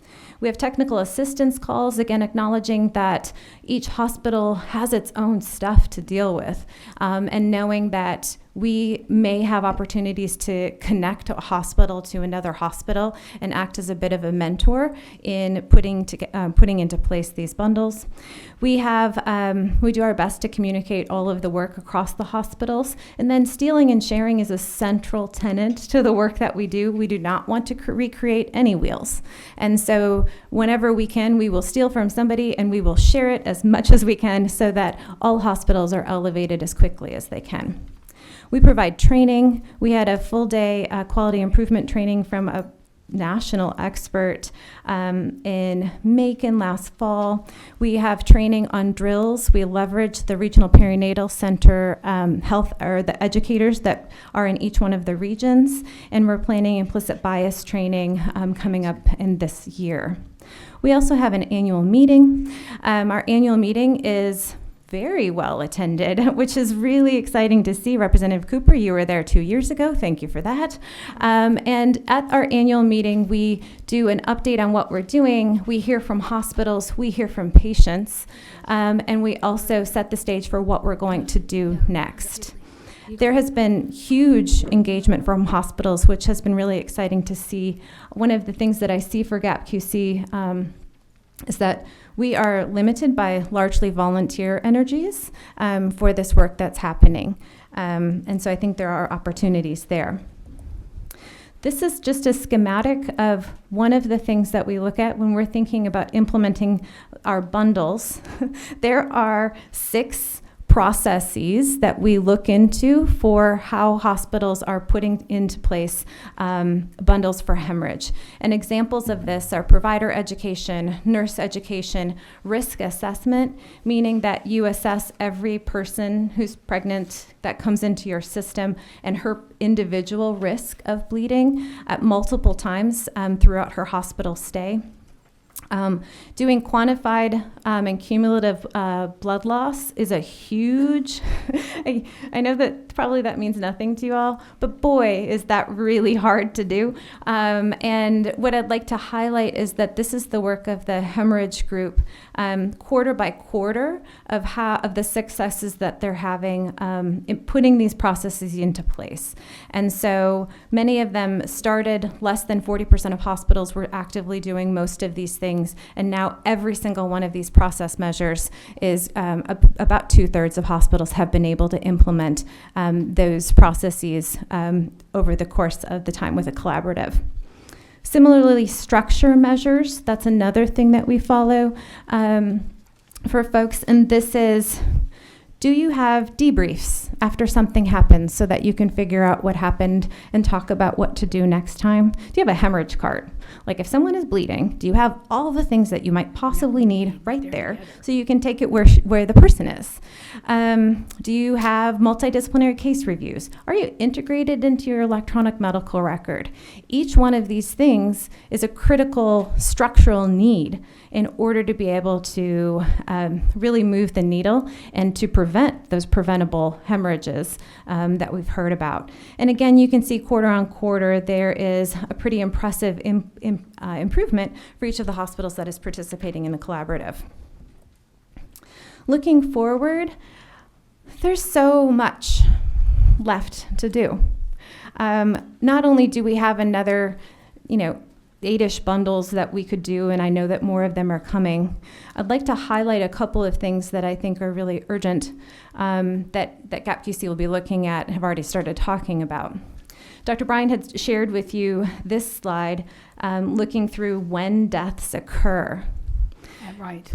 M: We have technical assistance calls, again, acknowledging that each hospital has its own stuff to deal with, and knowing that we may have opportunities to connect a hospital to another hospital and act as a bit of a mentor in putting into place these bundles. We do our best to communicate all of the work across the hospitals, and then stealing and sharing is a central tenet to the work that we do. We do not want to recreate any wheels. And so whenever we can, we will steal from somebody and we will share it as much as we can so that all hospitals are elevated as quickly as they can. We provide training. We had a full day quality improvement training from national expert in Macon last fall. We have training on drills. We leverage the Regional Perinatal Center health, or the educators that are in each one of the regions, and we're planning implicit bias training coming up in this year. We also have an annual meeting. Our annual meeting is very well attended, which is really exciting to see. Representative Cooper, you were there 2 years ago. Thank you for that. And at our annual meeting, we do an update on what we're doing. We hear from hospitals, we hear from patients, and we also set the stage for what we're going to do next. There has been huge engagement from hospitals, which has been really exciting to see. One of the things that I see for GAPQC is that we are limited by largely volunteer energies for this work that's happening. And so I think there are opportunities there. This is just a schematic of one of the things that we look at when we're thinking about implementing our bundles. There are 6 processes that we look into for how hospitals are putting into place bundles for hemorrhage. And examples of this are provider education, nurse education, risk assessment, meaning that you assess every person who's pregnant that comes into your system and her individual risk of bleeding at multiple times throughout her hospital stay. Doing quantified and cumulative blood loss is a huge, I know that probably that means nothing to you all, but boy, is that really hard to do. And what I'd like to highlight is that this is the work of the hemorrhage group, quarter by quarter of the successes that they're having in putting these processes into place. And so many of them started, less than 40% of hospitals were actively doing most of these things. And now every single one of these process measures is about 2/3 of hospitals have been able to implement those processes over the course of the time with a collaborative. Similarly, structure measures, that's another thing that we follow for folks. And this is, do you have debriefs after something happens so that you can figure out what happened and talk about what to do next time? Do you have a hemorrhage cart? Like if someone is bleeding, do you have all the things that you might possibly need right there so you can take it where the person is? Do you have multidisciplinary case reviews? Are you integrated into your electronic medical record? Each one of these things is a critical structural need in order to be able to really move the needle and to prevent those preventable hemorrhages that we've heard about. And again, you can see quarter on quarter, there is a pretty impressive improvement for each of the hospitals that is participating in the collaborative. Looking forward, there's so much left to do. Not only do we have another, 8-ish bundles that we could do, and I know that more of them are coming. I'd like to highlight a couple of things that I think are really urgent that GAPQC will be looking at and have already started talking about. Dr. Bryan had shared with you this slide looking through when deaths occur.
A: Right.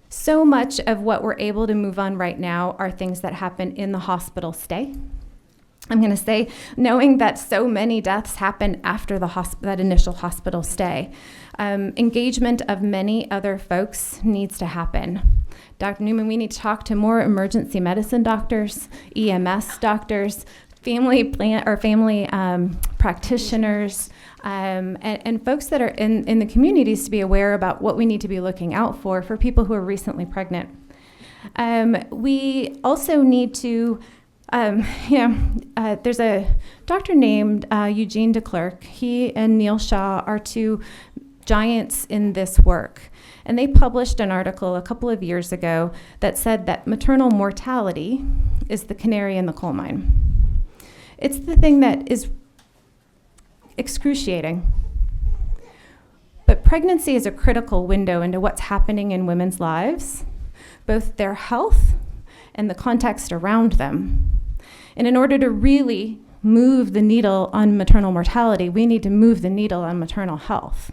M: So much of what we're able to move on right now are things that happen in the hospital stay. I'm going to say, knowing that so many deaths happen after that initial hospital stay, engagement of many other folks needs to happen. Dr. Newman, we need to talk to more emergency medicine doctors, EMS doctors, family practitioners, and folks that are in the communities to be aware about what we need to be looking out for people who are recently pregnant. We also need to there's a doctor named Eugene DeClercq. He and Neil Shaw are 2 giants in this work. And they published an article a couple of years ago that said that maternal mortality is the canary in the coal mine. It's the thing that is excruciating. But pregnancy is a critical window into what's happening in women's lives, both their health and the context around them. And in order to really move the needle on maternal mortality, we need to move the needle on maternal health.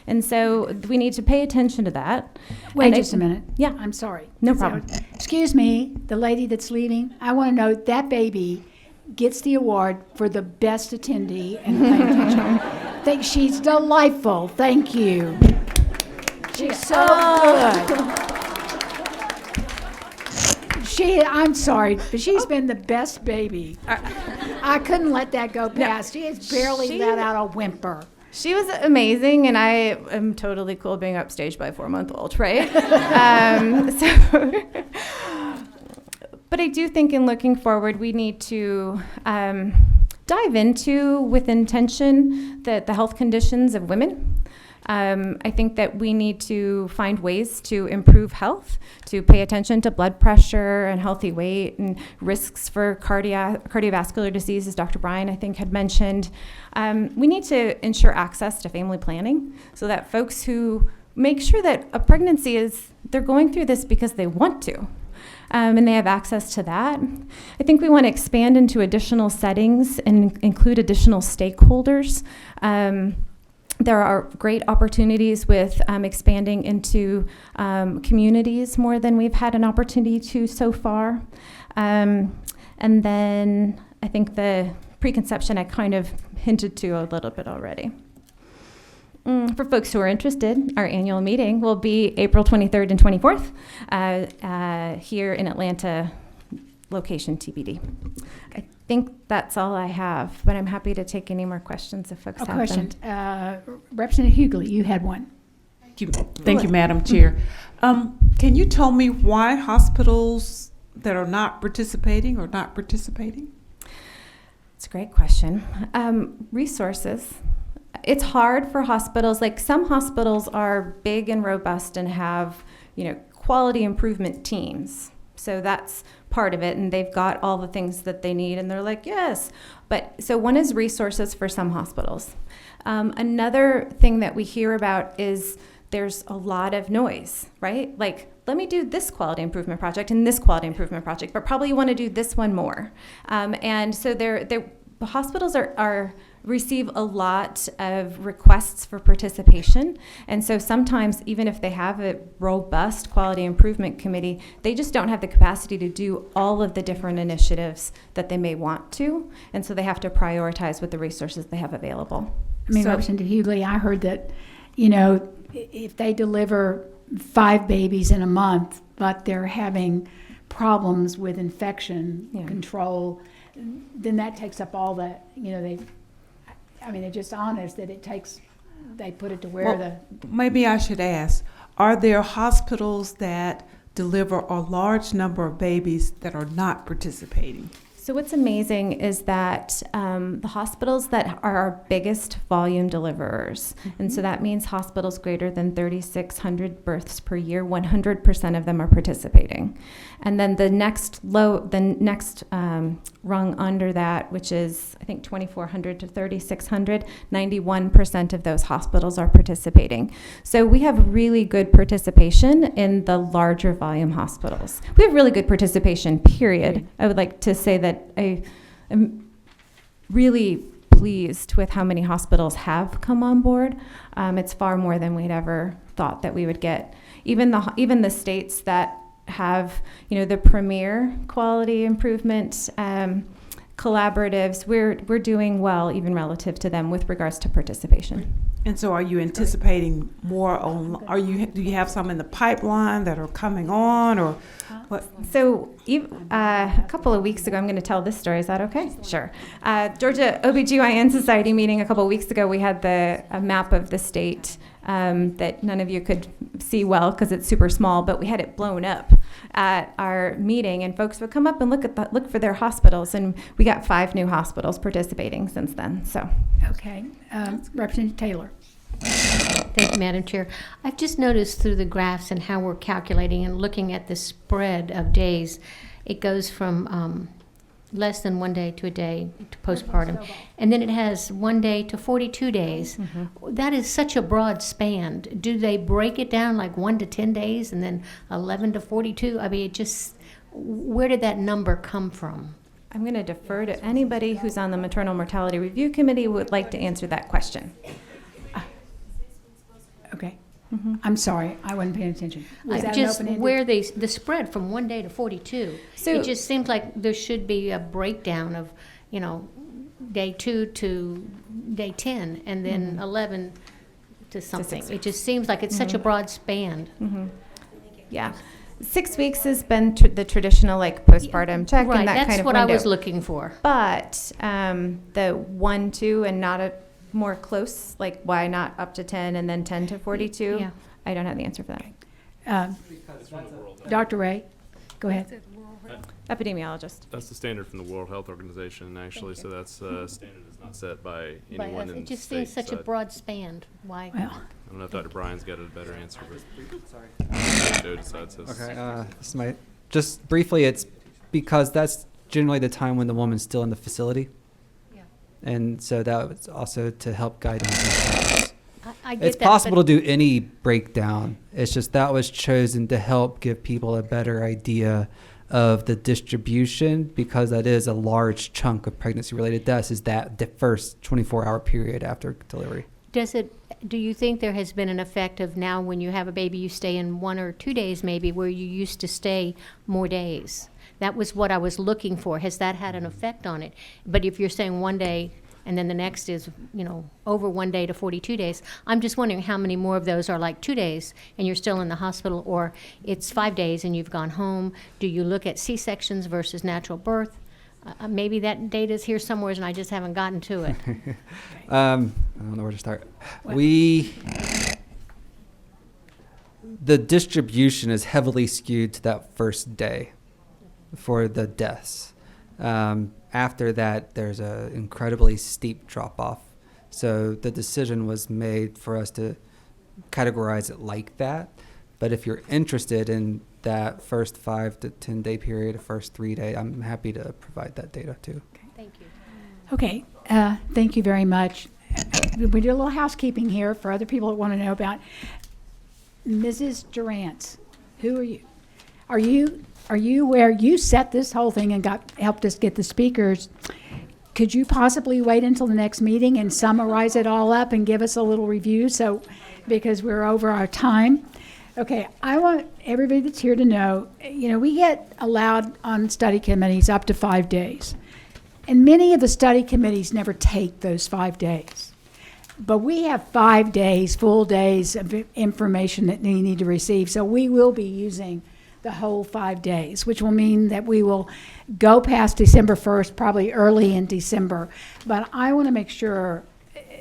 M: And so we need to pay attention to that.
A: Wait just a minute.
M: Yeah.
A: I'm sorry.
M: No problem.
A: Excuse me, the lady that's leaving, I want to know that baby gets the award for the best attendee and paying attention. think she's delightful. Thank you. She's so good. I'm sorry, but she's been the best baby. I couldn't let that go past. She has barely let out a whimper.
M: She was amazing, and I am totally cool being upstaged by a 4-month-old, right? But I do think in looking forward, we need to dive into, with intention, the health conditions of women. I think that we need to find ways to improve health, to pay attention to blood pressure and healthy weight and risks for cardiovascular disease, as Dr. Bryan, I think, had mentioned. We need to ensure access to family planning so that folks who make sure that a pregnancy they're going through this because they want to. And they have access to that. I think we want to expand into additional settings and include additional stakeholders. There are great opportunities with expanding into communities more than we've had an opportunity to so far. And then I think the preconception I kind of hinted to a little bit already. For folks who are interested, our annual meeting will be April 23rd and 24th here in Atlanta, location TBD. I think that's all I have, but I'm happy to take any more questions if folks have
A: question.
M: them.
A: Representative Hughley, you had one.
G: Thank you, Madam Chair. Can you tell me why hospitals that are not participating are not participating?
M: It's a great question. Resources. It's hard for hospitals. Like, some hospitals are big and robust and have, quality improvement teams. So that's part of it, and they've got all the things that they need, and they're like, yes. But so one is resources for some hospitals. Another thing that we hear about is there's a lot of noise, right? Like, let me do this quality improvement project and this quality improvement project, but probably you want to do this one more. And so the hospitals receive a lot of requests for participation. And so sometimes, even if they have a robust quality improvement committee, they just don't have the capacity to do all of the different initiatives that they may want to. And so they have to prioritize with the resources they have available.
A: Representative Hughley, I heard that, if they deliver 5 babies in a month, but they're having problems with infection control, then that takes up all the, they're just honest that they put it to where
G: Maybe I should ask, are there hospitals that deliver a large number of babies that are not participating?
M: So what's amazing is that the hospitals that are our biggest volume deliverers, and so that means hospitals greater than 3,600 births per year, 100% of them are participating. And then the next rung under that, which is I think 2,400 to 3,600, 91% of those hospitals are participating. So we have really good participation in the larger volume hospitals. We have really good participation, period. I would like to say that I am really pleased with how many hospitals have come on board. It's far more than we'd ever thought that we would get. Even the states that have, the premier quality improvement collaboratives, we're doing well even relative to them with regards to participation.
G: And so, are you anticipating more on? Do you have some in the pipeline that are coming on, or what?
M: So a couple of weeks ago, I'm going to tell this story. Is that okay? Sure. Georgia OBGYN Society meeting a couple of weeks ago, we had a map of the state that none of you could see well because it's super small, but we had it blown up at our meeting, and folks would come up and look for their hospitals, and we got 5 new hospitals participating since then. So.
A: Okay. Representative Taylor.
F: Thank you, Madam Chair. I've just noticed through the graphs and how we're calculating and looking at the spread of days, it goes from less than 1 day to a day to postpartum. And then it has 1 day to 42 days. Mm-hmm. That is such a broad span. Do they break it down like 1 to 10 days and then 11 to 42? I mean, where did that number come from?
M: I'm going to defer to anybody who's on the Maternal Mortality Review Committee who would like to answer that question.
A: Okay. Mm-hmm. I'm sorry, I wasn't paying attention.
F: Just where the spread from 1 day to 42. So it just seems like there should be a breakdown of, day 2 to day 10, and then 11 to something.
M: 6
F: It just seems like it's such a broad span.
M: Yeah. 6 weeks has been the traditional like postpartum check
F: Right,
M: and that
F: that's
M: kind of
F: what
M: window.
F: I was looking for.
M: But the 1, 2, and not a more close, like why not up to 10 and then 10 to 42?
F: Yeah.
M: I don't have the answer for that.
A: Dr. Ray, go ahead.
M: Epidemiologist.
H: That's the standard from the World Health Organization, actually, so that's standard is not set by
F: But
H: anyone in
F: it
H: the
F: just
H: state.
F: seems such a
H: so
F: broad span. Why?
A: Well,
H: I don't know if Dr. Bryan's got a better answer, but Joe decides this.
K: Okay, this might, just briefly, it's because that's generally the time when the woman's still in the facility.
F: Yeah.
K: And so that was also to help guide them.
F: I get
K: It's
F: that,
K: possible
F: but
K: to do any breakdown. It's just that was chosen to help give people a better idea of the distribution, because that is a large chunk of pregnancy-related deaths, is that the first 24-hour period after delivery.
F: do you think there has been an effect of now when you have a baby, you stay in 1 or 2 days maybe, where you used to stay more days? That was what I was looking for. Has that had an effect on it? But if you're saying 1 day and then the next is, over 1 day to 42 days, I'm just wondering how many more of those are like 2 days and you're still in the hospital, or it's 5 days and you've gone home. Do you look at C-sections versus natural birth? Maybe that data's here somewhere and I just haven't gotten to it.
K: I don't know where to start. The distribution is heavily skewed to that first day for the deaths. After that, there's an incredibly steep drop-off. So the decision was made for us to categorize it like that. But if you're interested in that first 5 to 10 day period, the first 3 day, I'm happy to provide that data too.
F: Thank you.
A: Okay, thank you very much. We do a little housekeeping here for other people that want to know about. Mrs. Durant, who are you? Are you where you set this whole thing and helped us get the speakers? Could you possibly wait until the next meeting and summarize it all up and give us a little review? So, because we're over our time. Okay, I want everybody that's here to know, we get allowed on study committees up to 5 days. And many of the study committees never take those 5 days. But we have 5 days, full days of information that we need to receive. So we will be using the whole 5 days, which will mean that we will go past December 1st, probably early in December. But I want to make sure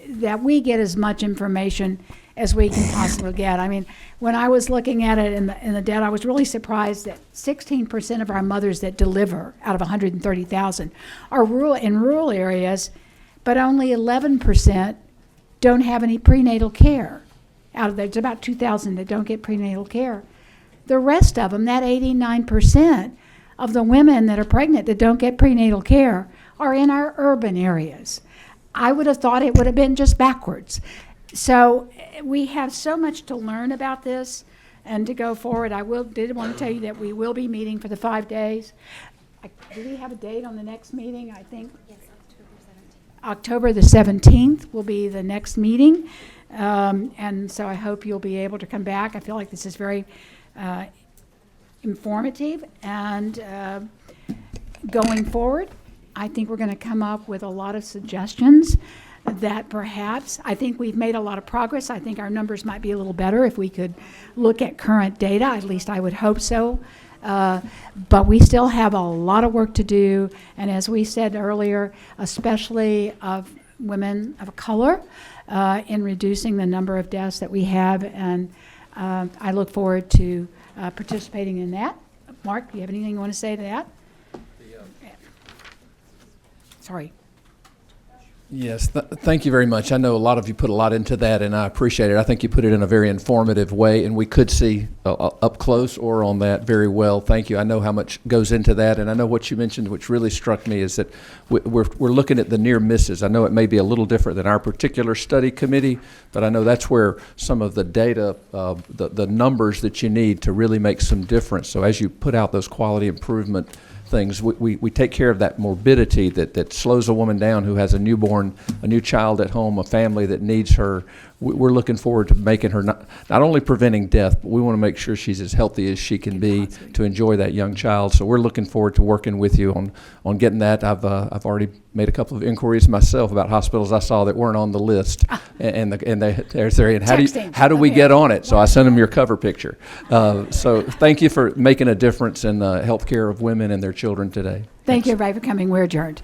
A: that we get as much information as we can possibly get. I mean, when I was looking at it in the data, I was really surprised that 16% of our mothers that deliver out of 130,000 are in rural areas, but only 11% don't have any prenatal care. Out of there's about 2,000 that don't get prenatal care. The rest of them, that 89% of the women that are pregnant that don't get prenatal care, are in our urban areas. I would have thought it would have been just backwards. So we have so much to learn about this and to go forward. Did want to tell you that we will be meeting for the 5 days. Do we have a date on the next meeting? I think yes, October the 17th will be the next meeting. And so I hope you'll be able to come back. I feel like this is very informative, and going forward, I think we're going to come up with a lot of suggestions that perhaps, I think we've made a lot of progress. I think our numbers might be a little better if we could look at current data. At least I would hope so. But we still have a lot of work to do. And as we said earlier, especially of women of color, in reducing the number of deaths that we have. And I look forward to participating in that. Mark, do you have anything you want to say to that? Sorry.
J: Yes, thank you very much. I know a lot of you put a lot into that, and I appreciate it. I think you put it in a very informative way, and we could see up close or on that very well. Thank you. I know how much goes into that, and I know what you mentioned, which really struck me, is that we're looking at the near misses. I know it may be a little different than our particular study committee, but I know that's where some of the data, the numbers that you need to really make some difference. So as you put out those quality improvement things, we take care of that morbidity that slows a woman down who has a newborn, a new child at home, a family that needs her. we're looking forward to making her not only preventing death, but we want to make sure she's as healthy as she can be to enjoy that young child. So we're looking forward to working with you on getting that. I've already made a couple of inquiries myself about hospitals I saw that weren't on the list, and they're saying, how do we get on it? So I sent them your cover picture. So thank you for making a difference in the health care of women and their children today.
A: Thank you, everybody, for coming. We're adjourned.